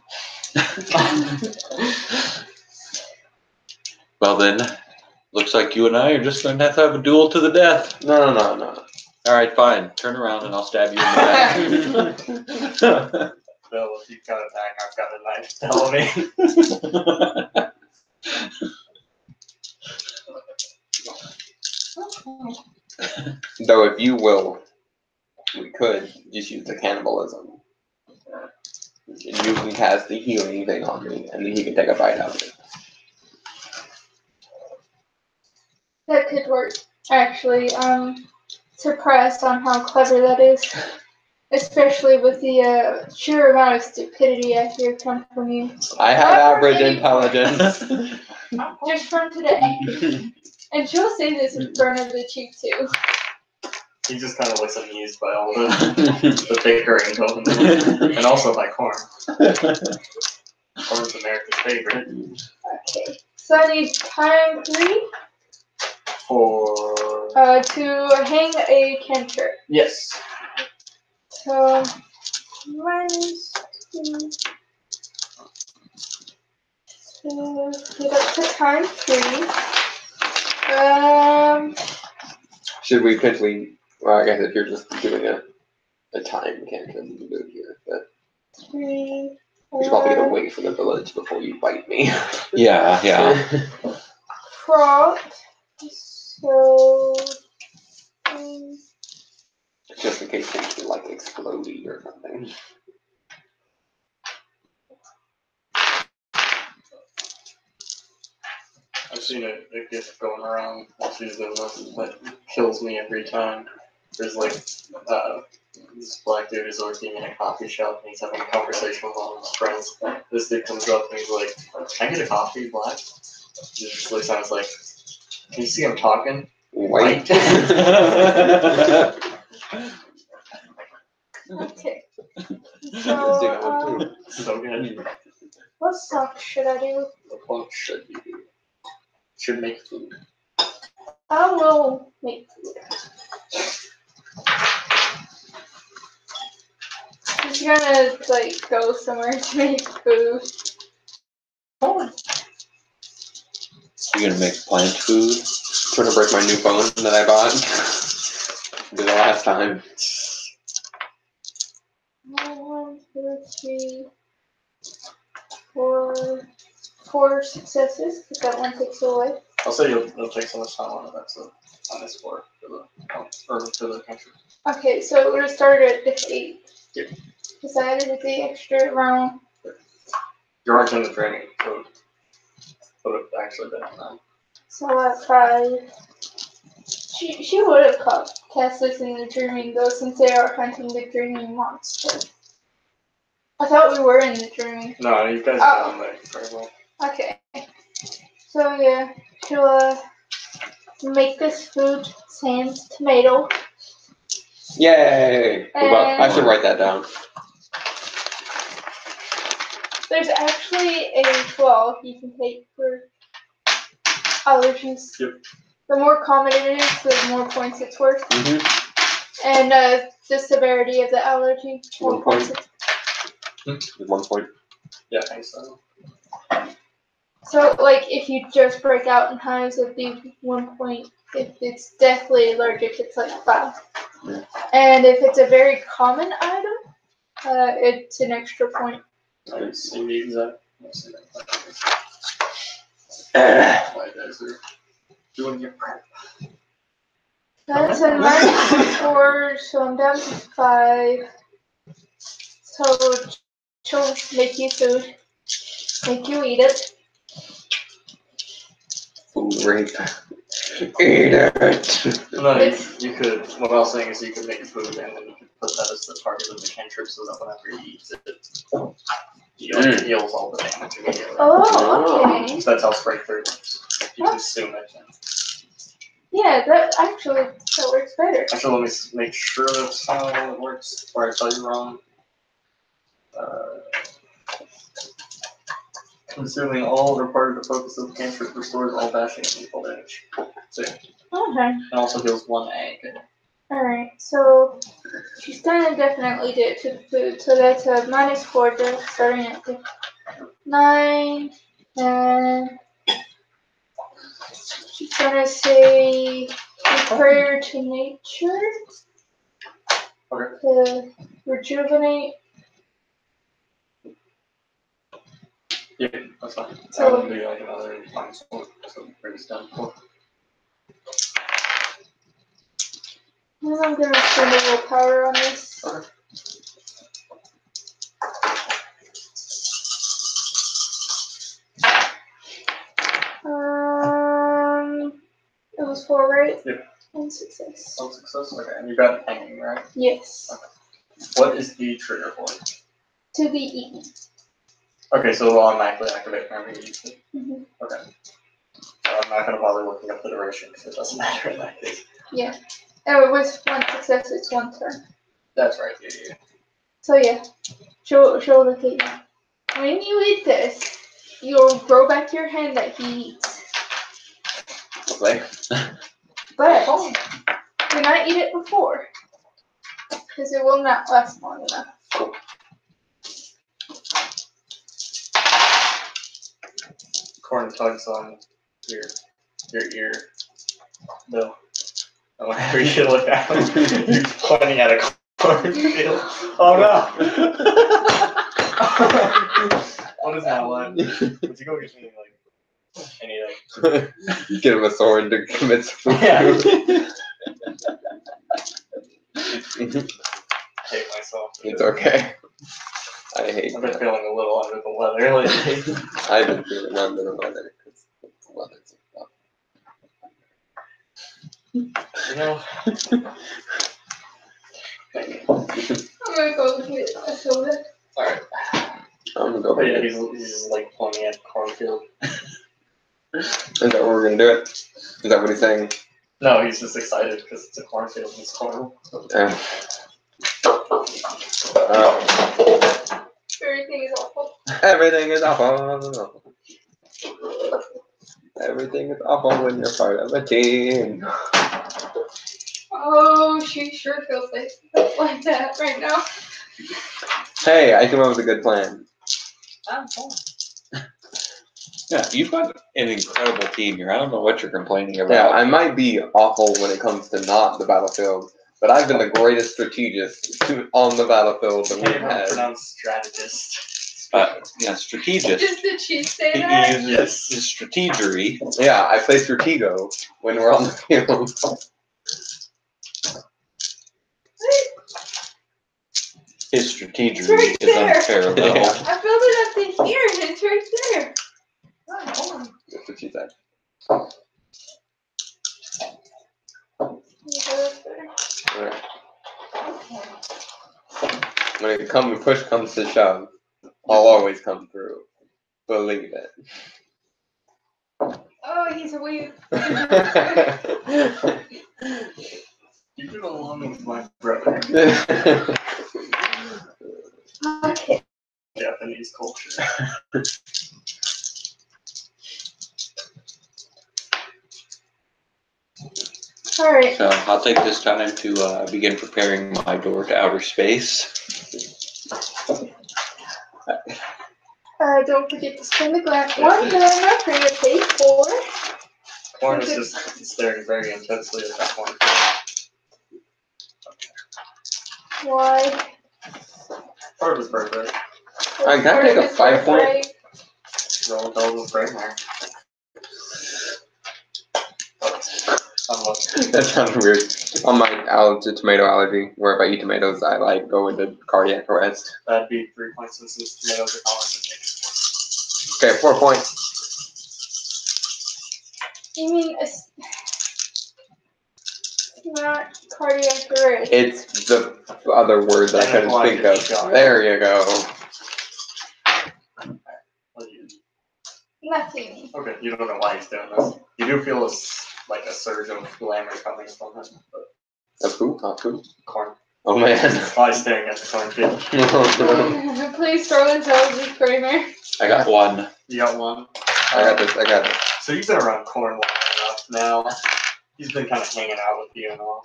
[SPEAKER 1] Well then, looks like you and I are just going to have a duel to the death.
[SPEAKER 4] No.
[SPEAKER 1] All right, fine. Turn around and I'll stab you in the back.
[SPEAKER 2] Bill, if you've got a back, I've got a knife. Tell me.
[SPEAKER 4] Though if you will, we could just use the cannibalism. And you can cast the healing thing on me, and then he can take a bite out of it.
[SPEAKER 3] That could work. Actually, I'm surprised on how clever that is. Especially with the sheer amount of stupidity I hear come from you.
[SPEAKER 4] I have average intelligence.
[SPEAKER 3] Just from today. And she'll say this in front of the chief too.
[SPEAKER 2] He just kind of looks amused by all the bickering going on. And also by corn. Corn's America's favorite.
[SPEAKER 3] Okay. So I need time 3
[SPEAKER 2] For...
[SPEAKER 3] to hang a cantrip.
[SPEAKER 2] Yes.
[SPEAKER 3] So minus 2 to get up to time 3.
[SPEAKER 4] Should we potentially? Well, I guess if you're just doing a time cantrip, you can do it here. But
[SPEAKER 3] 3.
[SPEAKER 4] you should probably get away from the village before you bite me.
[SPEAKER 1] Yeah.
[SPEAKER 3] Prompt. So.
[SPEAKER 4] Just in case things like explodey or something.
[SPEAKER 2] I've seen a gift going around. That's usually the one that kills me every time. There's like, this black dude is working in a coffee shop and he's having a conversation with one of his friends. This dude comes up and he's like, "Can I get a coffee, black?" He just looks at him like, "Can you see him talking?"
[SPEAKER 4] White.
[SPEAKER 3] Okay.
[SPEAKER 4] Let's do
[SPEAKER 3] So,
[SPEAKER 4] that one too.
[SPEAKER 2] So good.
[SPEAKER 3] what socks should I do?
[SPEAKER 2] The fuck should you do? Should make food.
[SPEAKER 3] I will make food. He's gonna, like, go somewhere to make food.
[SPEAKER 1] You're gonna make plant food?
[SPEAKER 4] Trying to break my new phone that I bought. Did it last time.
[SPEAKER 3] 1, 2, 3, 4. 4 successes. Because that one takes away.
[SPEAKER 2] I'll say you'll take so much time on it. That's on this floor for the country.
[SPEAKER 3] Okay, so we're gonna start at diff 8.
[SPEAKER 2] Yep.
[SPEAKER 3] Because I added the extra round.
[SPEAKER 2] You're already in the training, so would have actually been on that.
[SPEAKER 3] So at 5. She would have cast this in the dreaming though, since they are hunting the dreaming monster. I thought we were in the dreaming.
[SPEAKER 2] No, you guys are on there very well.
[SPEAKER 3] Okay. So yeah, she'll make this food sans tomato.
[SPEAKER 4] Yay! I should write that down.
[SPEAKER 3] There's actually a 12 you can take for allergies.
[SPEAKER 2] Yep.
[SPEAKER 3] The more common it is, the more points it's worth.
[SPEAKER 4] Mm-hmm.
[SPEAKER 3] And the severity of the allergy,
[SPEAKER 4] 1
[SPEAKER 3] points.
[SPEAKER 4] point. 1 point.
[SPEAKER 2] Yeah, I think so.
[SPEAKER 3] So, like, if you just break out in hives, it'd be 1 point. If it's deathly allergic, it's like 5.
[SPEAKER 4] Yeah.
[SPEAKER 3] And if it's a very common item, it's an extra point.
[SPEAKER 2] I didn't see the exact. Why guys are doing your prep.
[SPEAKER 3] That's a -4, so I'm down to 5. So she'll make you food, make you eat it.
[SPEAKER 4] Food rape. Eat it!
[SPEAKER 2] No, you could. What I was saying is you could make food and then you could put that as the target of the cantrip so that whenever he eats it, heals all the damage immediately.
[SPEAKER 3] Oh, okay.
[SPEAKER 2] So that's how Spray 3 works. You consume it.
[SPEAKER 3] Yeah, that works better.
[SPEAKER 2] Actually, let me make sure that's how it works before I tell you wrong. Consuming all or part of the focus of the cantrip restores all bashing and lethal damage. So yeah.
[SPEAKER 3] Okay.
[SPEAKER 2] It also heals 1 egg.
[SPEAKER 3] Alright, so she's gonna definitely do it to the food. So that's a -4 death, starting at 9, and she's gonna say a prayer to nature to rejuvenate.
[SPEAKER 2] Yeah, that's fine.
[SPEAKER 3] So-
[SPEAKER 2] That would be like another fine sport, so pretty done. Cool.
[SPEAKER 3] And I'm gonna spend a willpower on this.
[SPEAKER 2] Okay.
[SPEAKER 3] It was 4, right?
[SPEAKER 2] Yep.
[SPEAKER 3] And success.
[SPEAKER 2] One success? Okay, and you got hanging, right?
[SPEAKER 3] Yes.
[SPEAKER 2] What is the trigger for it?
[SPEAKER 3] To be eaten.
[SPEAKER 2] Okay, so it'll automatically activate whenever you use it.
[SPEAKER 3] Mm-hmm.
[SPEAKER 2] Okay. So I'm not going to bother looking up the duration because it doesn't matter in that case.
[SPEAKER 3] Yeah. Oh, it was 1 success, it's 1 turn.
[SPEAKER 2] That's right, yeah.
[SPEAKER 3] So yeah, she'll look at you. When you eat this, you'll grow back your hand that he eats.
[SPEAKER 4] Okay.
[SPEAKER 3] But do not eat it before, because it will not last long enough.
[SPEAKER 2] Corn tugs on your ear, Bill. And whenever you look at him, you're pointing at a cornfield. Oh no! What is that one? Would you go get me like anything?
[SPEAKER 4] Get him a sword to commit some
[SPEAKER 2] Yeah.
[SPEAKER 4] food.
[SPEAKER 2] I hate myself.
[SPEAKER 4] It's okay. I hate
[SPEAKER 2] I've been
[SPEAKER 4] that.
[SPEAKER 2] feeling a little under the weather lately.
[SPEAKER 4] I've been feeling under the weather because the weather's rough.
[SPEAKER 2] You know?
[SPEAKER 3] I'm gonna go get a soda.
[SPEAKER 2] Alright.
[SPEAKER 4] I'm gonna go.
[SPEAKER 2] But yeah, he's just like pointing at the cornfield.
[SPEAKER 4] Is that what we're gonna do it? Is that what he's saying?
[SPEAKER 2] No, he's just excited because it's a cornfield and it's corn.
[SPEAKER 3] Everything is awful.
[SPEAKER 4] Everything is awful. Everything is awful when you're part of a team.
[SPEAKER 3] Oh, she sure feels like that right now.
[SPEAKER 4] Hey, I came up with a good plan.
[SPEAKER 2] I'm fine.
[SPEAKER 1] Yeah, you've got an incredible team here. I don't know what you're complaining about.
[SPEAKER 4] Yeah, I might be awful when it comes to not the battlefield, but I've been the greatest strategist on the battlefield that
[SPEAKER 2] I
[SPEAKER 4] we've
[SPEAKER 2] can't even
[SPEAKER 4] had.
[SPEAKER 2] pronounce strategist.
[SPEAKER 1] Yeah, strategist.
[SPEAKER 3] Did she say
[SPEAKER 1] He
[SPEAKER 3] that?
[SPEAKER 1] uses
[SPEAKER 2] Yes.
[SPEAKER 1] his strategery.
[SPEAKER 4] Yeah, I play Stratego when we're on the field.
[SPEAKER 1] His strategery
[SPEAKER 3] It's right
[SPEAKER 1] is
[SPEAKER 3] there.
[SPEAKER 1] unparalleled.
[SPEAKER 4] Yeah.
[SPEAKER 3] I built it up to here and it's right there. Oh, hold on.
[SPEAKER 4] That's what she said.
[SPEAKER 3] You go up there.
[SPEAKER 4] Alright.
[SPEAKER 3] Okay.
[SPEAKER 4] When it comes, push comes to shove, I'll always come through. Believe it.
[SPEAKER 3] Oh, he's a weird.
[SPEAKER 2] You get along with my brother.
[SPEAKER 3] Okay.
[SPEAKER 2] Japanese culture.
[SPEAKER 3] Alright.
[SPEAKER 1] So I'll take this time to begin preparing my door to outer space.
[SPEAKER 3] Don't forget to spend the one glamour for your pay for.
[SPEAKER 2] Corn is just staring very intensely at that one.
[SPEAKER 3] Why?
[SPEAKER 2] Part of his birthday.
[SPEAKER 4] I gotta take a 5 point.
[SPEAKER 2] Roll double brain there.
[SPEAKER 4] That sounds weird. On my tomato allergy, where if I eat tomatoes, I like go into cardiac arrest.
[SPEAKER 2] That'd be 3 points since his tomatoes are tolerant.
[SPEAKER 4] Okay, 4 points.
[SPEAKER 3] You mean not cardiac arrest?
[SPEAKER 4] It's the other word that I couldn't think of. There you go.
[SPEAKER 3] Nothing.
[SPEAKER 2] Okay, you don't know why he's doing this. You do feel like a surge of glamour coming from him, but
[SPEAKER 4] Of who? Not who?
[SPEAKER 2] corn.
[SPEAKER 4] Oh man.
[SPEAKER 2] He's probably staring at the cornfield.
[SPEAKER 3] Please throw intelligence, Kramer.
[SPEAKER 1] I got one.
[SPEAKER 2] You got one.
[SPEAKER 4] I got this. I got this.
[SPEAKER 2] So you've been around corn long enough now. He's been kind of hanging out with you and all.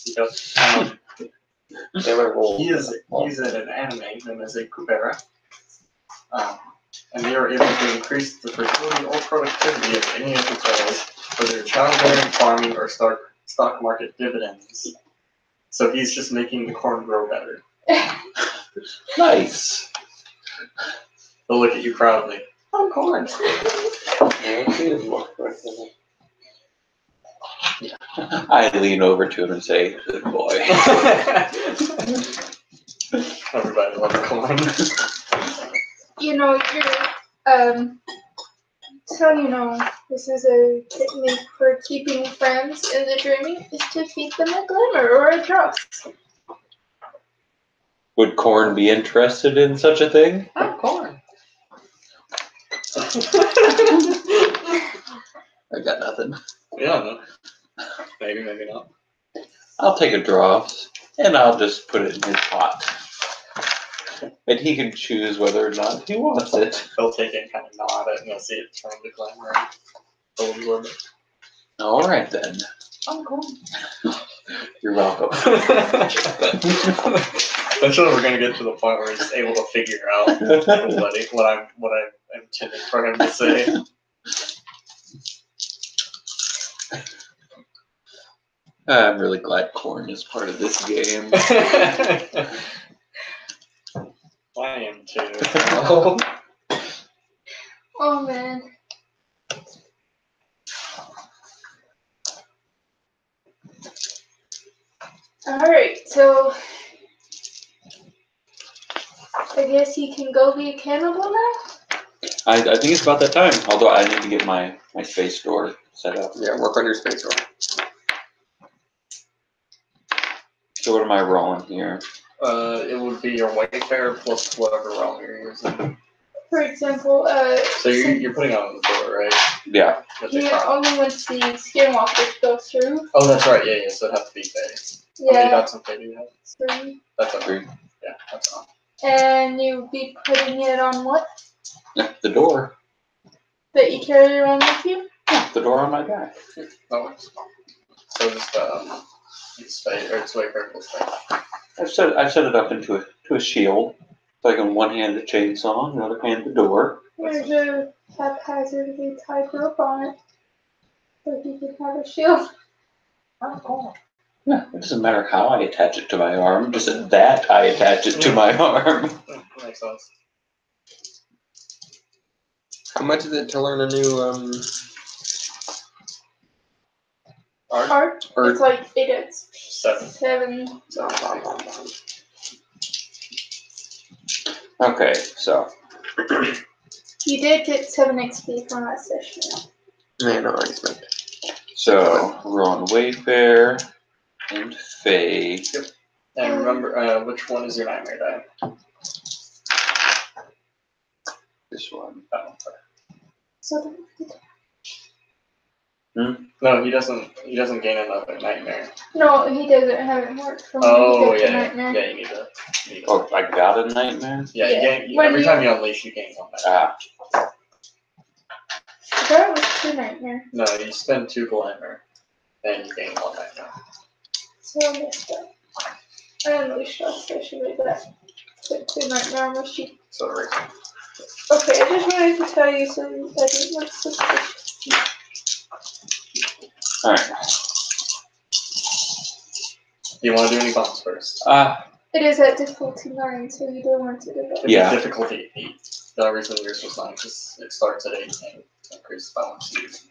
[SPEAKER 2] He goes, he's in an anime known as a Kubera. And they are able to increase the fertility or productivity of any of the girls, whether childbearing, farming, or stock market dividends. So he's just making the corn grow better.
[SPEAKER 1] Nice.
[SPEAKER 2] They'll look at you proudly. I'm corn.
[SPEAKER 1] I lean over to him and say, "Good boy."
[SPEAKER 2] Everybody loves corn.
[SPEAKER 3] You know, so you know, this is a technique for keeping friends in the dreaming is to feed them a glimmer or a drops.
[SPEAKER 1] Would Corn be interested in such a thing?
[SPEAKER 2] I'm corn.
[SPEAKER 1] I got nothing.
[SPEAKER 2] Yeah, no. Maybe, maybe not.
[SPEAKER 1] I'll take a drops and I'll just put it in his pot. And he can choose whether or not he wants it.
[SPEAKER 2] He'll take it and kind of nod it, and you'll see it turn to glimmer a little bit.
[SPEAKER 1] All right then.
[SPEAKER 2] I'm corn.
[SPEAKER 1] You're welcome.
[SPEAKER 2] Eventually, we're gonna get to the point where he's just able to figure out what I'm intending for him to say.
[SPEAKER 1] I'm really glad Corn is part of this game.
[SPEAKER 2] I am too.
[SPEAKER 3] Oh man. Alright, so I guess you can go be a cannibal now?
[SPEAKER 1] I think it's about that time. Although I need to get my space door set up.
[SPEAKER 4] Yeah, work on your space door.
[SPEAKER 1] So what am I rolling here?
[SPEAKER 2] It would be your Wayfarer plus whatever realm you're using.
[SPEAKER 3] For example,
[SPEAKER 2] So you're putting on the door, right?
[SPEAKER 1] Yeah.
[SPEAKER 3] only once the skinwalkers go through.
[SPEAKER 2] Oh, that's right. Yeah. So it'd have to be Faye. How many
[SPEAKER 3] Yeah,
[SPEAKER 2] dots on Faye do you have?
[SPEAKER 3] 3.
[SPEAKER 2] That's okay.
[SPEAKER 1] 3.
[SPEAKER 2] Yeah, that's on.
[SPEAKER 3] And you'll be putting it on what?
[SPEAKER 1] Yeah, the door.
[SPEAKER 3] That you carry around with you?
[SPEAKER 1] Yeah, the door on my back.
[SPEAKER 2] That works. So just it's Faye or it's Wayfarer plus Faye.
[SPEAKER 1] I've set it up into a shield. So I can one hand the chainsaw, and the other hand the door.
[SPEAKER 3] There's a haphazardly tied rope on it so he could have a shield.
[SPEAKER 2] Oh, cool.
[SPEAKER 1] Yeah, it doesn't matter how I attach it to my arm, just that I attach it to my arm.
[SPEAKER 2] That makes sense.
[SPEAKER 4] How much is it to learn a new
[SPEAKER 3] Art?
[SPEAKER 4] Or-
[SPEAKER 3] It's like 8 it's
[SPEAKER 2] 7.
[SPEAKER 3] 7.
[SPEAKER 1] Okay, so
[SPEAKER 3] You did get 7 XP from that session.
[SPEAKER 4] Yeah, no, I expect.
[SPEAKER 1] we're on Wayfair and Faye.
[SPEAKER 2] And remember, which one is your nightmare die?
[SPEAKER 1] This one.
[SPEAKER 2] Oh,
[SPEAKER 3] So
[SPEAKER 2] no, he doesn't gain another nightmare.
[SPEAKER 3] no, he doesn't have it marked from
[SPEAKER 2] Oh,
[SPEAKER 3] the
[SPEAKER 2] yeah,
[SPEAKER 3] nightmare.
[SPEAKER 2] yeah, you need to.
[SPEAKER 1] Oh, I got a nightmare?
[SPEAKER 2] Yeah,
[SPEAKER 3] Yeah.
[SPEAKER 2] you gain,
[SPEAKER 3] When
[SPEAKER 2] every
[SPEAKER 3] you-
[SPEAKER 2] time you unleash, you gain 1 nightmare.
[SPEAKER 3] I thought it was 2 nightmare.
[SPEAKER 2] No, you spend 2 glamour, and you gain 1 nightmare.
[SPEAKER 3] So I missed that. I unleashed last session with that. Put 2 nightmare on my sheet.
[SPEAKER 2] So right.
[SPEAKER 3] Okay, I just wanted to tell you so I didn't look suspicious.
[SPEAKER 1] Alright.
[SPEAKER 2] Do you want to do any bombs first?
[SPEAKER 3] It is at difficulty 9, so you don't want to do that.
[SPEAKER 2] It'd
[SPEAKER 1] Yeah.
[SPEAKER 2] be difficulty 8. The reason yours was 9 because it starts at 8 and increases by 1 series.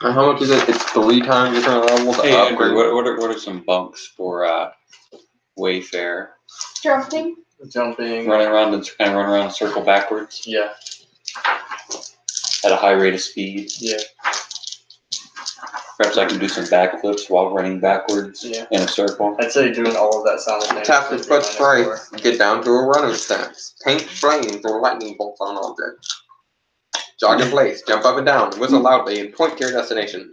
[SPEAKER 4] And how much is it? It's 3 times different levels.
[SPEAKER 1] Hey, Andrew,
[SPEAKER 4] upgrade.
[SPEAKER 1] what are some bunks for Wayfair?
[SPEAKER 3] Jumping?
[SPEAKER 2] Jumping.
[SPEAKER 1] Running around and kind of run around in a circle backwards
[SPEAKER 2] Yeah,
[SPEAKER 1] at a high rate of speed.
[SPEAKER 2] yeah,
[SPEAKER 1] Perhaps I can do some backflips while running backwards
[SPEAKER 2] yeah.
[SPEAKER 1] in a circle.
[SPEAKER 2] I'd say doing all of that simultaneously.
[SPEAKER 4] Tap the
[SPEAKER 2] would be
[SPEAKER 4] foot
[SPEAKER 2] -4.
[SPEAKER 4] strike. Get down to a running stance. Paint flames or lightning bolts on objects. Jog in place. Jump up and down. Whistle loudly and point to your destination.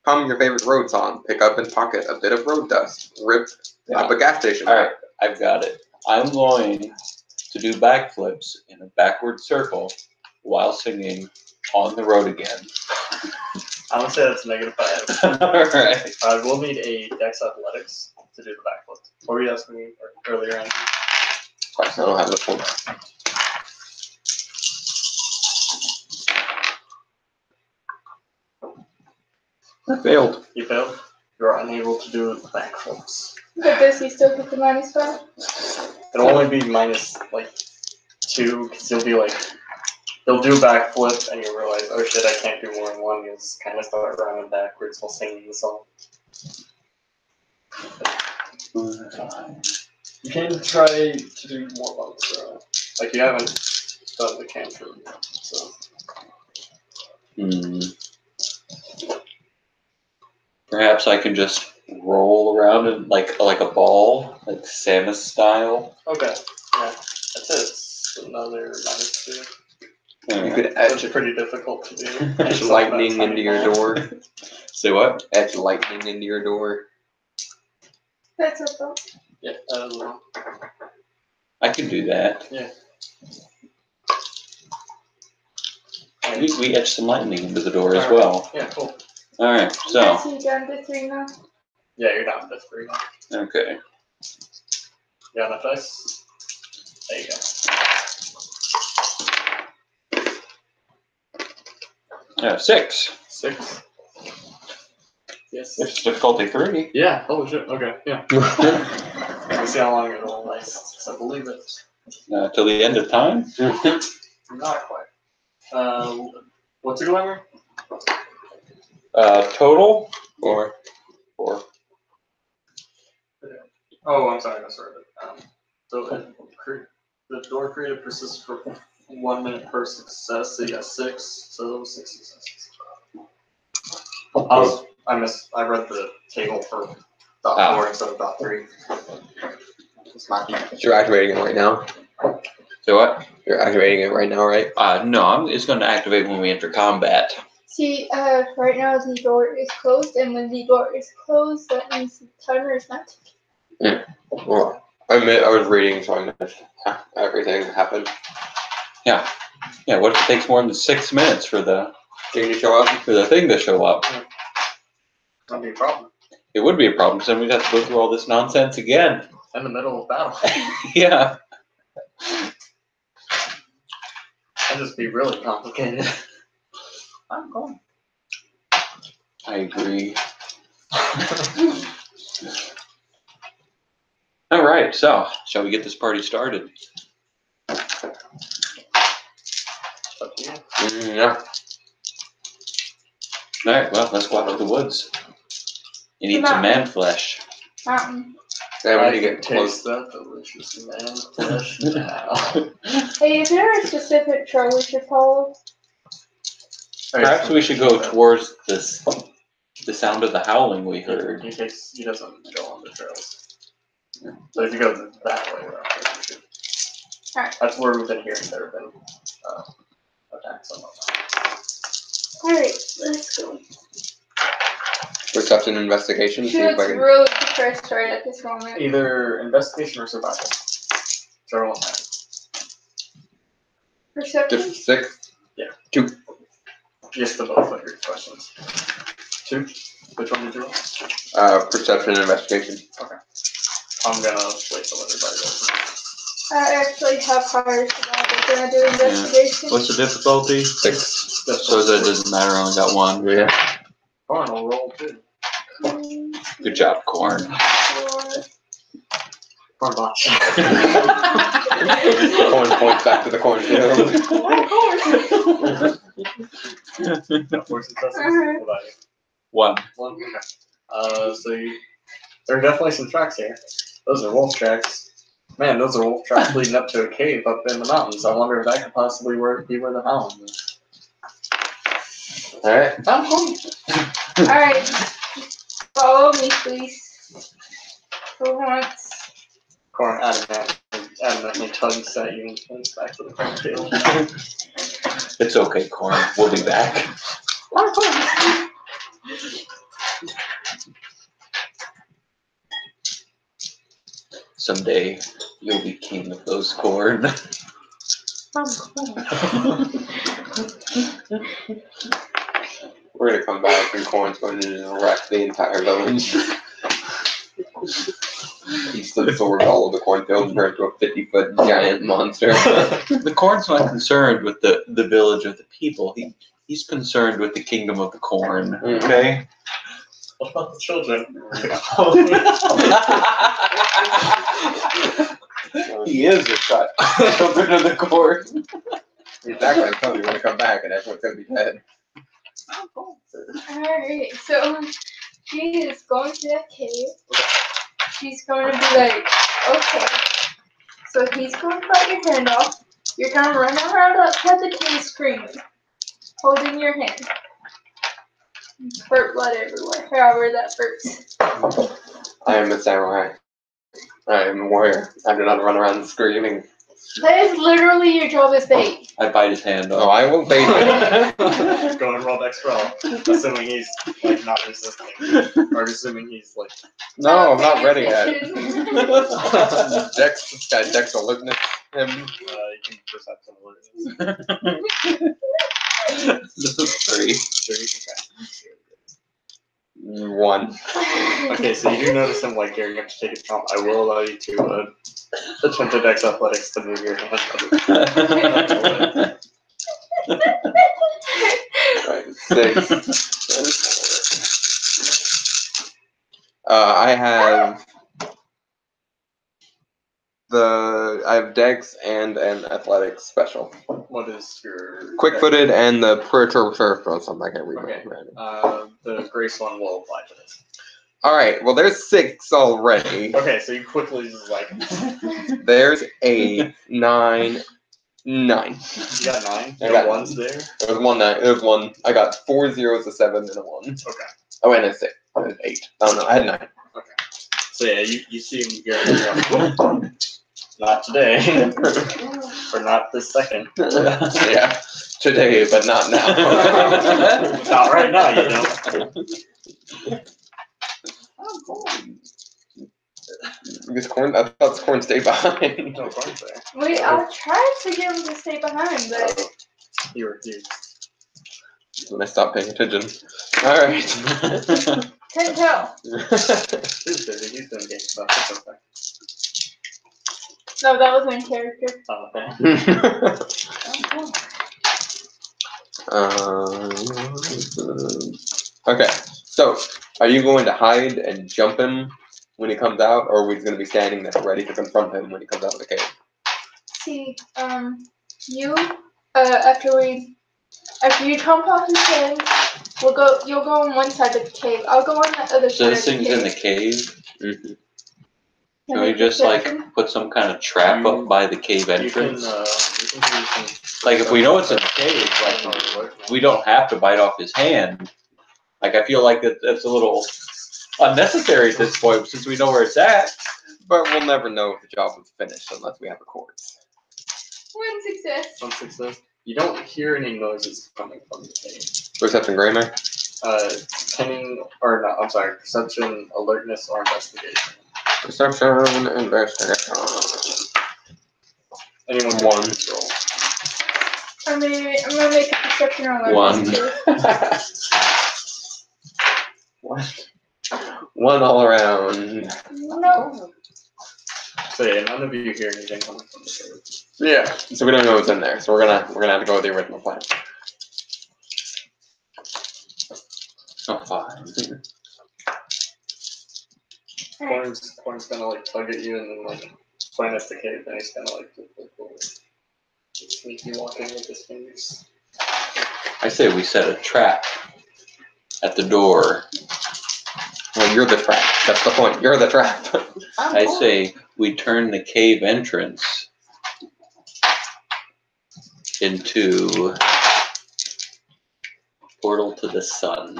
[SPEAKER 4] Hum your favorite road song. Pick up and pocket a bit of road dust. Rip up a gas station.
[SPEAKER 1] Alright, I've got it. I'm going to do backflips in a backward circle while singing On the Road Again.
[SPEAKER 2] I would say that's -5.
[SPEAKER 1] Alright.
[SPEAKER 2] I will need a Dex Athletics to do the backflip. What were you asking me earlier, Andrew?
[SPEAKER 4] I don't have this one.
[SPEAKER 1] I failed.
[SPEAKER 2] You failed? You're unable to do backflips.
[SPEAKER 3] But does he still get the -5?
[SPEAKER 2] It'll only be -2 because you'll be like, you'll do a backflip and you realize, oh shit, I can't do more than one. You'll just kind of start running backwards while singing the song. You can try to do more bumps, bro. Like you haven't done the cantrip yet, so.
[SPEAKER 1] Perhaps I can just roll around in like a ball, like Samus style.
[SPEAKER 2] Okay, yeah. That's it. It's another -2.
[SPEAKER 4] You could
[SPEAKER 2] That's
[SPEAKER 4] etch,
[SPEAKER 2] pretty difficult to do.
[SPEAKER 4] etch lightning into your door.
[SPEAKER 1] Say what?
[SPEAKER 4] Etch lightning into your door.
[SPEAKER 3] That's a bump.
[SPEAKER 2] Yeah, that is well.
[SPEAKER 1] I can do that.
[SPEAKER 2] Yeah.
[SPEAKER 1] We etched some lightning into the door as well.
[SPEAKER 2] Yeah, cool.
[SPEAKER 1] Alright,
[SPEAKER 3] Is
[SPEAKER 1] so,
[SPEAKER 3] he down to 3 now?
[SPEAKER 2] Yeah, you're down to 3 now.
[SPEAKER 1] okay.
[SPEAKER 2] You got enough dice? There you go.
[SPEAKER 1] 6.
[SPEAKER 2] 6. Yes.
[SPEAKER 1] It's difficulty 3.
[SPEAKER 2] Yeah, holy shit, okay, yeah. Let's see how long it'll last, I believe it.
[SPEAKER 1] Till the end of time?
[SPEAKER 2] Not quite. What's your glamour?
[SPEAKER 1] Total?
[SPEAKER 4] Or
[SPEAKER 1] 4.
[SPEAKER 2] Oh, I'm sorry, so the door created persists for 1 minute per success, so you got 6, so those 6 successes. I read the table for dot 4 instead of dot 3. It's my
[SPEAKER 4] you're activating it right now.
[SPEAKER 1] So what?
[SPEAKER 4] You're activating it right now, right?
[SPEAKER 1] No, it's going to activate when we enter combat.
[SPEAKER 3] See, right now the door is closed, and when the door is closed, that means the timer is not ticking.
[SPEAKER 4] Well, I was reading, so I missed everything that happened.
[SPEAKER 1] Yeah, what if it takes more than 6 minutes for the
[SPEAKER 4] Thing to show up.
[SPEAKER 1] thing to show up?
[SPEAKER 2] That'd be a problem.
[SPEAKER 1] It would be a problem, because then we'd have to go through all this nonsense again.
[SPEAKER 2] In the middle of battle.
[SPEAKER 1] Yeah.
[SPEAKER 2] just be really complicated. I'm going.
[SPEAKER 1] I agree. All right, so shall we get this party started?
[SPEAKER 4] Yeah.
[SPEAKER 1] All right, well, let's go out to the woods. You need some man flesh.
[SPEAKER 3] Mountain.
[SPEAKER 4] Yeah,
[SPEAKER 2] I
[SPEAKER 4] when you
[SPEAKER 2] can
[SPEAKER 4] get close.
[SPEAKER 2] taste that delicious man flesh now.
[SPEAKER 3] Hey, is there a specific trail we should follow?
[SPEAKER 1] Perhaps we should go towards this, the sound of the howling we heard.
[SPEAKER 2] He doesn't go on the trails. So if you go that way, you should.
[SPEAKER 3] Alright.
[SPEAKER 2] That's where we've been hearing there have been attacks on them.
[SPEAKER 3] Alright, let's go.
[SPEAKER 4] Perception investigation.
[SPEAKER 3] She
[SPEAKER 4] See if
[SPEAKER 3] looks
[SPEAKER 4] I can.
[SPEAKER 3] really depressed right at this moment.
[SPEAKER 2] Either investigation or survival. Whichever one matters.
[SPEAKER 3] Perception?
[SPEAKER 4] Just 6.
[SPEAKER 2] Just the both of your questions. 2? Which one did you roll?
[SPEAKER 4] Perception and investigation.
[SPEAKER 2] I'm gonna wait till everybody goes.
[SPEAKER 3] I actually have higher survival. Gonna do investigation.
[SPEAKER 1] What's the difficulty?
[SPEAKER 4] 6.
[SPEAKER 1] So that doesn't matter, I only got one.
[SPEAKER 4] Yeah.
[SPEAKER 2] Corn will roll 2.
[SPEAKER 1] Good job, Corn.
[SPEAKER 3] 4.
[SPEAKER 2] Corn botch.
[SPEAKER 4] Corn points back to the cornfield.
[SPEAKER 2] No, 4 successes.
[SPEAKER 3] Uh-huh.
[SPEAKER 2] What about you?
[SPEAKER 1] 1.
[SPEAKER 2] 1? Okay. There are definitely some tracks here. Those are wolf tracks. Man, those are wolf tracks leading up to a cave up in the mountains. I wonder if that could possibly be where the hound is.
[SPEAKER 4] Alright.
[SPEAKER 2] I'm home.
[SPEAKER 3] Alright. Follow me, please. For once.
[SPEAKER 2] Corn adamantly tugs at you and points back to the cornfield.
[SPEAKER 1] It's okay, Corn. We'll be back. Someday you'll be king of those corn.
[SPEAKER 4] We're gonna come back and Corn's going to wreck the entire village. He slips over all of the cornfield and turns into a 50-foot giant monster.
[SPEAKER 1] The corn's not concerned with the village of the people. He's concerned with the kingdom of the corn. Okay?
[SPEAKER 2] What about the children?
[SPEAKER 1] He is a shot. Children of the corn.
[SPEAKER 4] He's not gonna tell you when to come back and everyone's gonna be dead.
[SPEAKER 3] Alright, so she is going to that cave. She's going to be like, okay. So he's going to cut your hand off. You're going to run around outside the cave screaming, holding your hand. Hurt blood everywhere, however that hurts.
[SPEAKER 4] I am a samurai. I am a warrior. I do not run around screaming.
[SPEAKER 3] That is literally your job as bait.
[SPEAKER 1] I bite his hand
[SPEAKER 4] No,
[SPEAKER 1] off.
[SPEAKER 4] I won't bait it.
[SPEAKER 2] Go and roll Dex roll. Assuming he's like not resisting. Or assuming he's like
[SPEAKER 4] No, I'm not ready yet.
[SPEAKER 3] yet.
[SPEAKER 4] Dex, this guy Dex alertness him.
[SPEAKER 2] you can perception alertness.
[SPEAKER 1] This is 3.
[SPEAKER 2] Okay.
[SPEAKER 4] 1.
[SPEAKER 2] Okay, so you do notice him like gearing up to take a jump. I will allow you to attempt a Dex athletics to move your hand.
[SPEAKER 4] Right, 6. I have Dex and an athletics special.
[SPEAKER 2] What is your
[SPEAKER 4] Quick-footed and the surf or something. I can't read
[SPEAKER 2] Okay.
[SPEAKER 4] it.
[SPEAKER 2] The grace one will apply to this.
[SPEAKER 4] All right. Well, there's 6 already.
[SPEAKER 2] Okay, so you quickly just like
[SPEAKER 4] There's 8, 9, 9.
[SPEAKER 2] you got 9.
[SPEAKER 4] I
[SPEAKER 2] No
[SPEAKER 4] got
[SPEAKER 2] ones there.
[SPEAKER 4] There was 1 9. There was 1. I got 4 zeros, a 7, and a 1.
[SPEAKER 2] Okay.
[SPEAKER 4] Oh, and a 6. I had 8. Oh no, I had 9.
[SPEAKER 2] So yeah, you see him gearing up. Not today. Or not this second.
[SPEAKER 4] Yeah, today, but not now.
[SPEAKER 2] Not right now, you know.
[SPEAKER 4] Because Corn, I thought Corn stayed behind.
[SPEAKER 2] No Corn's there.
[SPEAKER 3] Wait, I'll try to get him to stay behind, but
[SPEAKER 2] He refused.
[SPEAKER 4] When I stopped paying attention. All right.
[SPEAKER 3] couldn't tell.
[SPEAKER 2] He's busy. He's doing game stuff. It's okay.
[SPEAKER 3] No, that was my character.
[SPEAKER 2] Oh, okay.
[SPEAKER 4] Okay, so are you going to hide and jump him when he comes out, or are we going to be standing there ready to confront him when he comes out of the cave?
[SPEAKER 3] See, after you jump off his head, you'll go on one side of the cave. I'll go on the other
[SPEAKER 1] So
[SPEAKER 3] side
[SPEAKER 1] this
[SPEAKER 3] of the
[SPEAKER 1] thing's in
[SPEAKER 3] cave.
[SPEAKER 1] the cave.
[SPEAKER 4] Mm-hmm.
[SPEAKER 1] Can we just like put some kind of trap up by the cave entrance? Like if we know it's in the cave, like we don't have to bite off his hand. Like I feel like that's a little unnecessary at this point since we know where it's at.
[SPEAKER 4] But we'll never know if the job was finished unless we have a corpse.
[SPEAKER 3] One success.
[SPEAKER 2] One success. You don't hear any noises coming from the cave.
[SPEAKER 4] Perception, Graymer?
[SPEAKER 2] Perception, alertness, or investigation.
[SPEAKER 4] Perception, investigation.
[SPEAKER 2] Anyone can
[SPEAKER 4] One.
[SPEAKER 2] control.
[SPEAKER 3] I'm gonna make a perception or
[SPEAKER 1] One.
[SPEAKER 4] One all around.
[SPEAKER 3] No.
[SPEAKER 2] So yeah, none of you hear anything coming from the cave.
[SPEAKER 4] Yeah. So we don't know what's in there. So we're gonna have to go with the original plan.
[SPEAKER 1] Oh, fine.
[SPEAKER 2] Corn's gonna like tug at you and then like point at the cave, and he's gonna like sneaky walking with his fingers.
[SPEAKER 1] I say we set a trap at the door.
[SPEAKER 4] Well, you're the trap. That's the point. You're the trap.
[SPEAKER 1] I say we turn the cave entrance into portal to the sun.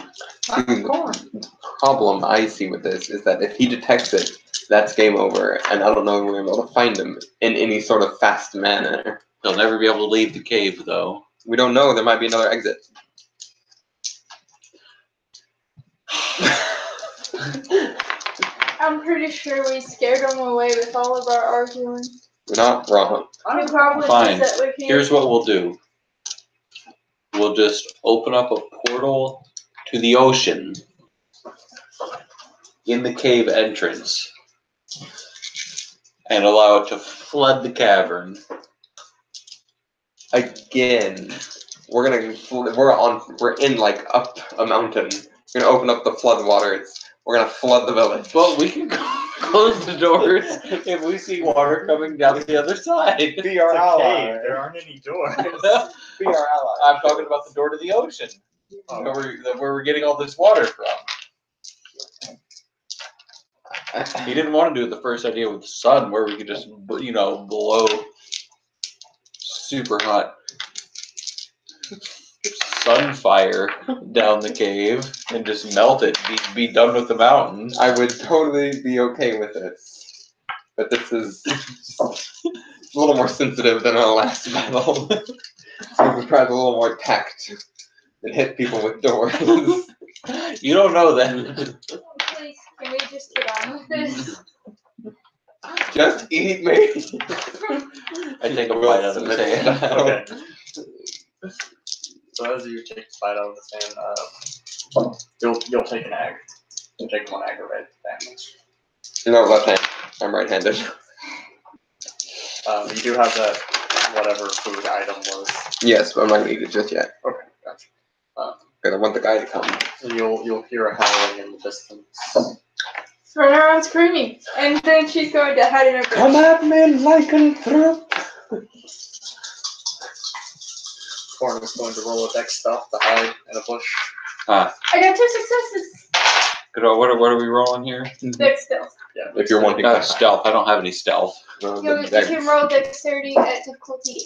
[SPEAKER 4] The problem I see with this is that if he detects it, that's game over, and I don't know if we're able to find him in any sort of fast manner.
[SPEAKER 1] He'll never be able to leave the cave, though.
[SPEAKER 4] We don't know. There might be another exit.
[SPEAKER 3] I'm pretty sure we scared him away with all of our arguing.
[SPEAKER 4] We're not wrong.
[SPEAKER 3] He probably
[SPEAKER 1] Fine.
[SPEAKER 3] thinks that we can't.
[SPEAKER 1] Here's what we'll do. We'll just open up a portal to the ocean in the cave entrance and allow it to flood the cavern.
[SPEAKER 4] Again, we're in like up a mountain. We're gonna open up the flood waters. We're gonna flood the village.
[SPEAKER 1] But we can close the doors if we see water coming down the other side.
[SPEAKER 4] Be our ally.
[SPEAKER 2] There aren't any doors.
[SPEAKER 4] Be our ally.
[SPEAKER 1] I'm talking about the door to the ocean, where we're getting all this water from. He didn't want to do the first idea with the sun, where we could just, blow super hot sun fire down the cave and just melt it. Be done with the mountain.
[SPEAKER 4] I would totally be okay with this, but this is a little more sensitive than our last battle. So we tried a little more tact and hit people with doors.
[SPEAKER 1] You don't know that.
[SPEAKER 3] Please, can we just get on with this?
[SPEAKER 4] Just eat me.
[SPEAKER 1] I take a bite out of his hand.
[SPEAKER 2] Okay. So as you take the bite out of the sand, you'll take an ag. You'll take one aggravated damage.
[SPEAKER 4] No, left hand. I'm right-handed.
[SPEAKER 2] You do have that whatever food item was.
[SPEAKER 4] Yes, but I'm not gonna eat it just yet.
[SPEAKER 2] Okay, gotcha.
[SPEAKER 4] Because I want the guy to come.
[SPEAKER 2] And you'll hear a howling in the distance.
[SPEAKER 3] Run around screaming, and then she's going to hide in her bush.
[SPEAKER 4] Come at me, lycanthrope!
[SPEAKER 2] Corn is going to roll a dex stuff to hide in a bush.
[SPEAKER 3] I got 2 successes.
[SPEAKER 1] Good. What are we rolling here?
[SPEAKER 3] Dex stealth.
[SPEAKER 2] Yeah.
[SPEAKER 4] If you're wanting to.
[SPEAKER 1] Stealth. I don't have any stealth.
[SPEAKER 3] You can roll dexterity at difficulty 8.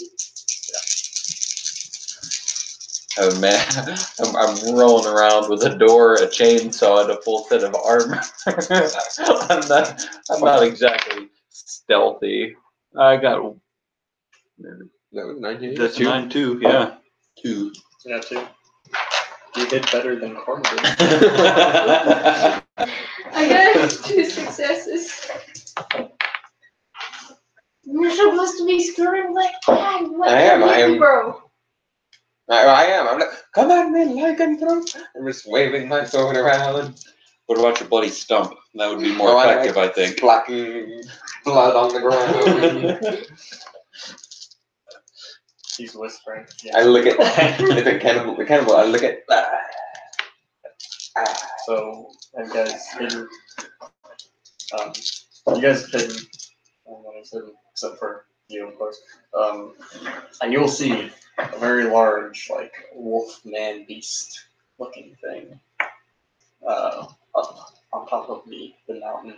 [SPEAKER 1] Oh man, I'm rolling around with a door, a chainsaw, and a full set of armor. I'm not exactly stealthy. I got.
[SPEAKER 4] That was 19.
[SPEAKER 1] That's 9 too. Yeah, 2.
[SPEAKER 2] Yeah, 2. You did better than Corn did.
[SPEAKER 3] I got 2 successes. You're supposed to be screaming like that.
[SPEAKER 4] I am.
[SPEAKER 3] Bro.
[SPEAKER 4] I am. I'm like, come at me, lycanthrope! I'm just waving my sword around.
[SPEAKER 1] What about your bloody stump? That would be more effective, I think.
[SPEAKER 4] Splacking blood on the ground.
[SPEAKER 2] He's whispering.
[SPEAKER 4] I look at the cannibal. I look at.
[SPEAKER 2] So, have you guys hidden? You guys have hidden. Everyone is hidden except for you, of course. And you will see a very large, like wolf man beast looking thing up on top of the mountain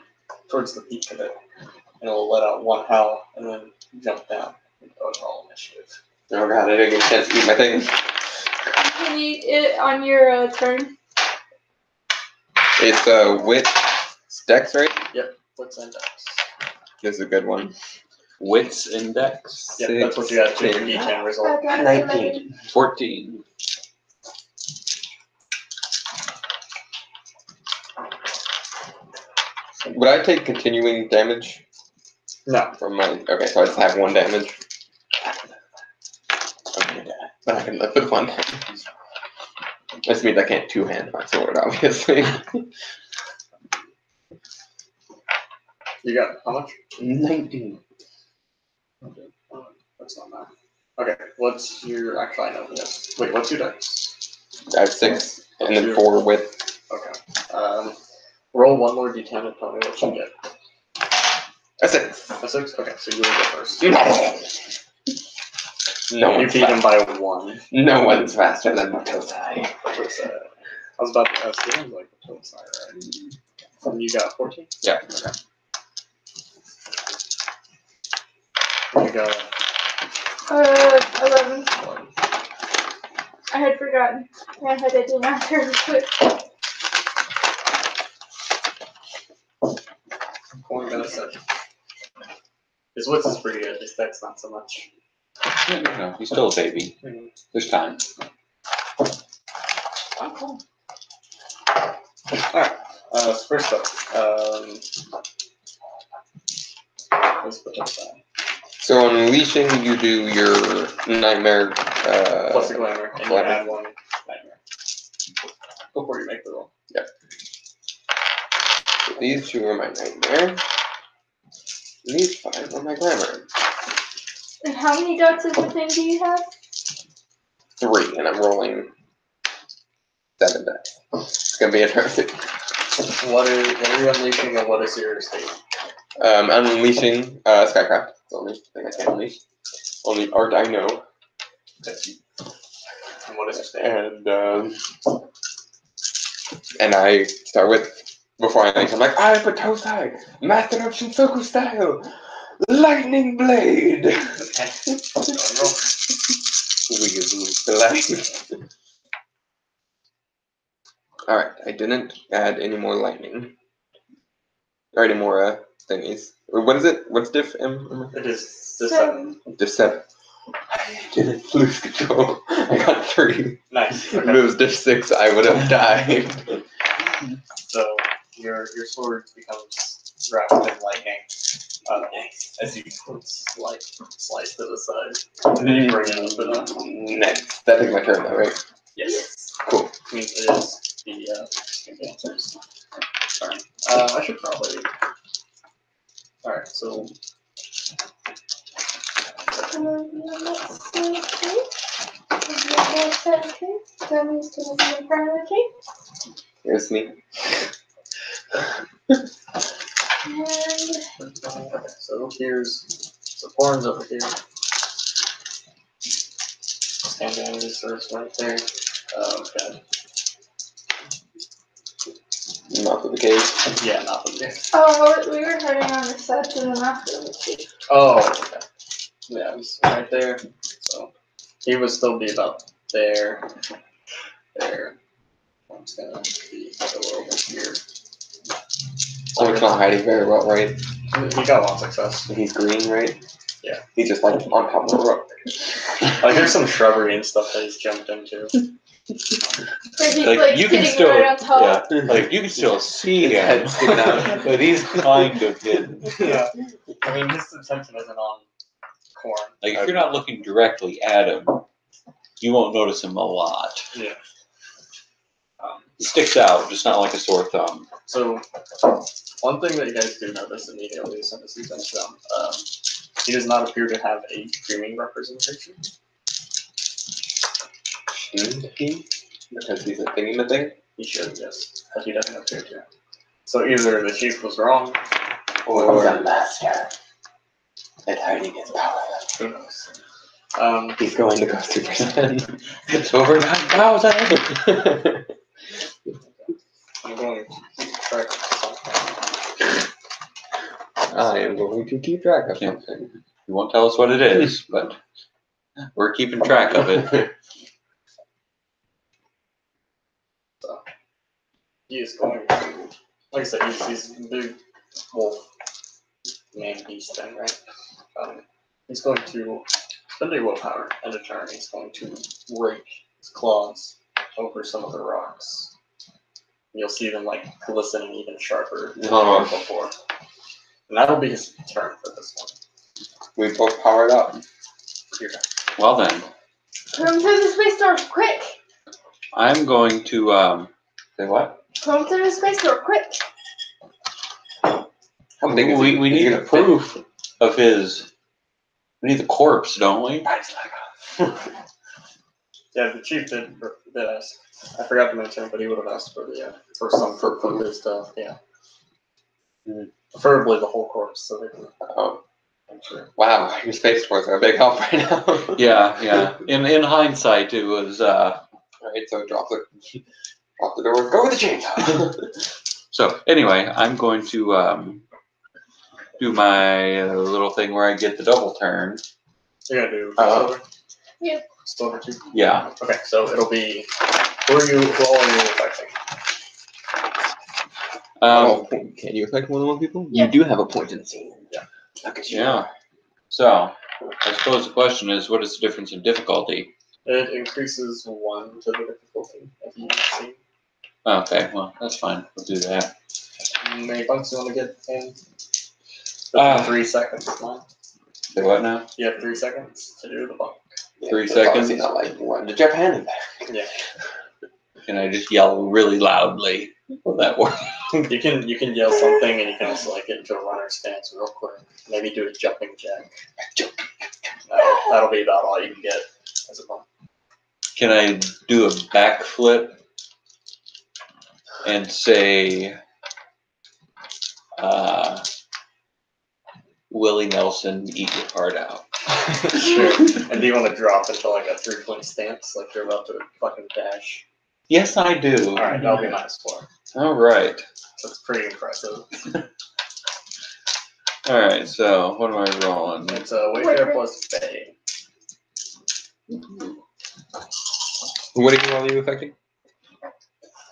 [SPEAKER 2] towards the peak of it, and it will let out one howl and then jump down and go to all initiative.
[SPEAKER 4] Oh god, I didn't get a chance to eat my thing.
[SPEAKER 3] Can you eat it on your turn?
[SPEAKER 4] It's wit, dex, right?
[SPEAKER 2] What's index?
[SPEAKER 4] This is a good one.
[SPEAKER 1] Wits index.
[SPEAKER 2] Yep, that's what you got to your D10 result.
[SPEAKER 3] I got
[SPEAKER 4] 19.
[SPEAKER 1] 14.
[SPEAKER 4] Would I take continuing damage
[SPEAKER 2] No.
[SPEAKER 4] from my? Okay, so I just have 1 damage. Okay, but I can live with 1 damage. This means I can't two-hand my sword, obviously.
[SPEAKER 2] You got how much?
[SPEAKER 4] 19.
[SPEAKER 2] That's not bad. Okay, what's your, actually I know this. Wait, what's your dex?
[SPEAKER 4] I have 6, and then 4 with.
[SPEAKER 2] Okay. Roll one more d10 and tell me what you get.
[SPEAKER 4] A 6.
[SPEAKER 2] A 6? Okay, so you will go first.
[SPEAKER 4] No
[SPEAKER 2] You
[SPEAKER 4] one's
[SPEAKER 2] beat him
[SPEAKER 4] fast.
[SPEAKER 2] by 1.
[SPEAKER 4] No one's faster than Matosai.
[SPEAKER 2] I was about to ask you, I was like, what's that, right? And you got 14?
[SPEAKER 4] Yeah.
[SPEAKER 2] Okay. You got
[SPEAKER 3] 11.
[SPEAKER 2] 11.
[SPEAKER 3] I had forgotten. I had to do math really quick.
[SPEAKER 2] Corn got a 7. His wits is pretty good, his dex not so much.
[SPEAKER 1] No, he's still a baby.
[SPEAKER 2] Mhm.
[SPEAKER 1] There's time.
[SPEAKER 2] Oh, cool. Alright, so first up, let's put this down.
[SPEAKER 4] So on unleashing, you do your nightmare.
[SPEAKER 2] Plus the glamour, and you
[SPEAKER 4] glamour.
[SPEAKER 2] add 1 nightmare. Before you make the roll.
[SPEAKER 4] So these 2 are my nightmare. And these 5 are my glamour.
[SPEAKER 3] And how many dots of the thing do you have?
[SPEAKER 4] 3, and I'm rolling 7 dice. It's gonna be interesting.
[SPEAKER 2] What are you unleashing, and what is your state?
[SPEAKER 4] I'm unleashing Skycraft. It's the only thing I can unleash. Only art I know.
[SPEAKER 2] And what is your state?
[SPEAKER 4] And I start with, before I unleash, I'm like, I am Patosai, Master of Shinsoku style, Lightning Blade. Alright, I didn't add any more lightning. Or any more thingies. What is it? What's diff?
[SPEAKER 2] It is the 7.
[SPEAKER 4] Diff 7. I didn't lose control. I got 3.
[SPEAKER 2] Nice.
[SPEAKER 4] If it
[SPEAKER 2] Okay.
[SPEAKER 4] was diff 6, I would have died.
[SPEAKER 2] So your sword becomes wrapped in lightning as you slice to the side. And then you bring it up and up.
[SPEAKER 4] Next. That takes my turn though, right?
[SPEAKER 2] Yes.
[SPEAKER 4] Cool.
[SPEAKER 2] I mean, it is the answers. Sorry. I should probably. Alright, so.
[SPEAKER 3] That means to be in front of the tree.
[SPEAKER 4] Here's me.
[SPEAKER 3] And
[SPEAKER 2] So here's the horns over here. Standing resource right there. Okay.
[SPEAKER 4] Mouth of the cave.
[SPEAKER 2] Yeah, not the big.
[SPEAKER 3] oh, we were heading on the side to the mouth of the tree.
[SPEAKER 2] Oh, okay. Yeah, he's right there. So he would still be about there. There. One's gonna be a little bit here.
[SPEAKER 4] So it's not hiding very well, right?
[SPEAKER 2] He got 1 success.
[SPEAKER 4] He's green, right?
[SPEAKER 2] Yeah.
[SPEAKER 4] He's just like on top of the rock.
[SPEAKER 2] There's some shrubbery and stuff that he's jumped into.
[SPEAKER 3] Or he's
[SPEAKER 1] Like,
[SPEAKER 3] like
[SPEAKER 1] you can
[SPEAKER 3] sitting
[SPEAKER 1] still-
[SPEAKER 3] right on top.
[SPEAKER 1] Yeah, like you can still see
[SPEAKER 4] His
[SPEAKER 1] him,
[SPEAKER 4] head's sticking out.
[SPEAKER 1] but he's kind of hidden.
[SPEAKER 2] Yeah. I mean, his attention isn't on corn.
[SPEAKER 1] Like if you're not looking directly at him, you won't notice him a lot.
[SPEAKER 2] Yeah.
[SPEAKER 1] He sticks out, just not like a sore thumb.
[SPEAKER 2] So, one thing that you guys do notice immediately as soon as he comes down, he does not appear to have a dreaming representation.
[SPEAKER 4] Shouldn't he? Because he's a thingy the thing?
[SPEAKER 2] He should, yes. But he doesn't appear to. So either the chief was wrong,
[SPEAKER 4] Or the master. At hiding his power.
[SPEAKER 2] who knows.
[SPEAKER 4] He's going to go Super Saiyan. It's over 9,000!
[SPEAKER 2] I'm going to try something.
[SPEAKER 4] I am going to keep track of something.
[SPEAKER 1] You won't tell us what it is, but we're keeping track of it.
[SPEAKER 2] He is going to, like I said, he's a big wolf man beast thing, right? He's going to spend a willpower and a turn. He's going to rake his claws over some of the rocks. You'll see them like glistening even sharper than
[SPEAKER 4] Oh.
[SPEAKER 2] before. And that'll be his turn for this one.
[SPEAKER 4] We both powered up.
[SPEAKER 2] Your turn.
[SPEAKER 1] Well then,
[SPEAKER 3] Come to the space door, quick!
[SPEAKER 1] I'm going to say what?
[SPEAKER 3] Come to the space door, quick!
[SPEAKER 4] How big is
[SPEAKER 1] we
[SPEAKER 4] he?
[SPEAKER 1] we
[SPEAKER 4] Is he
[SPEAKER 1] need
[SPEAKER 4] gonna
[SPEAKER 1] the proof of his. We need the corpse, don't we?
[SPEAKER 2] Yeah, the chief did ask. I forgot to mention, but he would have asked for the for some proof of his stuff. Yeah.
[SPEAKER 1] Hmm.
[SPEAKER 2] Preferably the whole corpse, so they can.
[SPEAKER 4] Oh,
[SPEAKER 2] I'm sure.
[SPEAKER 4] wow, your space force are a big help right now.
[SPEAKER 1] Yeah. In hindsight, it was.
[SPEAKER 4] Alright, so drop the door, go with the chainsaw.
[SPEAKER 1] So anyway, I'm going to do my little thing where I get the double turn.
[SPEAKER 2] You're gonna do
[SPEAKER 4] Uh-huh.
[SPEAKER 2] silver?
[SPEAKER 3] Yeah.
[SPEAKER 2] Silver too?
[SPEAKER 1] Yeah.
[SPEAKER 2] Okay, so it'll be who all are you affecting?
[SPEAKER 4] Can you affect more than one people?
[SPEAKER 3] Yeah.
[SPEAKER 4] You do have a point in the scene.
[SPEAKER 2] Yeah.
[SPEAKER 4] Look at you.
[SPEAKER 1] Yeah. So I suppose the question is, what is the difference in difficulty?
[SPEAKER 2] It increases 1 to the difficulty of each scene.
[SPEAKER 1] Okay, well that's fine. We'll do that.
[SPEAKER 2] How many bucks you want to get in? 3 seconds, man.
[SPEAKER 1] Say what now?
[SPEAKER 2] You have 3 seconds to do the bunk.
[SPEAKER 1] 3
[SPEAKER 4] so obviously
[SPEAKER 1] seconds?
[SPEAKER 4] not like run to Japan and back.
[SPEAKER 2] Yeah.
[SPEAKER 1] Can I just yell really loudly? Will that work?
[SPEAKER 2] You can yell something, and you can also like get into a runner stance real quick. Maybe do a jumping jack. That'll be about all you can get as a bump.
[SPEAKER 1] Can I do a backflip and say, Willie Nelson, eat your heart out?
[SPEAKER 2] Sure. And do you want to drop into like a 3-point stance, like you're about to fucking dash?
[SPEAKER 1] Yes, I do.
[SPEAKER 2] All right, that'll be -4.
[SPEAKER 1] All right.
[SPEAKER 2] So it's pretty impressive.
[SPEAKER 1] All right. So what am I rolling?
[SPEAKER 2] It's a Wayfair plus Bay.
[SPEAKER 4] What are you affecting?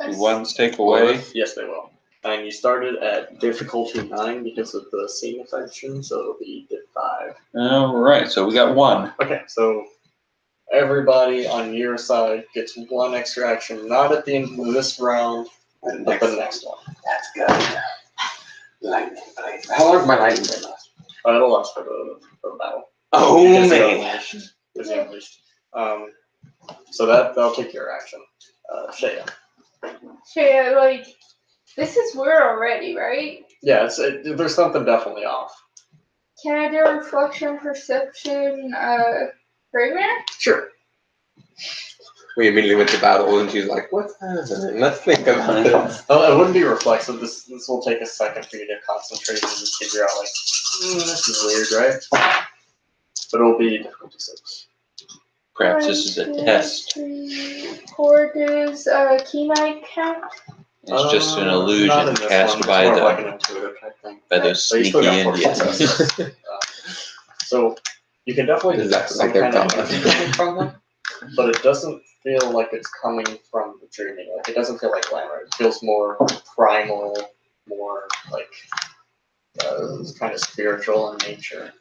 [SPEAKER 1] Do ones take away?
[SPEAKER 2] Yes, they will. And you started at difficulty 9 because of the scene affection, so it'll be diff 5.
[SPEAKER 1] All right. So we got one.
[SPEAKER 2] Okay, so everybody on your side gets 1 extra action, not at the end of this round, but the next one.
[SPEAKER 4] That's good. Lightning blade. How long does my lightning blade last?
[SPEAKER 2] It'll last for the battle.
[SPEAKER 4] Oh
[SPEAKER 2] Because you
[SPEAKER 4] man.
[SPEAKER 2] unleashed. Because you unleashed. So that'll take your action. Shaya.
[SPEAKER 3] Shaya, like, this is weird already, right?
[SPEAKER 2] Yeah, there's something definitely off.
[SPEAKER 3] Can I do a reflection, perception, Rayman?
[SPEAKER 2] Sure.
[SPEAKER 4] We immediately went to battle and she's like, what's happening? Let's think about this.
[SPEAKER 2] Well, it wouldn't be reflexive. This will take a second for you to concentrate and just figure out, like, this is weird, right? But it'll be difficult to 6.
[SPEAKER 1] Perhaps this is a test.
[SPEAKER 3] 3, 4. Does Keymight count?
[SPEAKER 1] It's just an
[SPEAKER 2] Not
[SPEAKER 1] illusion
[SPEAKER 2] in this
[SPEAKER 1] cast
[SPEAKER 2] one.
[SPEAKER 1] by
[SPEAKER 2] It's more like
[SPEAKER 1] the
[SPEAKER 2] an intuitive type thing.
[SPEAKER 1] by those
[SPEAKER 2] So you still
[SPEAKER 1] sneaky
[SPEAKER 2] got 4
[SPEAKER 1] Indians.
[SPEAKER 2] successes. So you can definitely
[SPEAKER 4] Does
[SPEAKER 2] detect
[SPEAKER 4] that
[SPEAKER 2] some
[SPEAKER 4] like they're
[SPEAKER 2] kind of
[SPEAKER 4] dumb?
[SPEAKER 2] energy coming from them, but it doesn't feel like it's coming from the dreaming. Like it doesn't feel like glamour. It feels more primal, more like kind of spiritual in nature.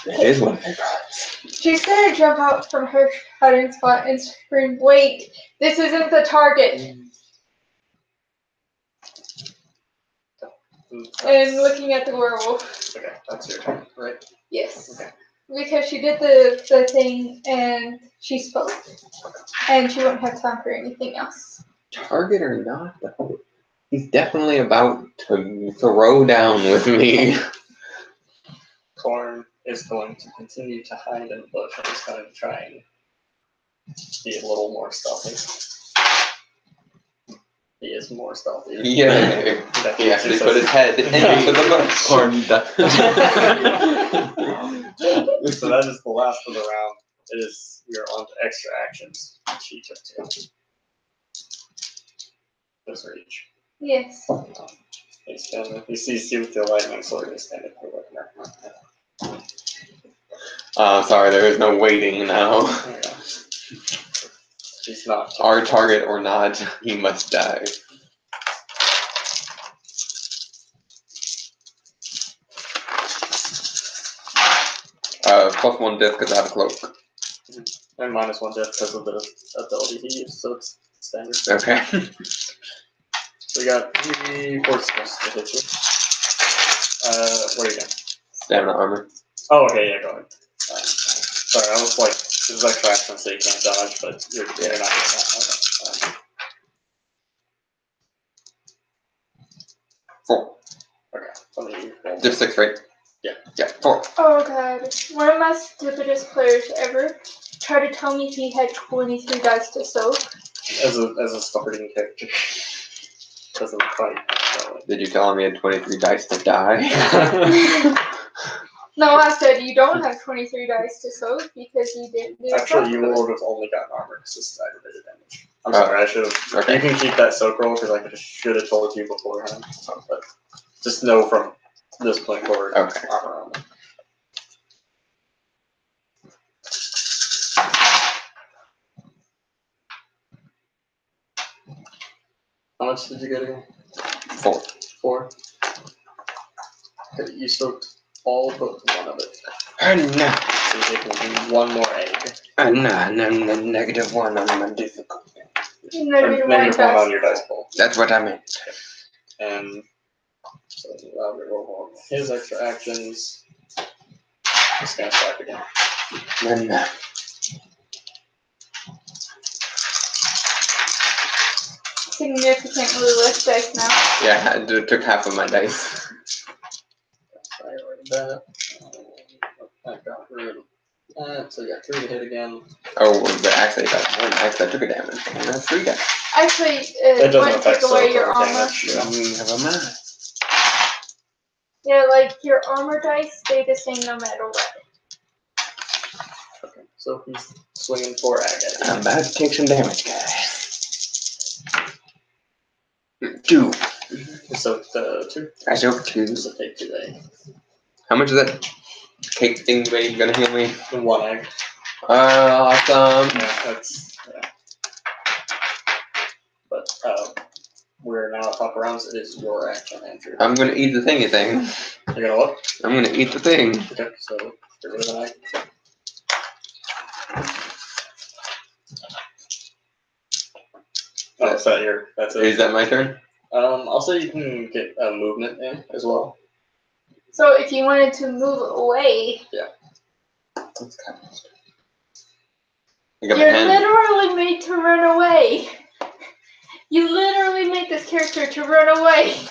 [SPEAKER 4] It is one of my problems.
[SPEAKER 3] She's gonna jump out from her hiding spot and scream, "Wait, this isn't the target!" And looking at the werewolf.
[SPEAKER 2] Okay, that's your turn, right?
[SPEAKER 3] Yes.
[SPEAKER 2] Okay.
[SPEAKER 3] Because she did the thing and she spoke. And she won't have time for anything else.
[SPEAKER 4] Target or not, though, he's definitely about to throw down with me.
[SPEAKER 2] Corn is going to continue to hide in the bush and is going to try and be a little more stealthy. He is more stealthy.
[SPEAKER 4] Yeah. He actually put his head into the bush.
[SPEAKER 1] Pardon that.
[SPEAKER 2] So that is the last of the round. We are on to extra actions. She took 2. Those are each.
[SPEAKER 3] Yes.
[SPEAKER 2] They stand. You see with the lightning sword. They stand up for
[SPEAKER 4] Sorry, there is no waiting now.
[SPEAKER 2] yeah. He's not.
[SPEAKER 4] Our target or not, he must die. +1 death because I have a cloak.
[SPEAKER 2] And -1 death because of the ability he used, so it's standard.
[SPEAKER 4] Okay.
[SPEAKER 2] We got 3 force points to hit you. What are you doing?
[SPEAKER 4] Stamina armor.
[SPEAKER 2] Oh, okay, yeah, go ahead. Sorry, I was like, this is extra action, so you can't dodge, but you're not doing that. Okay.
[SPEAKER 4] 4.
[SPEAKER 2] Okay, so you roll.
[SPEAKER 4] Just 6, right?
[SPEAKER 2] Yeah.
[SPEAKER 4] Yeah, 4.
[SPEAKER 3] Oh god. One of my stupidest players ever tried to tell me he had 23 dice to soak.
[SPEAKER 2] As a starting character. Doesn't fight. So.
[SPEAKER 4] Did you tell him he had 23 dice to die?
[SPEAKER 3] No, I said you don't have 23 dice to soak because you didn't do it.
[SPEAKER 2] Actually, you would have only gotten armor because this is aggravated damage. I'm sorry, I should have.
[SPEAKER 4] Okay.
[SPEAKER 2] You can keep that soak roll because I should have told you beforehand. But just know from this point forward,
[SPEAKER 4] Okay.
[SPEAKER 2] armor only. How much did you get again?
[SPEAKER 4] 4.
[SPEAKER 2] 4. Okay, you soaked all but one of it.
[SPEAKER 4] No.
[SPEAKER 2] So you're taking 1 more egg.
[SPEAKER 4] No, -1 on my difficulty.
[SPEAKER 3] Negative
[SPEAKER 2] Negative 1
[SPEAKER 3] 1
[SPEAKER 2] on
[SPEAKER 3] dice.
[SPEAKER 2] your dice pool.
[SPEAKER 4] That's what I meant.
[SPEAKER 2] And so I'll roll his extra actions. Just gonna start again.
[SPEAKER 4] No.
[SPEAKER 3] Significantly less dice now.
[SPEAKER 4] Yeah, it took half of my dice.
[SPEAKER 2] Priority that. I got rid of that. So you got 3 to hit again.
[SPEAKER 4] Oh, but actually I got 1 dice. I took a damage. And that's 3 dice.
[SPEAKER 3] Actually,
[SPEAKER 2] It
[SPEAKER 3] it
[SPEAKER 2] doesn't
[SPEAKER 3] won't
[SPEAKER 2] affect
[SPEAKER 3] take away
[SPEAKER 2] soak
[SPEAKER 3] your
[SPEAKER 2] or
[SPEAKER 3] armor.
[SPEAKER 2] damage. Yeah.
[SPEAKER 4] Never mind.
[SPEAKER 3] Yeah, like your armor dice stay the same no matter what.
[SPEAKER 2] Okay. So he's swinging 4 agate.
[SPEAKER 4] I'm about to take some damage, guys. 2.
[SPEAKER 2] So 2.
[SPEAKER 4] I took 2.
[SPEAKER 2] So take 2 eggs.
[SPEAKER 4] How much is that cake thing gonna heal me?
[SPEAKER 2] 1 egg.
[SPEAKER 4] Awesome.
[SPEAKER 2] Yeah, that's. Yeah. But we're now at top rounds. It is your action, Andrew.
[SPEAKER 4] I'm gonna eat the thingy thing.
[SPEAKER 2] You're gonna what?
[SPEAKER 4] I'm gonna eat the thing.
[SPEAKER 2] Okay, so get rid of an egg. Oh, is that your? That's it.
[SPEAKER 4] Is that my turn?
[SPEAKER 2] I'll say you can get a movement in as well.
[SPEAKER 3] So if you wanted to move away,
[SPEAKER 4] That's kind of I got my
[SPEAKER 3] you're
[SPEAKER 4] hand.
[SPEAKER 3] literally made to run away. You literally made this character to run away.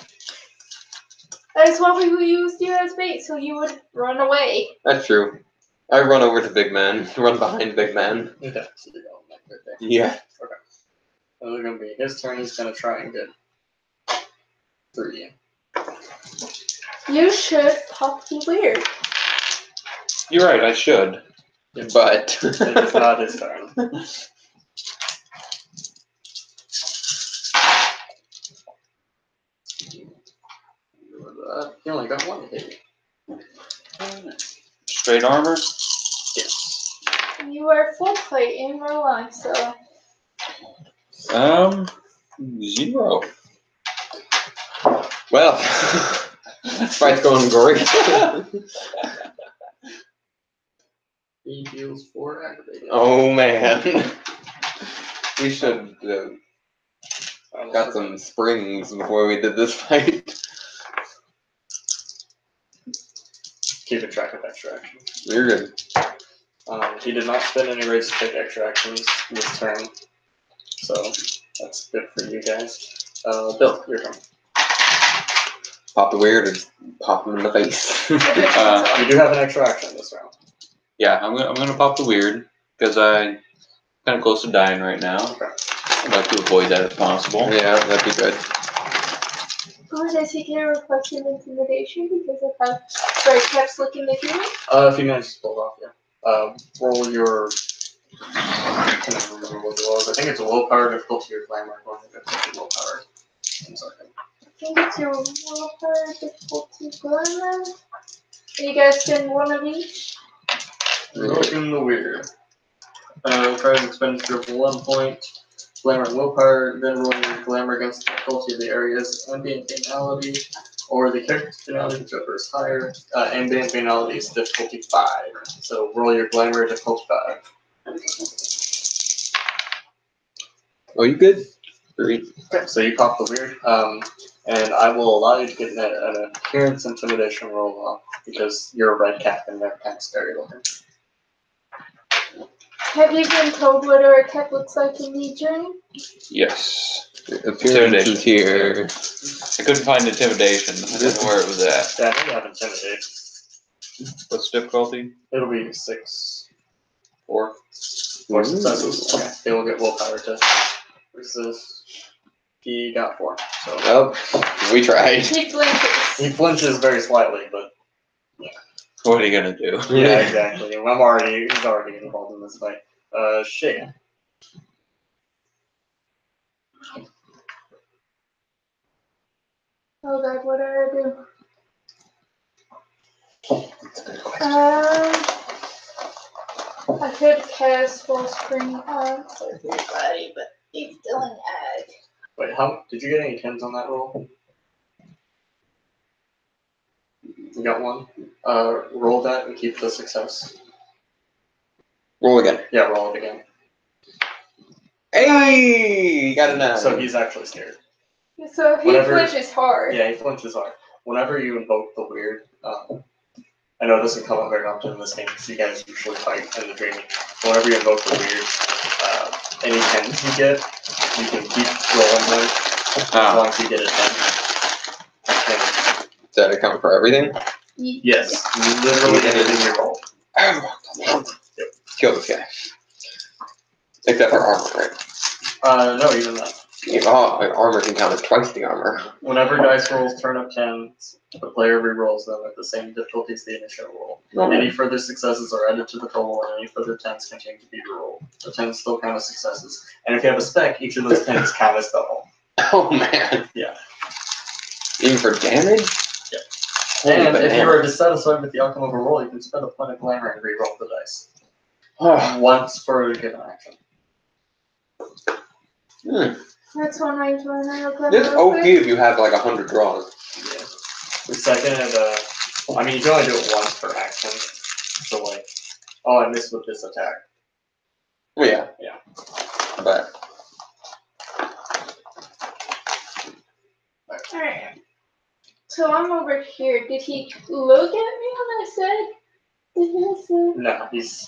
[SPEAKER 3] That is why we used you as bait, so you would run away.
[SPEAKER 4] That's true. I run over to big man. Run behind big man.
[SPEAKER 2] Okay, so you go like right there.
[SPEAKER 4] Yeah.
[SPEAKER 2] So it's gonna be his turn. He's gonna try and get through you.
[SPEAKER 3] You should pop the weird.
[SPEAKER 1] You're right, I should.
[SPEAKER 4] But
[SPEAKER 2] It's not his turn. You only got 1 hit.
[SPEAKER 1] Straight armor?
[SPEAKER 2] Yes.
[SPEAKER 3] You are full plate in real life, so
[SPEAKER 1] 0.
[SPEAKER 4] well, this fight's going great.
[SPEAKER 2] He deals 4 aggravated.
[SPEAKER 4] Oh man, we should got some springs before we did this fight.
[SPEAKER 2] Keeping track of extra actions.
[SPEAKER 4] You're good.
[SPEAKER 2] He did not spend any rates to take extra actions this turn, so that's good for you guys. Bill, your turn.
[SPEAKER 4] Pop the weird or just pop him in the face.
[SPEAKER 2] You do have an extra action this round.
[SPEAKER 1] Yeah, I'm gonna pop the weird because I kind of close to dying right now.
[SPEAKER 2] Okay.
[SPEAKER 1] I'd like to avoid that if possible.
[SPEAKER 4] Yeah, that'd be good.
[SPEAKER 3] Or does he get a reflexive intimidation because of how Bright Cap's looking at you?
[SPEAKER 2] If you manage to pull it off, yeah. Roll your. I can't remember what it was. I think it's a willpower difficulty or glamour. I think it's willpower. 1 second.
[SPEAKER 3] I think it's your willpower difficulty glamour. You guys spend one of each.
[SPEAKER 2] Looking the weird. Requires expenditure of 1 point. Glamour and willpower, then rolling your glamour against the difficulty of the area's ambient banality, or the character's banality, whichever is higher. Ambient banality is difficulty 5. So roll your glamour difficulty 5.
[SPEAKER 4] Oh, you good? 3.
[SPEAKER 2] Okay, so you pop the weird, and I will allow you to get an appearance intimidation roll off because you're a red cap and they're kind of scary looking.
[SPEAKER 3] Have you been told what a red cap looks like in the journey?
[SPEAKER 1] Yes.
[SPEAKER 4] Appearance is here.
[SPEAKER 1] I couldn't find intimidation. I don't know where it was at.
[SPEAKER 2] Yeah, I think you have intimidate.
[SPEAKER 1] What's difficulty?
[SPEAKER 2] It'll be 6.
[SPEAKER 1] 4.
[SPEAKER 2] 4 successes. Okay, they will get willpower to resist. He got 4. So
[SPEAKER 4] Oh, we tried.
[SPEAKER 3] He flinches.
[SPEAKER 2] he flinches very slightly, but
[SPEAKER 1] What are you gonna do?
[SPEAKER 2] yeah, exactly. He's already involved in this fight. Shade.
[SPEAKER 3] Oh god, what do I do? I could cast full screen on everybody, but he's still in ag.
[SPEAKER 2] Wait, how did you get any 10s on that roll? You got 1. Roll that and keep the success.
[SPEAKER 4] Roll again.
[SPEAKER 2] Yeah, roll it again.
[SPEAKER 4] Hey, you got a 9.
[SPEAKER 2] So he's actually scared.
[SPEAKER 3] So he
[SPEAKER 2] Whenever-
[SPEAKER 3] flinches hard.
[SPEAKER 2] Yeah, he flinches hard. Whenever you invoke the weird, I know it doesn't come up very often in this game because you guys usually fight in the dreaming. But whenever you invoke the weird, any 10s you get, you can keep rolling them as long as you get a 10. And
[SPEAKER 4] Does that account for everything?
[SPEAKER 2] yes, literally anything you roll.
[SPEAKER 4] Kill this guy. Except for armor, right?
[SPEAKER 2] No, even that.
[SPEAKER 4] Oh, armor can count as twice the armor.
[SPEAKER 2] Whenever dice rolls turn up 10s, the player re-rolls them at the same difficulty as the initial roll. Any further successes are added to the total, and any further 10s continue to be rolled. The 10s still count as successes. And if you have a spec, each of those 10s count as double.
[SPEAKER 4] Oh man.
[SPEAKER 2] Yeah.
[SPEAKER 4] Even for damage?
[SPEAKER 2] Yeah.
[SPEAKER 4] Holy
[SPEAKER 2] And if you
[SPEAKER 4] banana.
[SPEAKER 2] are dissatisfied with the outcome of a roll, you can spend a point of glamour and re-roll the dice.
[SPEAKER 4] Oh.
[SPEAKER 2] Once per given action.
[SPEAKER 3] That's one way to learn.
[SPEAKER 4] This OP if you have like 100 draws.
[SPEAKER 2] Yeah. The second, I mean, you can only do it once per action. So like, oh, I missed with this attack.
[SPEAKER 4] Oh yeah.
[SPEAKER 2] Yeah.
[SPEAKER 4] But
[SPEAKER 3] Alright. So I'm over here. Did he look at me when I said? Did he say?
[SPEAKER 2] No, he's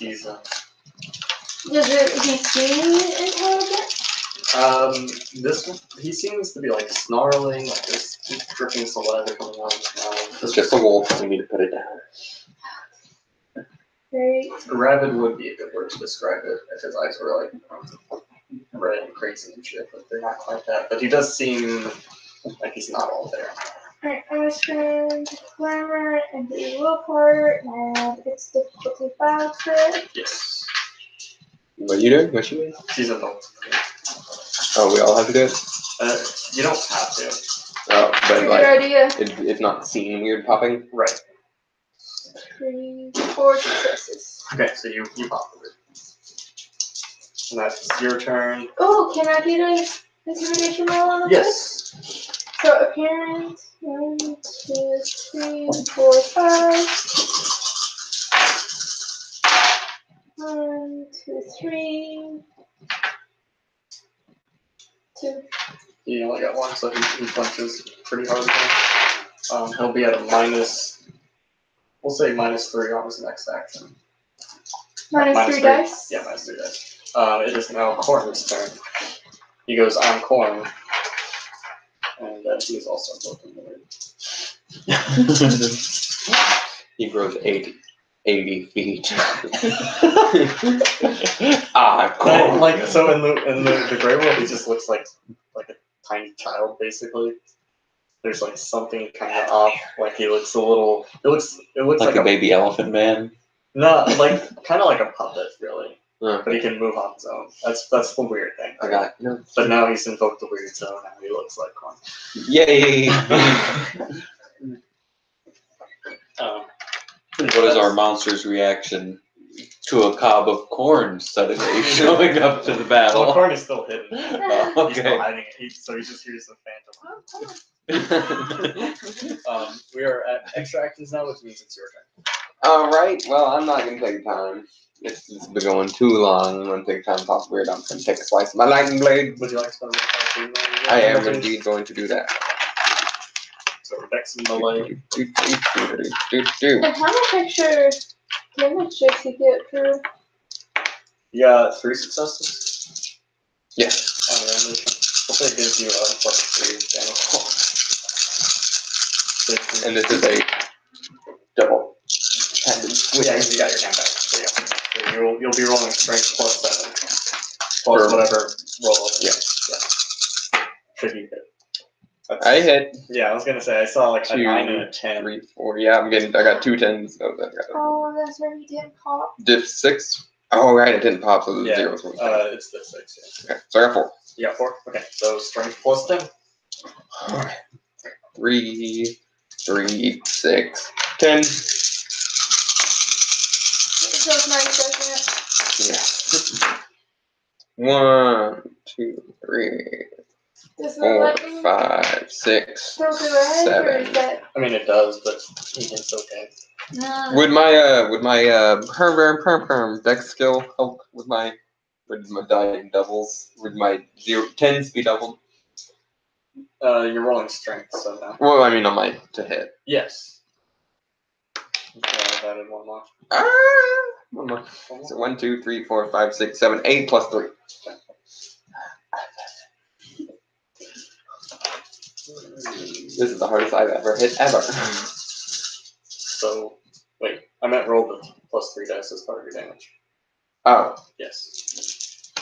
[SPEAKER 3] Does he seem intelligent?
[SPEAKER 2] this one, he seems to be like snarling, like there's dripping saliva coming out of his mouth.
[SPEAKER 4] it's just a wolf. We need to put it down.
[SPEAKER 3] Great.
[SPEAKER 2] Rabid would be a good word to describe it if his eyes were like red and crazy and shit, but they're not quite that. But he does seem like he's not all there.
[SPEAKER 3] Alright, I'm gonna spend glamour and the willpower, and it's difficulty 5 for it.
[SPEAKER 2] Yes.
[SPEAKER 4] What you doing? What you doing?
[SPEAKER 2] She's involved.
[SPEAKER 4] Oh, we all have to do it?
[SPEAKER 2] You don't have to.
[SPEAKER 4] Oh,
[SPEAKER 3] It's a
[SPEAKER 4] but
[SPEAKER 3] good
[SPEAKER 4] like,
[SPEAKER 3] idea.
[SPEAKER 4] it's not seen weird popping?
[SPEAKER 2] Right.
[SPEAKER 3] 3, 4 successes.
[SPEAKER 2] Okay, so you pop the word. And that's your turn.
[SPEAKER 3] Oh, can I get a intimidation roll on the
[SPEAKER 2] Yes.
[SPEAKER 3] So appearance, 1, 2, 3, 4, 5. 1, 2, 3. 2.
[SPEAKER 2] He only got 1, so he punches pretty hard again. He'll be at a minus, we'll say -3 on his next action.
[SPEAKER 3] Minus 3 dice?
[SPEAKER 2] Yeah, -3 dice. It is now Corn's turn. He goes, I'm Corn. And he is also looking weird.
[SPEAKER 4] He grows 8 80 feet. Ah, cool.
[SPEAKER 2] Like so in the gray world, he just looks like a tiny child basically. There's like something kind of off. Like he looks a little. It looks
[SPEAKER 1] Like a baby elephant man.
[SPEAKER 2] No, like kind of like a puppet really.
[SPEAKER 4] Yeah.
[SPEAKER 2] But he can move on his own. That's the weird thing.
[SPEAKER 4] I got no.
[SPEAKER 2] But now he's invoked the weird zone and he looks like one.
[SPEAKER 4] Yay!
[SPEAKER 1] What is our monster's reaction to a cob of corn suddenly showing up to the battle?
[SPEAKER 2] Well, corn is still hidden.
[SPEAKER 1] Oh,
[SPEAKER 2] He's still
[SPEAKER 1] okay.
[SPEAKER 2] hiding it. So he just hears the phantom. We are at extra actions now, which means it's your turn.
[SPEAKER 4] All right. Well, I'm not gonna take time. It's been going too long. I'm gonna take time to talk weird. I'm gonna take a slice of my lightning blade.
[SPEAKER 2] Would you like to spend a little time?
[SPEAKER 4] I am indeed going to do that.
[SPEAKER 2] So Dex and melee.
[SPEAKER 3] And how much extra damage checks you get for?
[SPEAKER 2] You got 3 successes.
[SPEAKER 4] Yes.
[SPEAKER 2] On your animation. Hopefully it gives you a +3 damage.
[SPEAKER 4] And this is a double.
[SPEAKER 2] Yeah, you got your hand back. So yeah. You'll be rolling strength +7. Plus whatever roll.
[SPEAKER 4] Yeah.
[SPEAKER 2] Should you hit?
[SPEAKER 4] I hit
[SPEAKER 2] Yeah, I was gonna say I saw like a
[SPEAKER 4] 2,
[SPEAKER 2] 9 and a 10.
[SPEAKER 4] 3, 4. Yeah, I got 2 10s. So that got
[SPEAKER 3] Oh, that's where you didn't pop.
[SPEAKER 4] diff 6. Oh right, it didn't pop, so the
[SPEAKER 2] Yeah,
[SPEAKER 4] zeros.
[SPEAKER 2] it's the 6. Yeah.
[SPEAKER 4] Okay, so I got 4.
[SPEAKER 2] You got 4. Okay, so strength +10.
[SPEAKER 4] 3, 3, 6, 10.
[SPEAKER 3] It feels nice, doesn't it?
[SPEAKER 4] Yeah. 1, 2, 3,
[SPEAKER 3] Does the
[SPEAKER 4] 4,
[SPEAKER 3] lightning
[SPEAKER 4] 5, 6,
[SPEAKER 3] go through the head, or is
[SPEAKER 4] 7.
[SPEAKER 3] that?
[SPEAKER 2] I mean, it does, but it's okay.
[SPEAKER 3] No.
[SPEAKER 4] Would my perm dex skill help with my die doubles? Would my 10s be doubled?
[SPEAKER 2] You're rolling strength, so no.
[SPEAKER 4] Well, I mean on my to hit.
[SPEAKER 2] Yes. I've added one more.
[SPEAKER 4] One more. So 1, 2, 3, 4, 5, 6, 7, 8 plus 3. This is the hardest I've ever hit ever.
[SPEAKER 2] So, wait, I meant roll the +3 dice as part of your damage.
[SPEAKER 4] Oh,
[SPEAKER 2] Yes.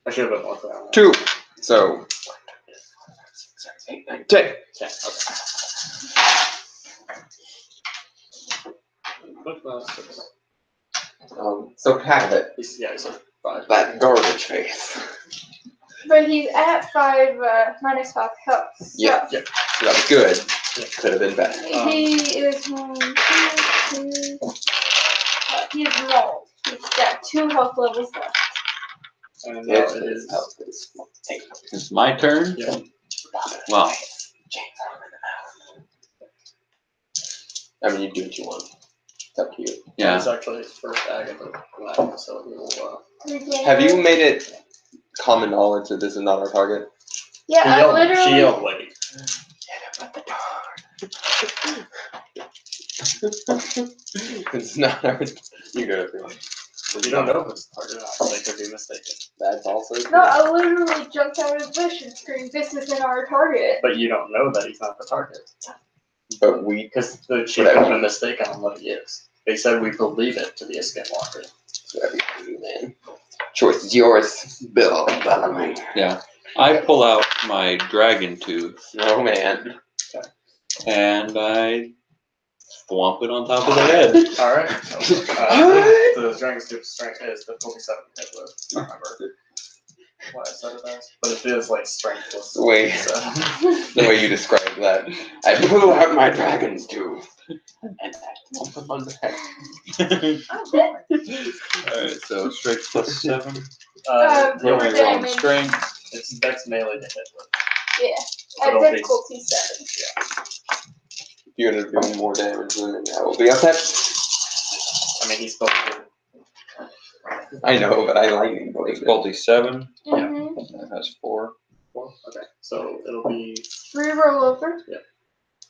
[SPEAKER 2] I should have been more clear on that.
[SPEAKER 4] 2. So 8, 9, 10.
[SPEAKER 2] 10, okay.
[SPEAKER 4] So have it.
[SPEAKER 2] Yeah, he's 5.
[SPEAKER 4] That garbage face.
[SPEAKER 3] But he's at 5 minus 5 health. So
[SPEAKER 4] Yeah.
[SPEAKER 2] Yeah.
[SPEAKER 4] So that was good. Could have been better.
[SPEAKER 3] He is 1, 2, 3. He is mauled. He's got 2 health levels left.
[SPEAKER 2] And now it is.
[SPEAKER 1] It's my turn?
[SPEAKER 2] Yeah.
[SPEAKER 1] Well,
[SPEAKER 4] I mean, you do what you want. It's up to you.
[SPEAKER 1] yeah.
[SPEAKER 2] It's actually his first ag of the night, so he will.
[SPEAKER 4] Have you made it common knowledge that this is not our target?
[SPEAKER 3] Yeah, I literally.
[SPEAKER 2] She yelled, wait.
[SPEAKER 4] It's not ours. You go everyone.
[SPEAKER 2] You don't know if it's target or not. They could be mistaken.
[SPEAKER 4] That's also true.
[SPEAKER 3] No, I literally jumped out of the bush and screamed, "This isn't our target."
[SPEAKER 2] But you don't know that he's not the target.
[SPEAKER 4] But we
[SPEAKER 2] Because the chief has been mistaken on what he is. They said we believe it to be a skinwalker.
[SPEAKER 4] whatever you do, man. Choice is yours, Bill Bellamy.
[SPEAKER 1] Yeah. I pull out my dragon tooth
[SPEAKER 4] Oh man.
[SPEAKER 1] and I thwomp it on top of the head.
[SPEAKER 2] Alright. The dragon's tooth strength is the 47 hit with. I remember what I said it as. But it is like strength plus.
[SPEAKER 4] The way, the way you described that. I pull out my dragon's tooth. And I thwomp him on the head.
[SPEAKER 1] Alright, so strength plus 7.
[SPEAKER 2] You'll
[SPEAKER 3] for
[SPEAKER 2] be
[SPEAKER 1] Rolling
[SPEAKER 3] damage.
[SPEAKER 1] strength.
[SPEAKER 2] It's dex melee to hit with.
[SPEAKER 3] Yeah,
[SPEAKER 2] It'll
[SPEAKER 3] at
[SPEAKER 2] be-
[SPEAKER 3] difficulty 7.
[SPEAKER 4] If you end up doing more damage than me, I will be upset.
[SPEAKER 2] I mean, he's supposed to.
[SPEAKER 4] I know, but I lightning blade.
[SPEAKER 1] Difficulty 7.
[SPEAKER 3] Mm-hmm.
[SPEAKER 1] That has 4.
[SPEAKER 2] Okay, so it'll be
[SPEAKER 3] Reroll over.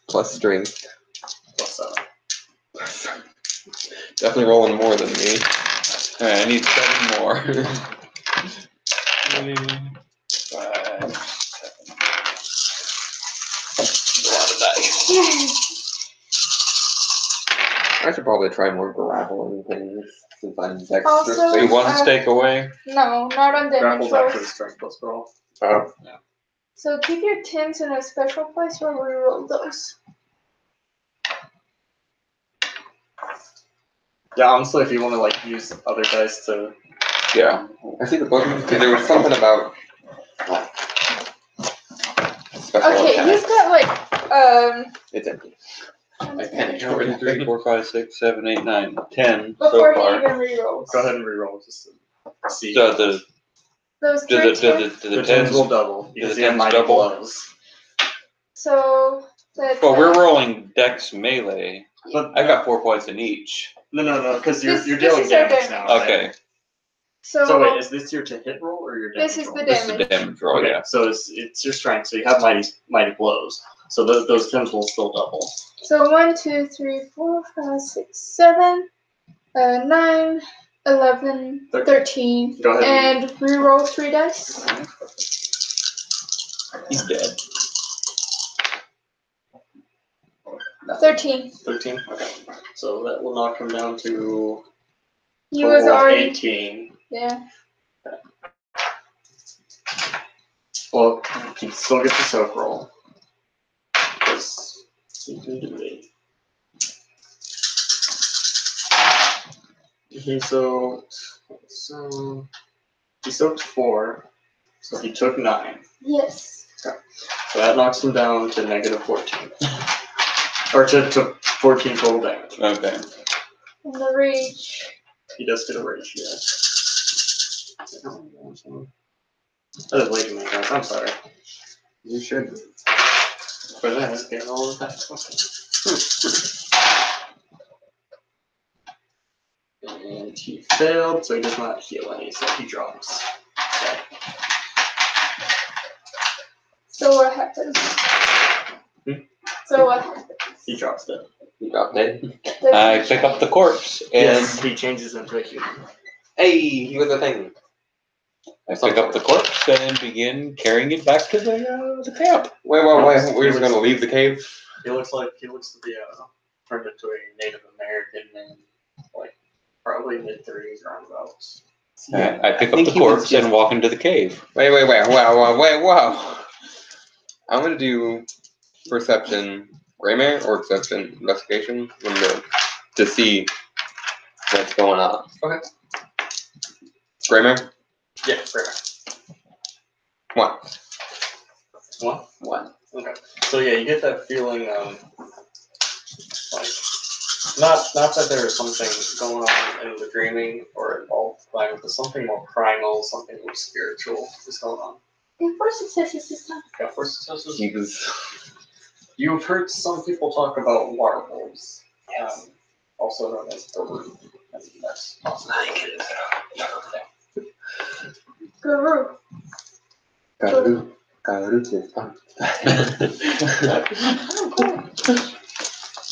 [SPEAKER 4] Plus strength.
[SPEAKER 2] plus 7.
[SPEAKER 4] Definitely rolling more than me.
[SPEAKER 1] Alright, I need 7 more. 3, 5, 7. A lot of dice.
[SPEAKER 4] I should probably try more grappling things since I'm dexterous.
[SPEAKER 3] Also,
[SPEAKER 1] Do one stake away.
[SPEAKER 3] No, not on damage
[SPEAKER 2] Grapple's actually
[SPEAKER 3] rolls.
[SPEAKER 2] strength plus roll.
[SPEAKER 4] Oh,
[SPEAKER 3] So keep your 10s in a special place where we roll those.
[SPEAKER 2] Yeah, honestly, if you want to like use other dice to.
[SPEAKER 1] Yeah.
[SPEAKER 4] I see the book. There was something about special
[SPEAKER 3] Okay,
[SPEAKER 4] attack.
[SPEAKER 3] he's got like
[SPEAKER 4] It's empty. I
[SPEAKER 3] before
[SPEAKER 4] panicked over
[SPEAKER 1] 2,
[SPEAKER 4] that
[SPEAKER 1] 3,
[SPEAKER 4] thing.
[SPEAKER 1] 4, 5, 6, 7, 8, 9, 10
[SPEAKER 3] he
[SPEAKER 1] so far.
[SPEAKER 3] even rerolls.
[SPEAKER 2] Go ahead and reroll just to see.
[SPEAKER 1] So the
[SPEAKER 3] Those
[SPEAKER 1] do
[SPEAKER 3] three
[SPEAKER 1] the
[SPEAKER 3] tens.
[SPEAKER 1] do
[SPEAKER 2] the
[SPEAKER 1] the
[SPEAKER 2] tens
[SPEAKER 1] tens
[SPEAKER 2] will double
[SPEAKER 1] do
[SPEAKER 2] because
[SPEAKER 1] the
[SPEAKER 2] you have
[SPEAKER 1] tens
[SPEAKER 2] mighty
[SPEAKER 1] double?
[SPEAKER 2] blows.
[SPEAKER 3] So that's
[SPEAKER 1] well, we're rolling dex melee.
[SPEAKER 2] But
[SPEAKER 1] I got 4 points in each.
[SPEAKER 2] no, because you're
[SPEAKER 3] This
[SPEAKER 2] dealing
[SPEAKER 3] is our
[SPEAKER 2] damage
[SPEAKER 3] damage.
[SPEAKER 2] now. Right?
[SPEAKER 1] Okay,
[SPEAKER 2] So wait, is this your to hit roll or your damage
[SPEAKER 3] This is
[SPEAKER 2] roll?
[SPEAKER 3] the
[SPEAKER 1] this is
[SPEAKER 3] damage.
[SPEAKER 1] the damage roll.
[SPEAKER 2] Okay,
[SPEAKER 1] Yeah.
[SPEAKER 2] so it's your strength, so you have mighty blows. So those tens will still double.
[SPEAKER 3] So 1, 2, 3, 4, 5, 6, 7, 9, 11, 13,
[SPEAKER 2] Go ahead.
[SPEAKER 3] and reroll 3 dice.
[SPEAKER 1] He's dead.
[SPEAKER 3] 13.
[SPEAKER 2] 13. Okay, so that will knock him down to
[SPEAKER 3] He was
[SPEAKER 2] total of
[SPEAKER 3] already
[SPEAKER 2] 18.
[SPEAKER 3] yeah.
[SPEAKER 2] Well, he still gets a soak roll. Because he can do it. He soaked. So he soaked 4. So he took 9.
[SPEAKER 3] Yes.
[SPEAKER 2] So that knocks him down to negative 14. Or to 14 total damage.
[SPEAKER 1] Okay.
[SPEAKER 3] And the rage.
[SPEAKER 2] He does get a rage, yeah. That is way too many guys, I'm sorry.
[SPEAKER 4] You should.
[SPEAKER 2] For that, get all of that. Okay. And he failed, so he does not heal any, so he drops.
[SPEAKER 3] So what happens? So what happens?
[SPEAKER 2] He drops dead.
[SPEAKER 4] You got dead.
[SPEAKER 1] I pick up the corpse and
[SPEAKER 2] Yes, he changes into a human.
[SPEAKER 4] Hey, he was a thing.
[SPEAKER 1] I pick up the corpse and begin carrying it back to the camp.
[SPEAKER 4] Wait. We're just gonna leave the cave.
[SPEAKER 2] He looks to be turned into a Native American in like probably mid-30s roundabouts.
[SPEAKER 1] I pick up
[SPEAKER 4] think
[SPEAKER 1] the
[SPEAKER 4] he was
[SPEAKER 1] corpse
[SPEAKER 4] just-
[SPEAKER 1] and walk into the cave.
[SPEAKER 4] Wait. Wow. I'm gonna do perception, Raymare, or perception investigation to see what's going on.
[SPEAKER 2] Okay.
[SPEAKER 4] Raymare?
[SPEAKER 2] Yeah, right.
[SPEAKER 4] 1.
[SPEAKER 2] One.
[SPEAKER 1] 1.
[SPEAKER 2] Okay. So yeah, you get that feeling like not that there's something going on in the dreaming or involved climate, but something more primal, something more spiritual is going on.
[SPEAKER 3] And 4 successes this time.
[SPEAKER 2] Yeah, for successes.
[SPEAKER 4] He was.
[SPEAKER 2] You've heard some people talk about warbles. Also known as Guru. I think that's possible.
[SPEAKER 3] Guru.
[SPEAKER 4] Garu is fun.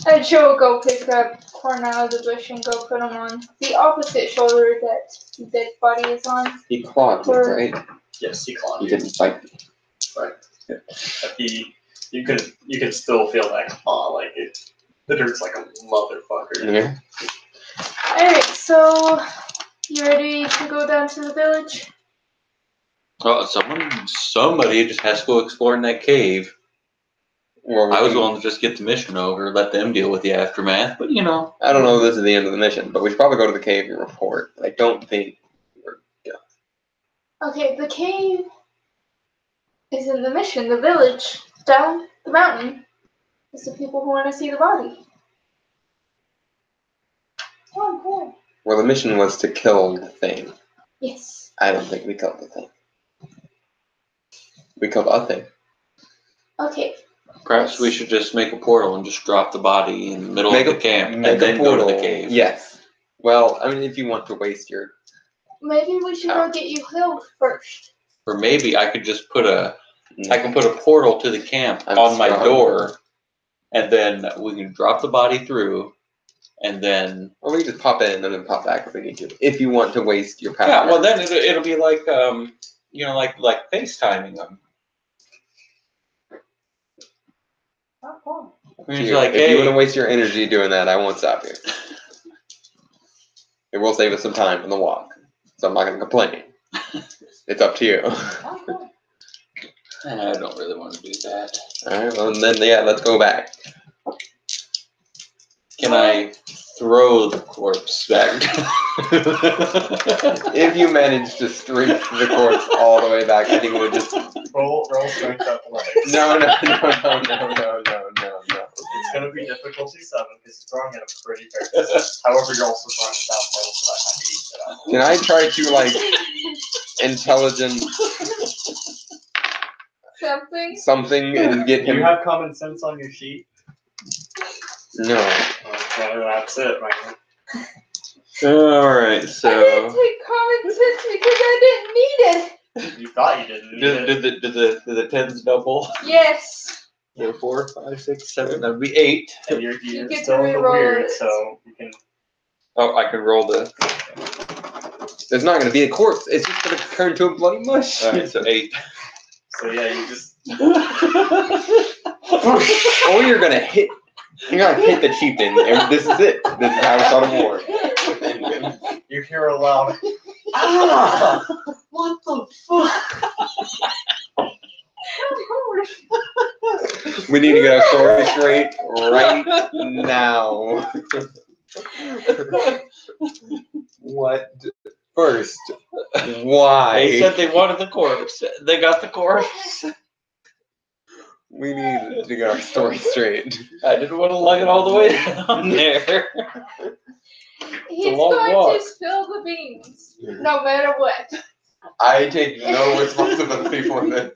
[SPEAKER 3] And Joe will go pick up corn out of the bush and go put him on the opposite shoulder that the dead body is on.
[SPEAKER 4] He clawed me, right?
[SPEAKER 2] Yes, he clawed
[SPEAKER 4] He
[SPEAKER 2] you.
[SPEAKER 4] didn't bite me.
[SPEAKER 2] Right. But you can still feel that claw, like the dirt's like a motherfucker.
[SPEAKER 4] Yeah.
[SPEAKER 3] Alright, so you ready to go down to the village?
[SPEAKER 1] Oh, somebody just has to go explore in that cave.
[SPEAKER 4] Well,
[SPEAKER 1] I was willing to just get the mission over, let them deal with the aftermath, but you know.
[SPEAKER 4] I don't know if this is the end of the mission, but we should probably go to the cave and report. I don't think we're done.
[SPEAKER 3] Okay, the cave is in the mission. The village down the mountain is the people who want to see the body. Come on.
[SPEAKER 4] Well, the mission was to kill the thing.
[SPEAKER 3] Yes.
[SPEAKER 4] I don't think we killed the thing. We killed a thing.
[SPEAKER 3] Okay.
[SPEAKER 1] Perhaps we should just make a portal and just drop the body in the middle of the camp and then go to the cave.
[SPEAKER 4] Yes. Well, I mean, if you want to waste your...
[SPEAKER 3] Maybe we should go get you healed first.
[SPEAKER 1] Or maybe I could just put a portal to the camp
[SPEAKER 4] I'm
[SPEAKER 1] on my
[SPEAKER 4] strong.
[SPEAKER 1] door, and then we can drop the body through, and then
[SPEAKER 4] Or we can just pop in and then pop back if we need to. If you want to waste your power.
[SPEAKER 1] yeah, well then it'll be like like FaceTiming them. I mean, it's like,
[SPEAKER 4] if you want
[SPEAKER 1] hey,
[SPEAKER 4] to waste your energy doing that, I won't stop you. It will save us some time on the walk. So I'm not going to complain. It's up to you.
[SPEAKER 1] I don't really want to do that.
[SPEAKER 4] Alright, well then, yeah, let's go back.
[SPEAKER 1] Can I throw the corpse back?
[SPEAKER 4] If you manage to streak the corpse all the way back, I think it would just...
[SPEAKER 2] Roll strength athletics.
[SPEAKER 4] No.
[SPEAKER 2] It's gonna be difficulty 7 because you're throwing it a pretty fair distance. However, you're also throwing it downhill, so that kind of eats it out.
[SPEAKER 4] Can I try to, like, intelligence something and get
[SPEAKER 2] Do
[SPEAKER 4] him...
[SPEAKER 2] you have common sense on your sheet?
[SPEAKER 4] No.
[SPEAKER 2] Okay, that's it, man.
[SPEAKER 1] Alright,
[SPEAKER 3] I
[SPEAKER 1] so.
[SPEAKER 3] didn't take common sense because I didn't need it.
[SPEAKER 2] You thought you didn't need it.
[SPEAKER 1] Did the tens double?
[SPEAKER 3] Yes.
[SPEAKER 1] So 4, 5, 6, 7, that would be 8.
[SPEAKER 2] And you're
[SPEAKER 3] You get
[SPEAKER 2] still
[SPEAKER 3] to
[SPEAKER 2] in the
[SPEAKER 3] reroll
[SPEAKER 2] weird,
[SPEAKER 3] it.
[SPEAKER 2] so you can.
[SPEAKER 1] Oh, I can roll the.
[SPEAKER 4] There's not going to be a corpse. It's just going to turn to a bloody mush.
[SPEAKER 1] Alright, so 8.
[SPEAKER 2] So yeah, you just.
[SPEAKER 4] Or you're going to hit... You're going to hit the chieftain, and this is it. This is how we start a war.
[SPEAKER 2] You hear a loud. Ah!
[SPEAKER 1] What the fuck?
[SPEAKER 4] We need to get our story straight right now. What? First, why?
[SPEAKER 1] They said they wanted the corpse. They got the corpse.
[SPEAKER 4] We need to get our story straight.
[SPEAKER 1] I didn't want to lug it all the way down there.
[SPEAKER 3] He's
[SPEAKER 1] long
[SPEAKER 3] going
[SPEAKER 1] walk.
[SPEAKER 3] to spill the beans, no matter what.
[SPEAKER 4] I take no responsibility for this.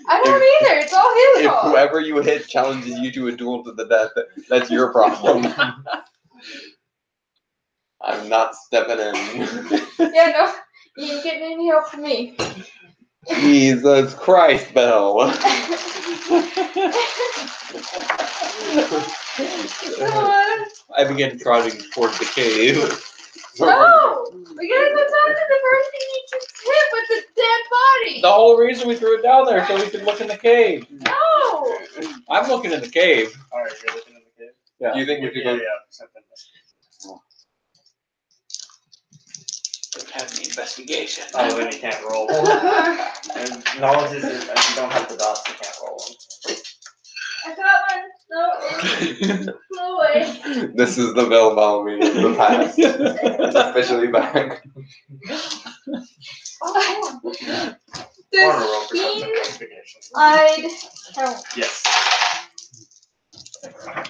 [SPEAKER 3] I don't either. It's all his
[SPEAKER 4] If
[SPEAKER 3] fault.
[SPEAKER 4] whoever you hit challenges you to a duel to the death, that's your problem. I'm not stepping in.
[SPEAKER 3] Yeah, no, you ain't getting any help from me.
[SPEAKER 4] Jesus Christ, Belle.
[SPEAKER 3] Come on.
[SPEAKER 1] I began trotting towards the cave.
[SPEAKER 3] No! We gotta go talk to the person you just hit with the dead body!
[SPEAKER 1] The whole reason we threw it down there so we could look in the cave.
[SPEAKER 3] No!
[SPEAKER 1] I'm looking in the cave.
[SPEAKER 2] Alright, you're looking in the cave?
[SPEAKER 1] Yeah.
[SPEAKER 4] Do you think we should go?
[SPEAKER 2] Something.
[SPEAKER 1] Have the investigation.
[SPEAKER 2] Oh, then you can't roll. And knowledge is if you don't have the dots, you can't roll them.
[SPEAKER 3] I got one. No, it flew away.
[SPEAKER 4] This is the Belle Bellamy of the past. It's officially back.
[SPEAKER 3] Oh,
[SPEAKER 2] On a roll
[SPEAKER 3] the
[SPEAKER 2] for some
[SPEAKER 3] keen
[SPEAKER 2] investigation.
[SPEAKER 3] eyed count.
[SPEAKER 2] Yes.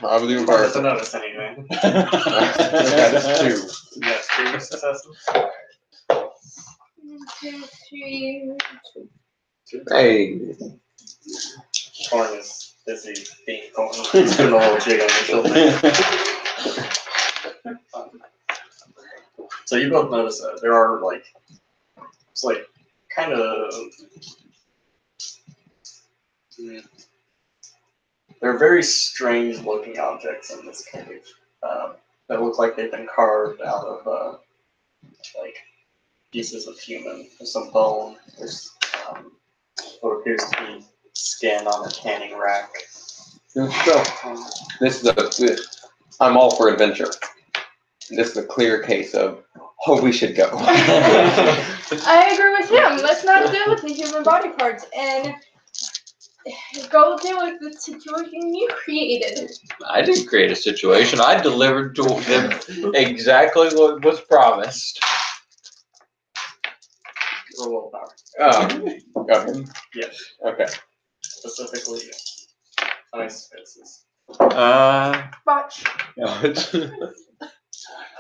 [SPEAKER 4] I'll do
[SPEAKER 2] Hard
[SPEAKER 4] first.
[SPEAKER 2] to notice anyway.
[SPEAKER 4] That's 2.
[SPEAKER 2] Yes, 2 successes.
[SPEAKER 3] 1, 2, 3.
[SPEAKER 4] Hey.
[SPEAKER 2] Corn is busy being corn. He's doing a little jig on his shoulder. So you both notice that there are like, it's like kind of, they're very strange looking objects in this cave that look like they've been carved out of like pieces of human. There's some bone. There's what appears to be skin on a canning rack.
[SPEAKER 4] So, this is I'm all for adventure. This is a clear case of, oh, we should go.
[SPEAKER 3] I agree with him. Let's not deal with the human body parts and go deal with the situation you created.
[SPEAKER 1] I didn't create a situation. I delivered to them exactly what was promised.
[SPEAKER 2] Roll willpower.
[SPEAKER 4] Go ahead.
[SPEAKER 2] Yes,
[SPEAKER 4] Okay.
[SPEAKER 2] specifically you. Nice faces.
[SPEAKER 3] Botch.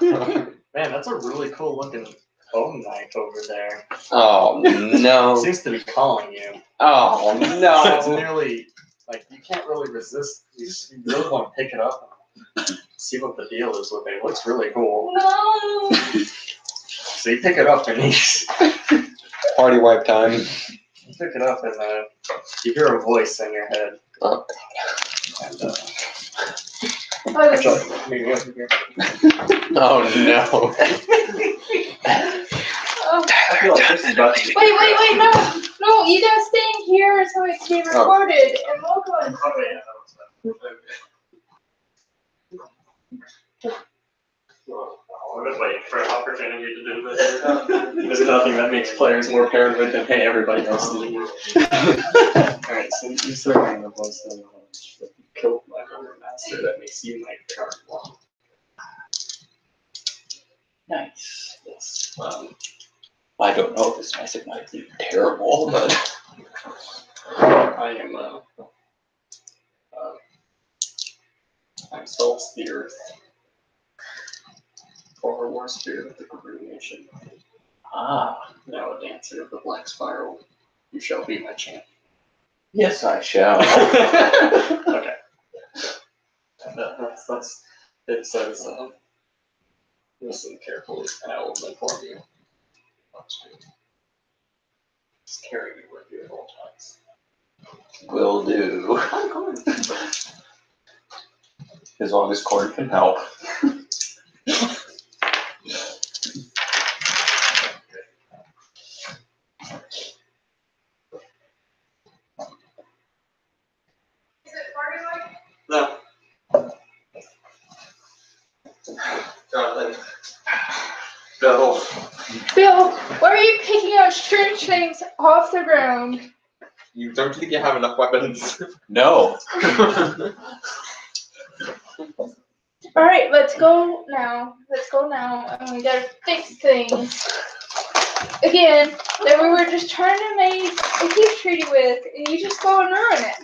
[SPEAKER 2] Man, that's a really cool looking bone knife over there.
[SPEAKER 4] Oh no.
[SPEAKER 2] It seems to be calling you.
[SPEAKER 4] Oh
[SPEAKER 2] It's
[SPEAKER 4] no.
[SPEAKER 2] nearly like you can't really resist. You really want to pick it up and see what the deal is with it. It looks really cool.
[SPEAKER 3] No.
[SPEAKER 2] So you pick it up and you
[SPEAKER 4] Party wipe time.
[SPEAKER 2] pick it up and you hear a voice in your head.
[SPEAKER 4] Oh.
[SPEAKER 2] And
[SPEAKER 3] Oh, this is-
[SPEAKER 2] actually, maybe over here.
[SPEAKER 4] Oh no.
[SPEAKER 3] oh.
[SPEAKER 2] I feel like this is about to be-
[SPEAKER 3] Wait, no, you gotta stay in here so it's being recorded, and we'll go and
[SPEAKER 2] Oh, yeah, that was that. Wait for an opportunity. opportunity to do this. There's nothing that makes players more paranoid than hey, everybody else leave. Alright, so you survived the most of the knowledge, but you killed my Homer Master. That makes you my current one.
[SPEAKER 1] Nice. Yes. I don't know if this message might be terrible, but
[SPEAKER 2] I am I'm Salt's the Earth. Former war spirit of the Guru Nation. Now a dancer of the Black Spiral. You shall be my champ.
[SPEAKER 1] yes, I shall.
[SPEAKER 2] Okay. That's it says listen carefully and I will inform you. Just carry me with you at all times.
[SPEAKER 1] Will do. As long as Corn can help.
[SPEAKER 2] No.
[SPEAKER 1] Jonathan. Bill.
[SPEAKER 3] Bill, why are you picking out string chains off the ground?
[SPEAKER 4] You don't think you have enough weapons?
[SPEAKER 1] No.
[SPEAKER 3] Alright, let's go now. And we gotta fix things. Again, that we were just trying to make a peace treaty with, and you just go and ruin it.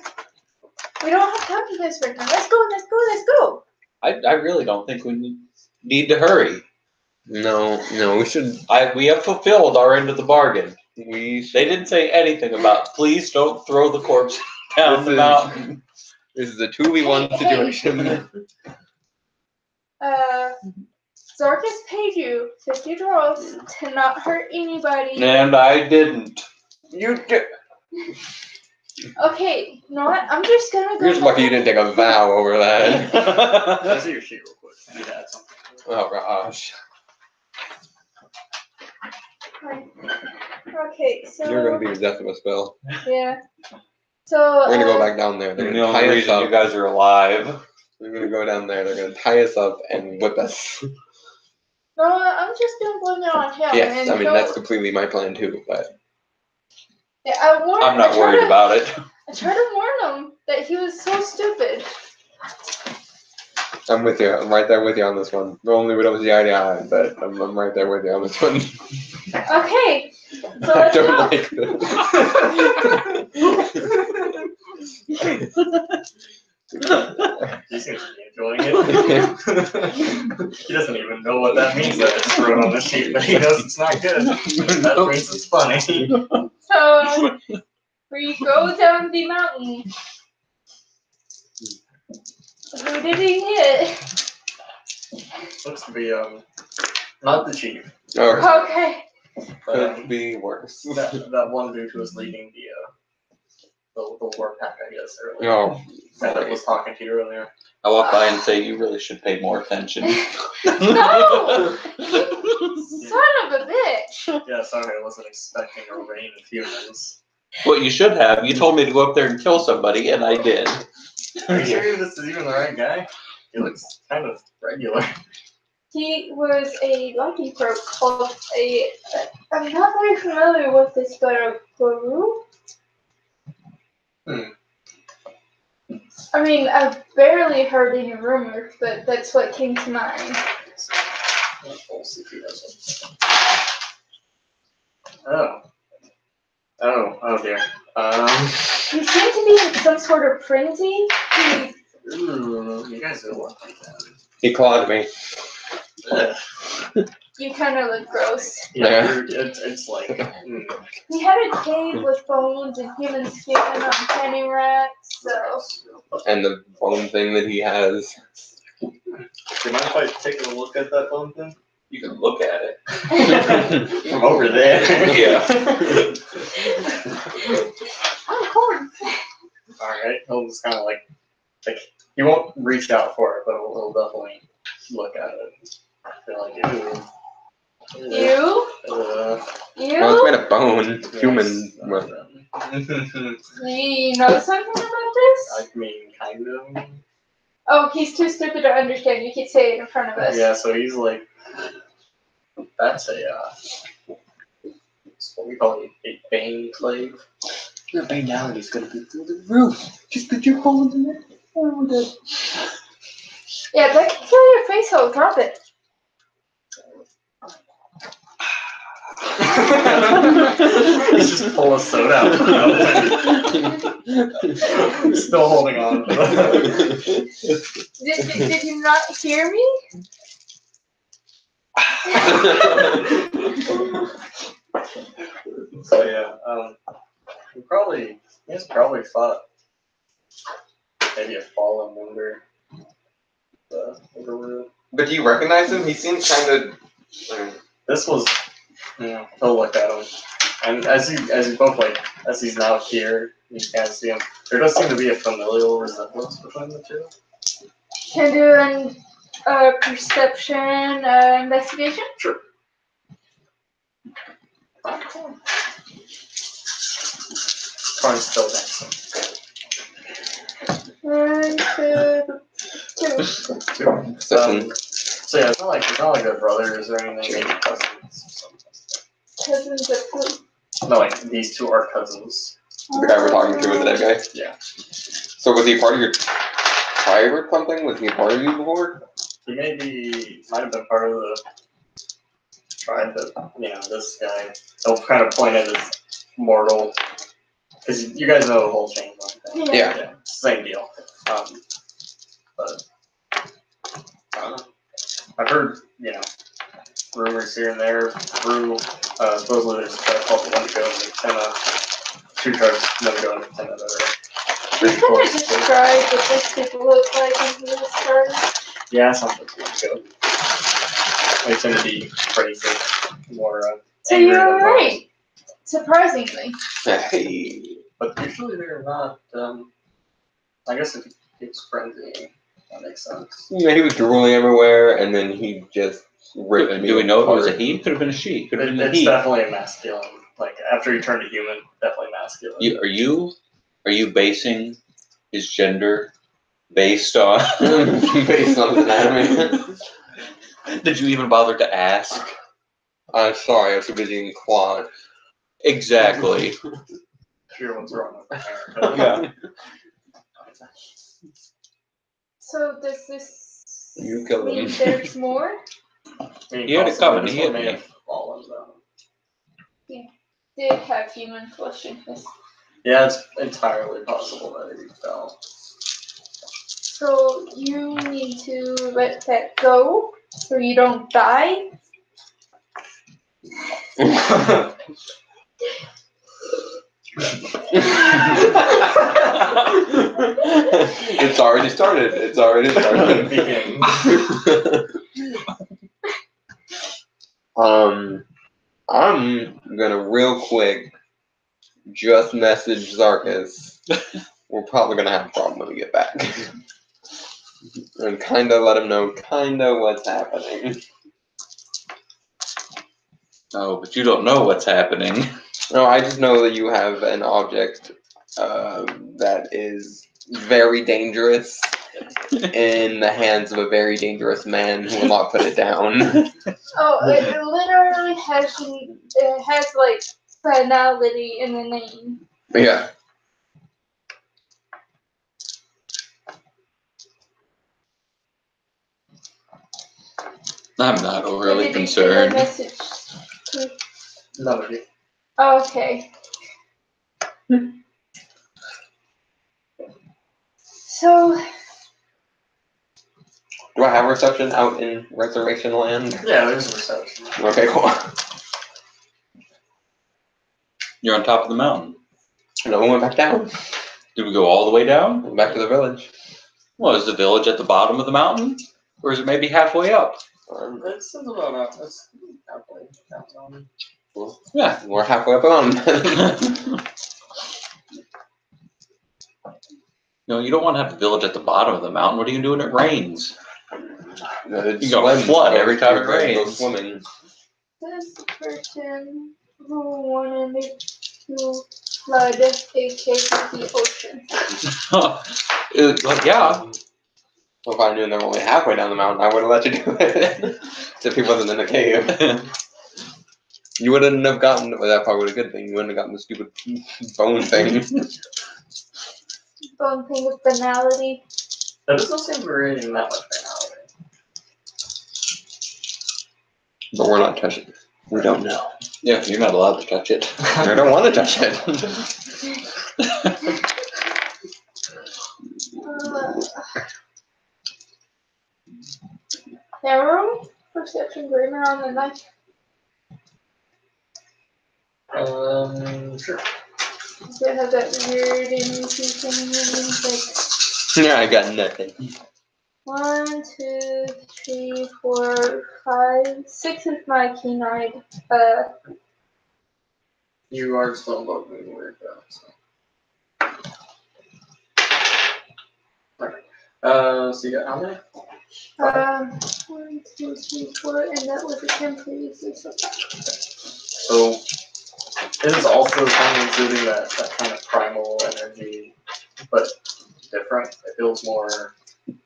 [SPEAKER 3] We don't have time for this right now. Let's go.
[SPEAKER 1] I really don't think we need to hurry.
[SPEAKER 4] No, we should.
[SPEAKER 1] We have fulfilled our end of the bargain.
[SPEAKER 4] We should.
[SPEAKER 1] They didn't say anything about please don't throw the corpse down the mountain.
[SPEAKER 4] This is a 2v1 situation.
[SPEAKER 3] Zorkus paid you 50 draws to not hurt anybody.
[SPEAKER 1] And I didn't.
[SPEAKER 4] You get.
[SPEAKER 3] Okay, you know what? I'm just gonna go.
[SPEAKER 4] You're just lucky you didn't take a vow over that.
[SPEAKER 2] Let's see your sheet real quick. I need to add something.
[SPEAKER 4] Oh gosh.
[SPEAKER 3] Okay, so.
[SPEAKER 4] You're gonna be the death of a spell.
[SPEAKER 3] Yeah. So.
[SPEAKER 4] We're gonna go back down there. They're
[SPEAKER 1] The
[SPEAKER 4] gonna
[SPEAKER 1] only
[SPEAKER 4] tie us
[SPEAKER 1] reason you
[SPEAKER 4] up.
[SPEAKER 1] guys are alive.
[SPEAKER 4] We're gonna go down there. They're gonna tie us up and whip us.
[SPEAKER 3] No, I'm just gonna blame it on him.
[SPEAKER 4] Yes,
[SPEAKER 3] and
[SPEAKER 4] I mean that's completely my plan too. But
[SPEAKER 3] Yeah,
[SPEAKER 1] I'm not worried about it.
[SPEAKER 3] I tried to warn him that he was so stupid.
[SPEAKER 4] I'm with you. I'm right there with you on this one. Only we don't see eye to eye, but I'm right there with you on this one.
[SPEAKER 3] Okay, so
[SPEAKER 4] I
[SPEAKER 3] let's
[SPEAKER 4] don't
[SPEAKER 3] go.
[SPEAKER 4] like this.
[SPEAKER 2] He seems to be enjoying it. He doesn't even know what that means that it's wrote on the sheet, but he knows it's not good. That means it's funny.
[SPEAKER 3] So we go down the mountain. Who did he hit?
[SPEAKER 2] Looks to be not the chief.
[SPEAKER 4] Or
[SPEAKER 3] Okay.
[SPEAKER 2] But
[SPEAKER 4] could be worse.
[SPEAKER 2] that one dude who was leading the war pack, I guess, earlier.
[SPEAKER 4] Oh,
[SPEAKER 2] That was talking to you earlier.
[SPEAKER 1] I walk by and say you really should pay more attention.
[SPEAKER 3] No! Son of a bitch.
[SPEAKER 2] Yeah, sorry, I wasn't expecting a rain of humans.
[SPEAKER 1] What you should have, you told me to go up there and kill somebody, and I did.
[SPEAKER 2] Are you sure this is even the right guy? He looks kind of regular.
[SPEAKER 3] He was a lucky folk called I'm not very familiar with this, but a guru? I mean, I've barely heard any rumors, but that's what came to mind.
[SPEAKER 2] We'll see if he does it. Oh dear.
[SPEAKER 3] He seemed to be in some sort of frenzy.
[SPEAKER 2] You guys are lucky.
[SPEAKER 4] he clawed me.
[SPEAKER 3] You kind of look gross.
[SPEAKER 2] Yeah, it's like.
[SPEAKER 3] He had a cave with bones and human skin on candy rats, so.
[SPEAKER 4] And the bone thing that he has.
[SPEAKER 2] Do you mind if I take a look at that bone thing?
[SPEAKER 1] You can look at it.
[SPEAKER 2] From over there.
[SPEAKER 1] Yeah.
[SPEAKER 3] Oh, corn.
[SPEAKER 2] Alright, he'll just kind of like, he won't reach out for it, but he'll definitely look at it. Feel like, ew.
[SPEAKER 3] You?
[SPEAKER 4] Well, it's made of bone.
[SPEAKER 2] Yes.
[SPEAKER 4] Human.
[SPEAKER 3] Do you know something about this?
[SPEAKER 2] I mean, kind of.
[SPEAKER 3] Oh, he's too stupid to understand. You could say it in front of us.
[SPEAKER 2] Yeah, so he's like, That's it's what we call a bane clave.
[SPEAKER 4] Your banality is gonna be through the roof. Just put your holes in there. Oh my god.
[SPEAKER 3] Yeah, that can kill your face, so drop it.
[SPEAKER 2] He's just full of soda out. Still holding on.
[SPEAKER 3] Did you not hear me?
[SPEAKER 2] So yeah, you guys probably thought maybe a fallen member of the room.
[SPEAKER 4] But do you recognize him? He seems kind of.
[SPEAKER 2] This was, he'll look at him, and as you both as he's now here, you can't see him. There does seem to be a familial resemblance between the two.
[SPEAKER 3] Can I do a perception investigation?
[SPEAKER 2] Sure. Carn's still dancing.
[SPEAKER 3] 1, 2, 2.
[SPEAKER 2] So yeah, it's not like they're brothers or anything. Maybe cousins.
[SPEAKER 3] Cousins of who?
[SPEAKER 2] No, like these two are cousins.
[SPEAKER 4] The guy we're talking to was the dead guy?
[SPEAKER 2] Yeah.
[SPEAKER 4] So was he part of your tribe or something? Was he part of you before?
[SPEAKER 2] He might have been part of the tribe that, this guy. He'll kind of point at his mortal. Because you guys know the whole chain thing.
[SPEAKER 4] Yeah.
[SPEAKER 2] Same deal. But I don't know. I've heard, rumors here and there through supposedly there's a tribe called the Wendigo and the Tenna. Two tribes, Wendigo and the Tenna, that are pretty
[SPEAKER 3] Can I
[SPEAKER 2] close.
[SPEAKER 3] describe what these people look like in this card?
[SPEAKER 2] Yeah, sounds like Wendigo. They tend to be crazy, more
[SPEAKER 3] So
[SPEAKER 2] angry
[SPEAKER 3] you're
[SPEAKER 2] than
[SPEAKER 3] right. Surprisingly.
[SPEAKER 4] Hey.
[SPEAKER 2] But usually they're not, I guess if it's frenzy, that makes sense.
[SPEAKER 4] Yeah, he was drooling everywhere, and then he just ripped me.
[SPEAKER 1] Do we know if it was a
[SPEAKER 4] apart.
[SPEAKER 1] he? Could have been a she. Could have been a
[SPEAKER 2] It's
[SPEAKER 1] he.
[SPEAKER 2] definitely a masculine. Like, after he turned to human, definitely masculine.
[SPEAKER 1] Are you basing his gender based on
[SPEAKER 4] Based on his anatomy.
[SPEAKER 1] Did you even bother to ask?
[SPEAKER 4] I'm sorry, I was too busy in quad.
[SPEAKER 1] Exactly.
[SPEAKER 2] Sure, what's wrong with my hair?
[SPEAKER 4] Yeah.
[SPEAKER 3] So does this
[SPEAKER 4] You killed
[SPEAKER 3] mean
[SPEAKER 4] him.
[SPEAKER 3] there's more?
[SPEAKER 1] He had it coming, he hit
[SPEAKER 2] may
[SPEAKER 1] me.
[SPEAKER 2] have fallen down.
[SPEAKER 3] Did have human flesh in his.
[SPEAKER 2] Yeah, it's entirely possible that he fell.
[SPEAKER 3] So you need to let that go so you don't die.
[SPEAKER 4] It's already started. It's already started. I'm gonna real quick just message Zarkus. We're probably gonna have a problem when we get back. And kinda let him know kinda what's happening.
[SPEAKER 1] Oh, but you don't know what's happening.
[SPEAKER 4] No, I just know that you have an object that is very dangerous in the hands of a very dangerous man who will not put it down.
[SPEAKER 3] Oh, it literally has like finality in the name.
[SPEAKER 4] Yeah.
[SPEAKER 1] I'm not overly
[SPEAKER 3] Did you send a
[SPEAKER 1] concerned.
[SPEAKER 3] message to-
[SPEAKER 2] Nobody.
[SPEAKER 3] Okay. So
[SPEAKER 4] Do I have a reception out in Reservation Land?
[SPEAKER 2] Yeah, there's a reception.
[SPEAKER 4] Okay, cool.
[SPEAKER 1] You're on top of the mountain.
[SPEAKER 4] No, we went back down.
[SPEAKER 1] Did we go all the way down?
[SPEAKER 4] Went back to the village.
[SPEAKER 1] Well, is the village at the bottom of the mountain? Or is it maybe halfway up?
[SPEAKER 2] It's about it's halfway down.
[SPEAKER 1] Yeah.
[SPEAKER 4] We're halfway up the mountain.
[SPEAKER 1] No, you don't want to have the village at the bottom of the mountain. What are you going to do when it rains?
[SPEAKER 4] You
[SPEAKER 1] go flood every time it
[SPEAKER 4] Go
[SPEAKER 1] rains.
[SPEAKER 4] swimming.
[SPEAKER 3] this person who wanted to flood a cave in the ocean.
[SPEAKER 1] Yeah.
[SPEAKER 4] Well, if I knew they were only halfway down the mountain, I would have let you do it. If he wasn't in a cave. You wouldn't have gotten, well, that probably was a good thing, you wouldn't have gotten the stupid bone thing.
[SPEAKER 3] Bone thing with banality.
[SPEAKER 2] That doesn't seem to be reading that much banality.
[SPEAKER 4] But we're not touching it. We don't know.
[SPEAKER 1] Yeah, you're not allowed to touch it.
[SPEAKER 4] I don't want to touch it.
[SPEAKER 3] Arrow? Perception greater on the knife.
[SPEAKER 2] Sure.
[SPEAKER 3] Does it have that weird energy thing? Like
[SPEAKER 4] Yeah, I got nothing.
[SPEAKER 3] 1, 2, 3, 4, 5, 6 is my keen-eyed.
[SPEAKER 2] You are still looking weird though. So. So you got how many?
[SPEAKER 3] 1, 2, 3, 4, and that was a 10 previously. So
[SPEAKER 2] it is also kind of exuding that kind of primal energy, but different. It feels more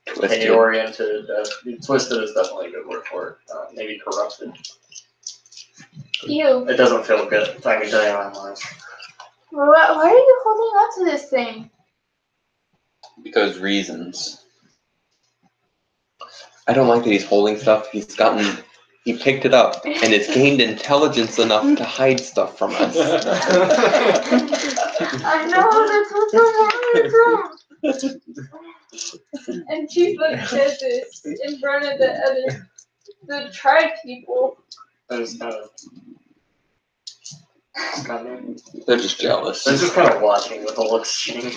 [SPEAKER 4] Twisted.
[SPEAKER 2] oriented. Twisted is definitely a good word for it. Maybe corrupted.
[SPEAKER 3] ew.
[SPEAKER 2] It doesn't feel good. I can tell you how much.
[SPEAKER 3] Why are you holding on to this thing?
[SPEAKER 1] Because reasons.
[SPEAKER 4] I don't like that he's holding stuff. He picked it up and it's gained intelligence enough to hide stuff from us.
[SPEAKER 3] I know, that's what's so wrong. And she like said this in front of the tribe people.
[SPEAKER 2] That is kind of.
[SPEAKER 1] They're just jealous.
[SPEAKER 2] They're just kind of watching the whole exchange.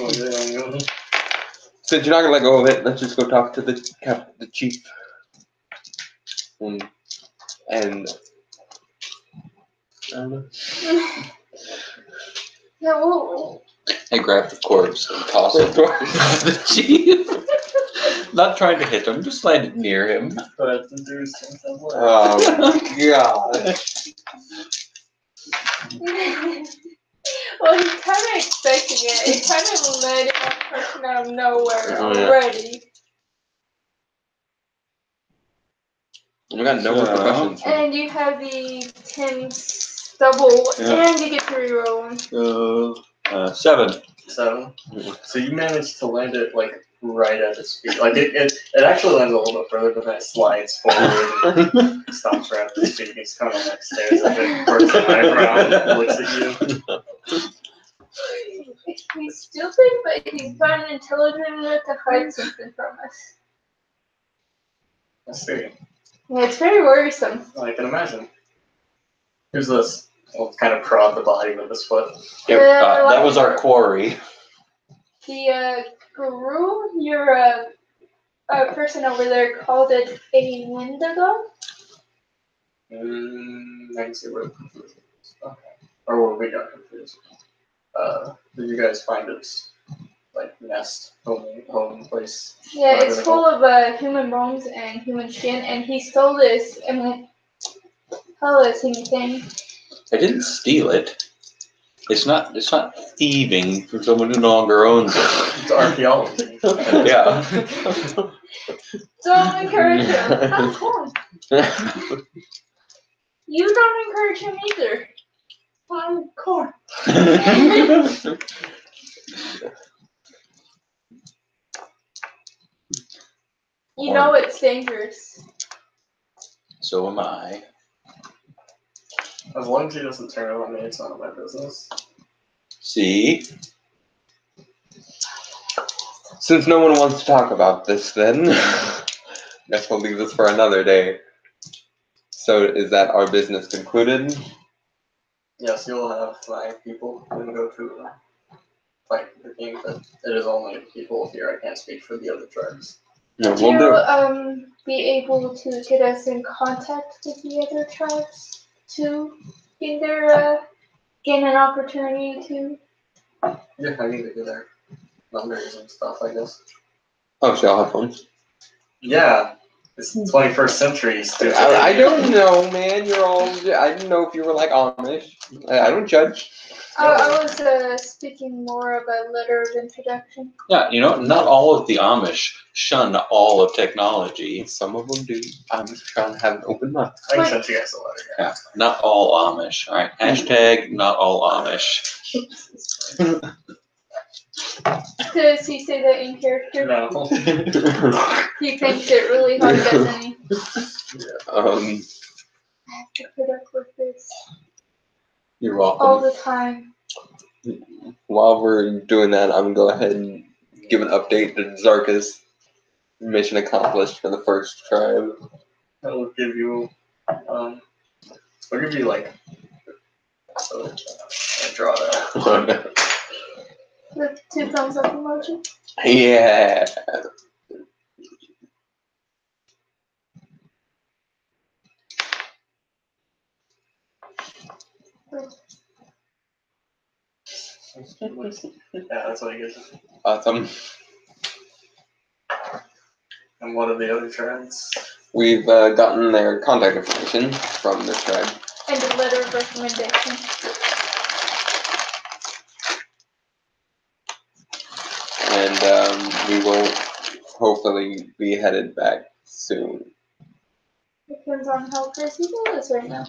[SPEAKER 4] Since you're not gonna let go of it, let's just go talk to the chief. And I don't know.
[SPEAKER 3] Yeah, well,
[SPEAKER 1] I grab the corpse and toss it towards the chief. Not trying to hit him, just land it near him.
[SPEAKER 2] But there's some way.
[SPEAKER 4] Oh god.
[SPEAKER 3] well, he's kind of expecting it. It kind of led him person out of nowhere already.
[SPEAKER 4] We got no repercussions.
[SPEAKER 3] And you have the 10 stubble, and you get to reroll one.
[SPEAKER 1] 7.
[SPEAKER 2] 7. So you managed to land it like right at its feet. Like it actually lands a little bit further, but then it slides forward and stops right at its feet. It's kind of like stares at it, turns the eyebrow, and looks at you.
[SPEAKER 3] He's stupid, but he's gotten intelligent enough to hide something from us.
[SPEAKER 2] I see.
[SPEAKER 3] Yeah, it's very worrisome.
[SPEAKER 2] I can imagine. Who's this? I'll kind of prod the body with his foot.
[SPEAKER 1] Yep, that was our quarry.
[SPEAKER 3] The guru, your person over there called it a Wendigo.
[SPEAKER 2] I can see where. Okay. Or were we got confused? Did you guys find its like nest, home place?
[SPEAKER 3] Yeah, it's full of human bones and human skin, and he stole this and went, tell us anything.
[SPEAKER 1] I didn't steal it. It's not thieving for someone who no longer owns it.
[SPEAKER 2] It's archaeology.
[SPEAKER 1] Yeah.
[SPEAKER 3] Don't encourage him. How come? You don't encourage him either. Corn. You know it's dangerous.
[SPEAKER 1] So am I.
[SPEAKER 2] As long as he doesn't turn it on me, it's none of my business.
[SPEAKER 1] See?
[SPEAKER 4] Since no one wants to talk about this, then guess we'll leave this for another day. So is that our business concluded?
[SPEAKER 2] Yes, you'll have 5 people who can go to fight the king, but it is only people here. I can't speak for the other tribes.
[SPEAKER 4] No,
[SPEAKER 3] Would
[SPEAKER 4] we'll do.
[SPEAKER 3] you be able to get us in contact with the other tribes to either gain an opportunity to?
[SPEAKER 2] Yeah, I need to get their numbers and stuff, I guess.
[SPEAKER 4] Oh, so y'all have phones?
[SPEAKER 2] Yeah, It's 21st century, stupid.
[SPEAKER 4] I don't know, man. You're all. I didn't know if you were like Amish. I don't judge.
[SPEAKER 3] I was speaking more of a letter of introduction.
[SPEAKER 1] Yeah, not all of the Amish shun all of technology.
[SPEAKER 4] Some of them do. I'm just trying to have an open mind.
[SPEAKER 2] I can send you guys a letter.
[SPEAKER 1] Yeah, not all Amish. All right, hashtag not all Amish.
[SPEAKER 3] Does he say that in character?
[SPEAKER 2] No.
[SPEAKER 3] He thinks it really hard, doesn't he?
[SPEAKER 4] Yeah,
[SPEAKER 3] I have to put up with this
[SPEAKER 1] You're
[SPEAKER 3] all
[SPEAKER 1] welcome.
[SPEAKER 3] the time.
[SPEAKER 4] while we're doing that, I'm gonna go ahead and give an update to Zarka's mission accomplished for the first tribe.
[SPEAKER 2] That will give you, I'll give you like, so, I'll draw it out.
[SPEAKER 3] The 2 thumbs up emoji.
[SPEAKER 4] Yeah.
[SPEAKER 2] Yeah, that's what I get.
[SPEAKER 4] Awesome.
[SPEAKER 2] And what are the other tribes?
[SPEAKER 4] We've gotten their contact information from the tribe.
[SPEAKER 3] And a letter of recommendation.
[SPEAKER 4] And we will hopefully be headed back soon.
[SPEAKER 3] Depends on how crazy he is right now.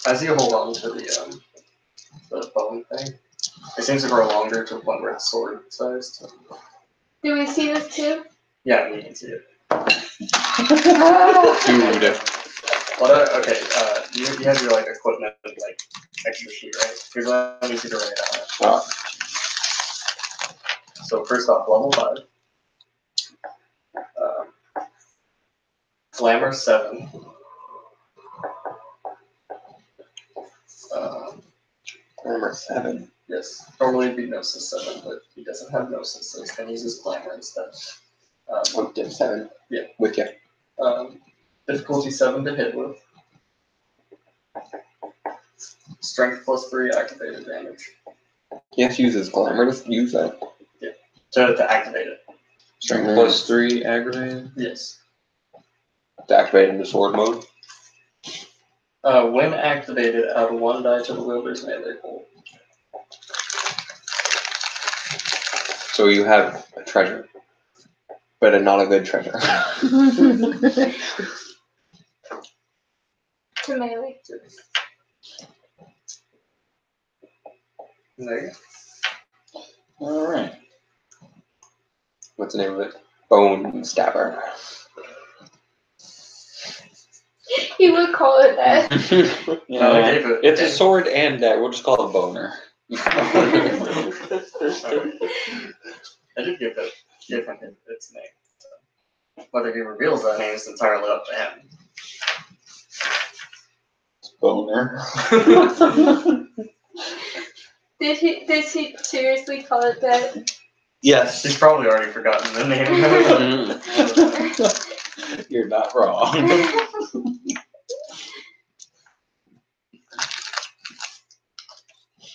[SPEAKER 2] As you hold on to the bone thing, it seems to grow longer to the point where it's sword sized.
[SPEAKER 3] Do we see this too?
[SPEAKER 2] Yeah, you can see it.
[SPEAKER 4] Dude.
[SPEAKER 2] Okay, you have your like equipment like extra sheet, right? Here's what I need you to write on it.
[SPEAKER 4] Oh.
[SPEAKER 2] So first off, level 5. Glamour 7.
[SPEAKER 4] Number 7.
[SPEAKER 2] Yes, normally it'd be Gnosis 7, but he doesn't have Gnosis, so he's gonna use his Glamour instead.
[SPEAKER 4] Oh, yeah, 7.
[SPEAKER 2] Yeah.
[SPEAKER 4] With you.
[SPEAKER 2] Difficulty 7 to hit with. Strength +3 activated damage.
[SPEAKER 4] He has to use his glamour to use that.
[SPEAKER 2] To activate it.
[SPEAKER 1] Strength +3 aggravated.
[SPEAKER 2] Yes.
[SPEAKER 4] To activate into sword mode.
[SPEAKER 2] When activated, add 1 die to the wielder's melee pool.
[SPEAKER 4] So you have a treasure. But not a good treasure.
[SPEAKER 3] To melee.
[SPEAKER 2] There you go.
[SPEAKER 1] All right.
[SPEAKER 4] What's the name of it? Bone Stabber.
[SPEAKER 3] He would call it that.
[SPEAKER 1] Yeah,
[SPEAKER 2] gave it-
[SPEAKER 1] it's a sword and dagger. We'll just call it boner.
[SPEAKER 2] I did give him its name. So whether he reveals that name is entirely up to him.
[SPEAKER 1] Boner.
[SPEAKER 3] Did he seriously call it that?
[SPEAKER 1] Yes.
[SPEAKER 2] He's probably already forgotten the name.
[SPEAKER 1] You're not wrong.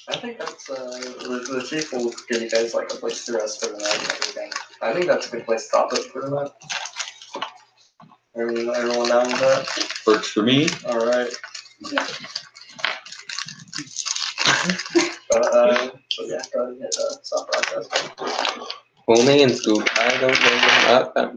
[SPEAKER 2] I think that's the chief will give you guys like a place to rest for the night and everything. I think that's a good place to stop it for the night. Everyone down with that?
[SPEAKER 1] Works for me.
[SPEAKER 2] Alright. So yeah, go ahead and hit stop broadcast.
[SPEAKER 4] Well, man, Scoop, I don't know about that.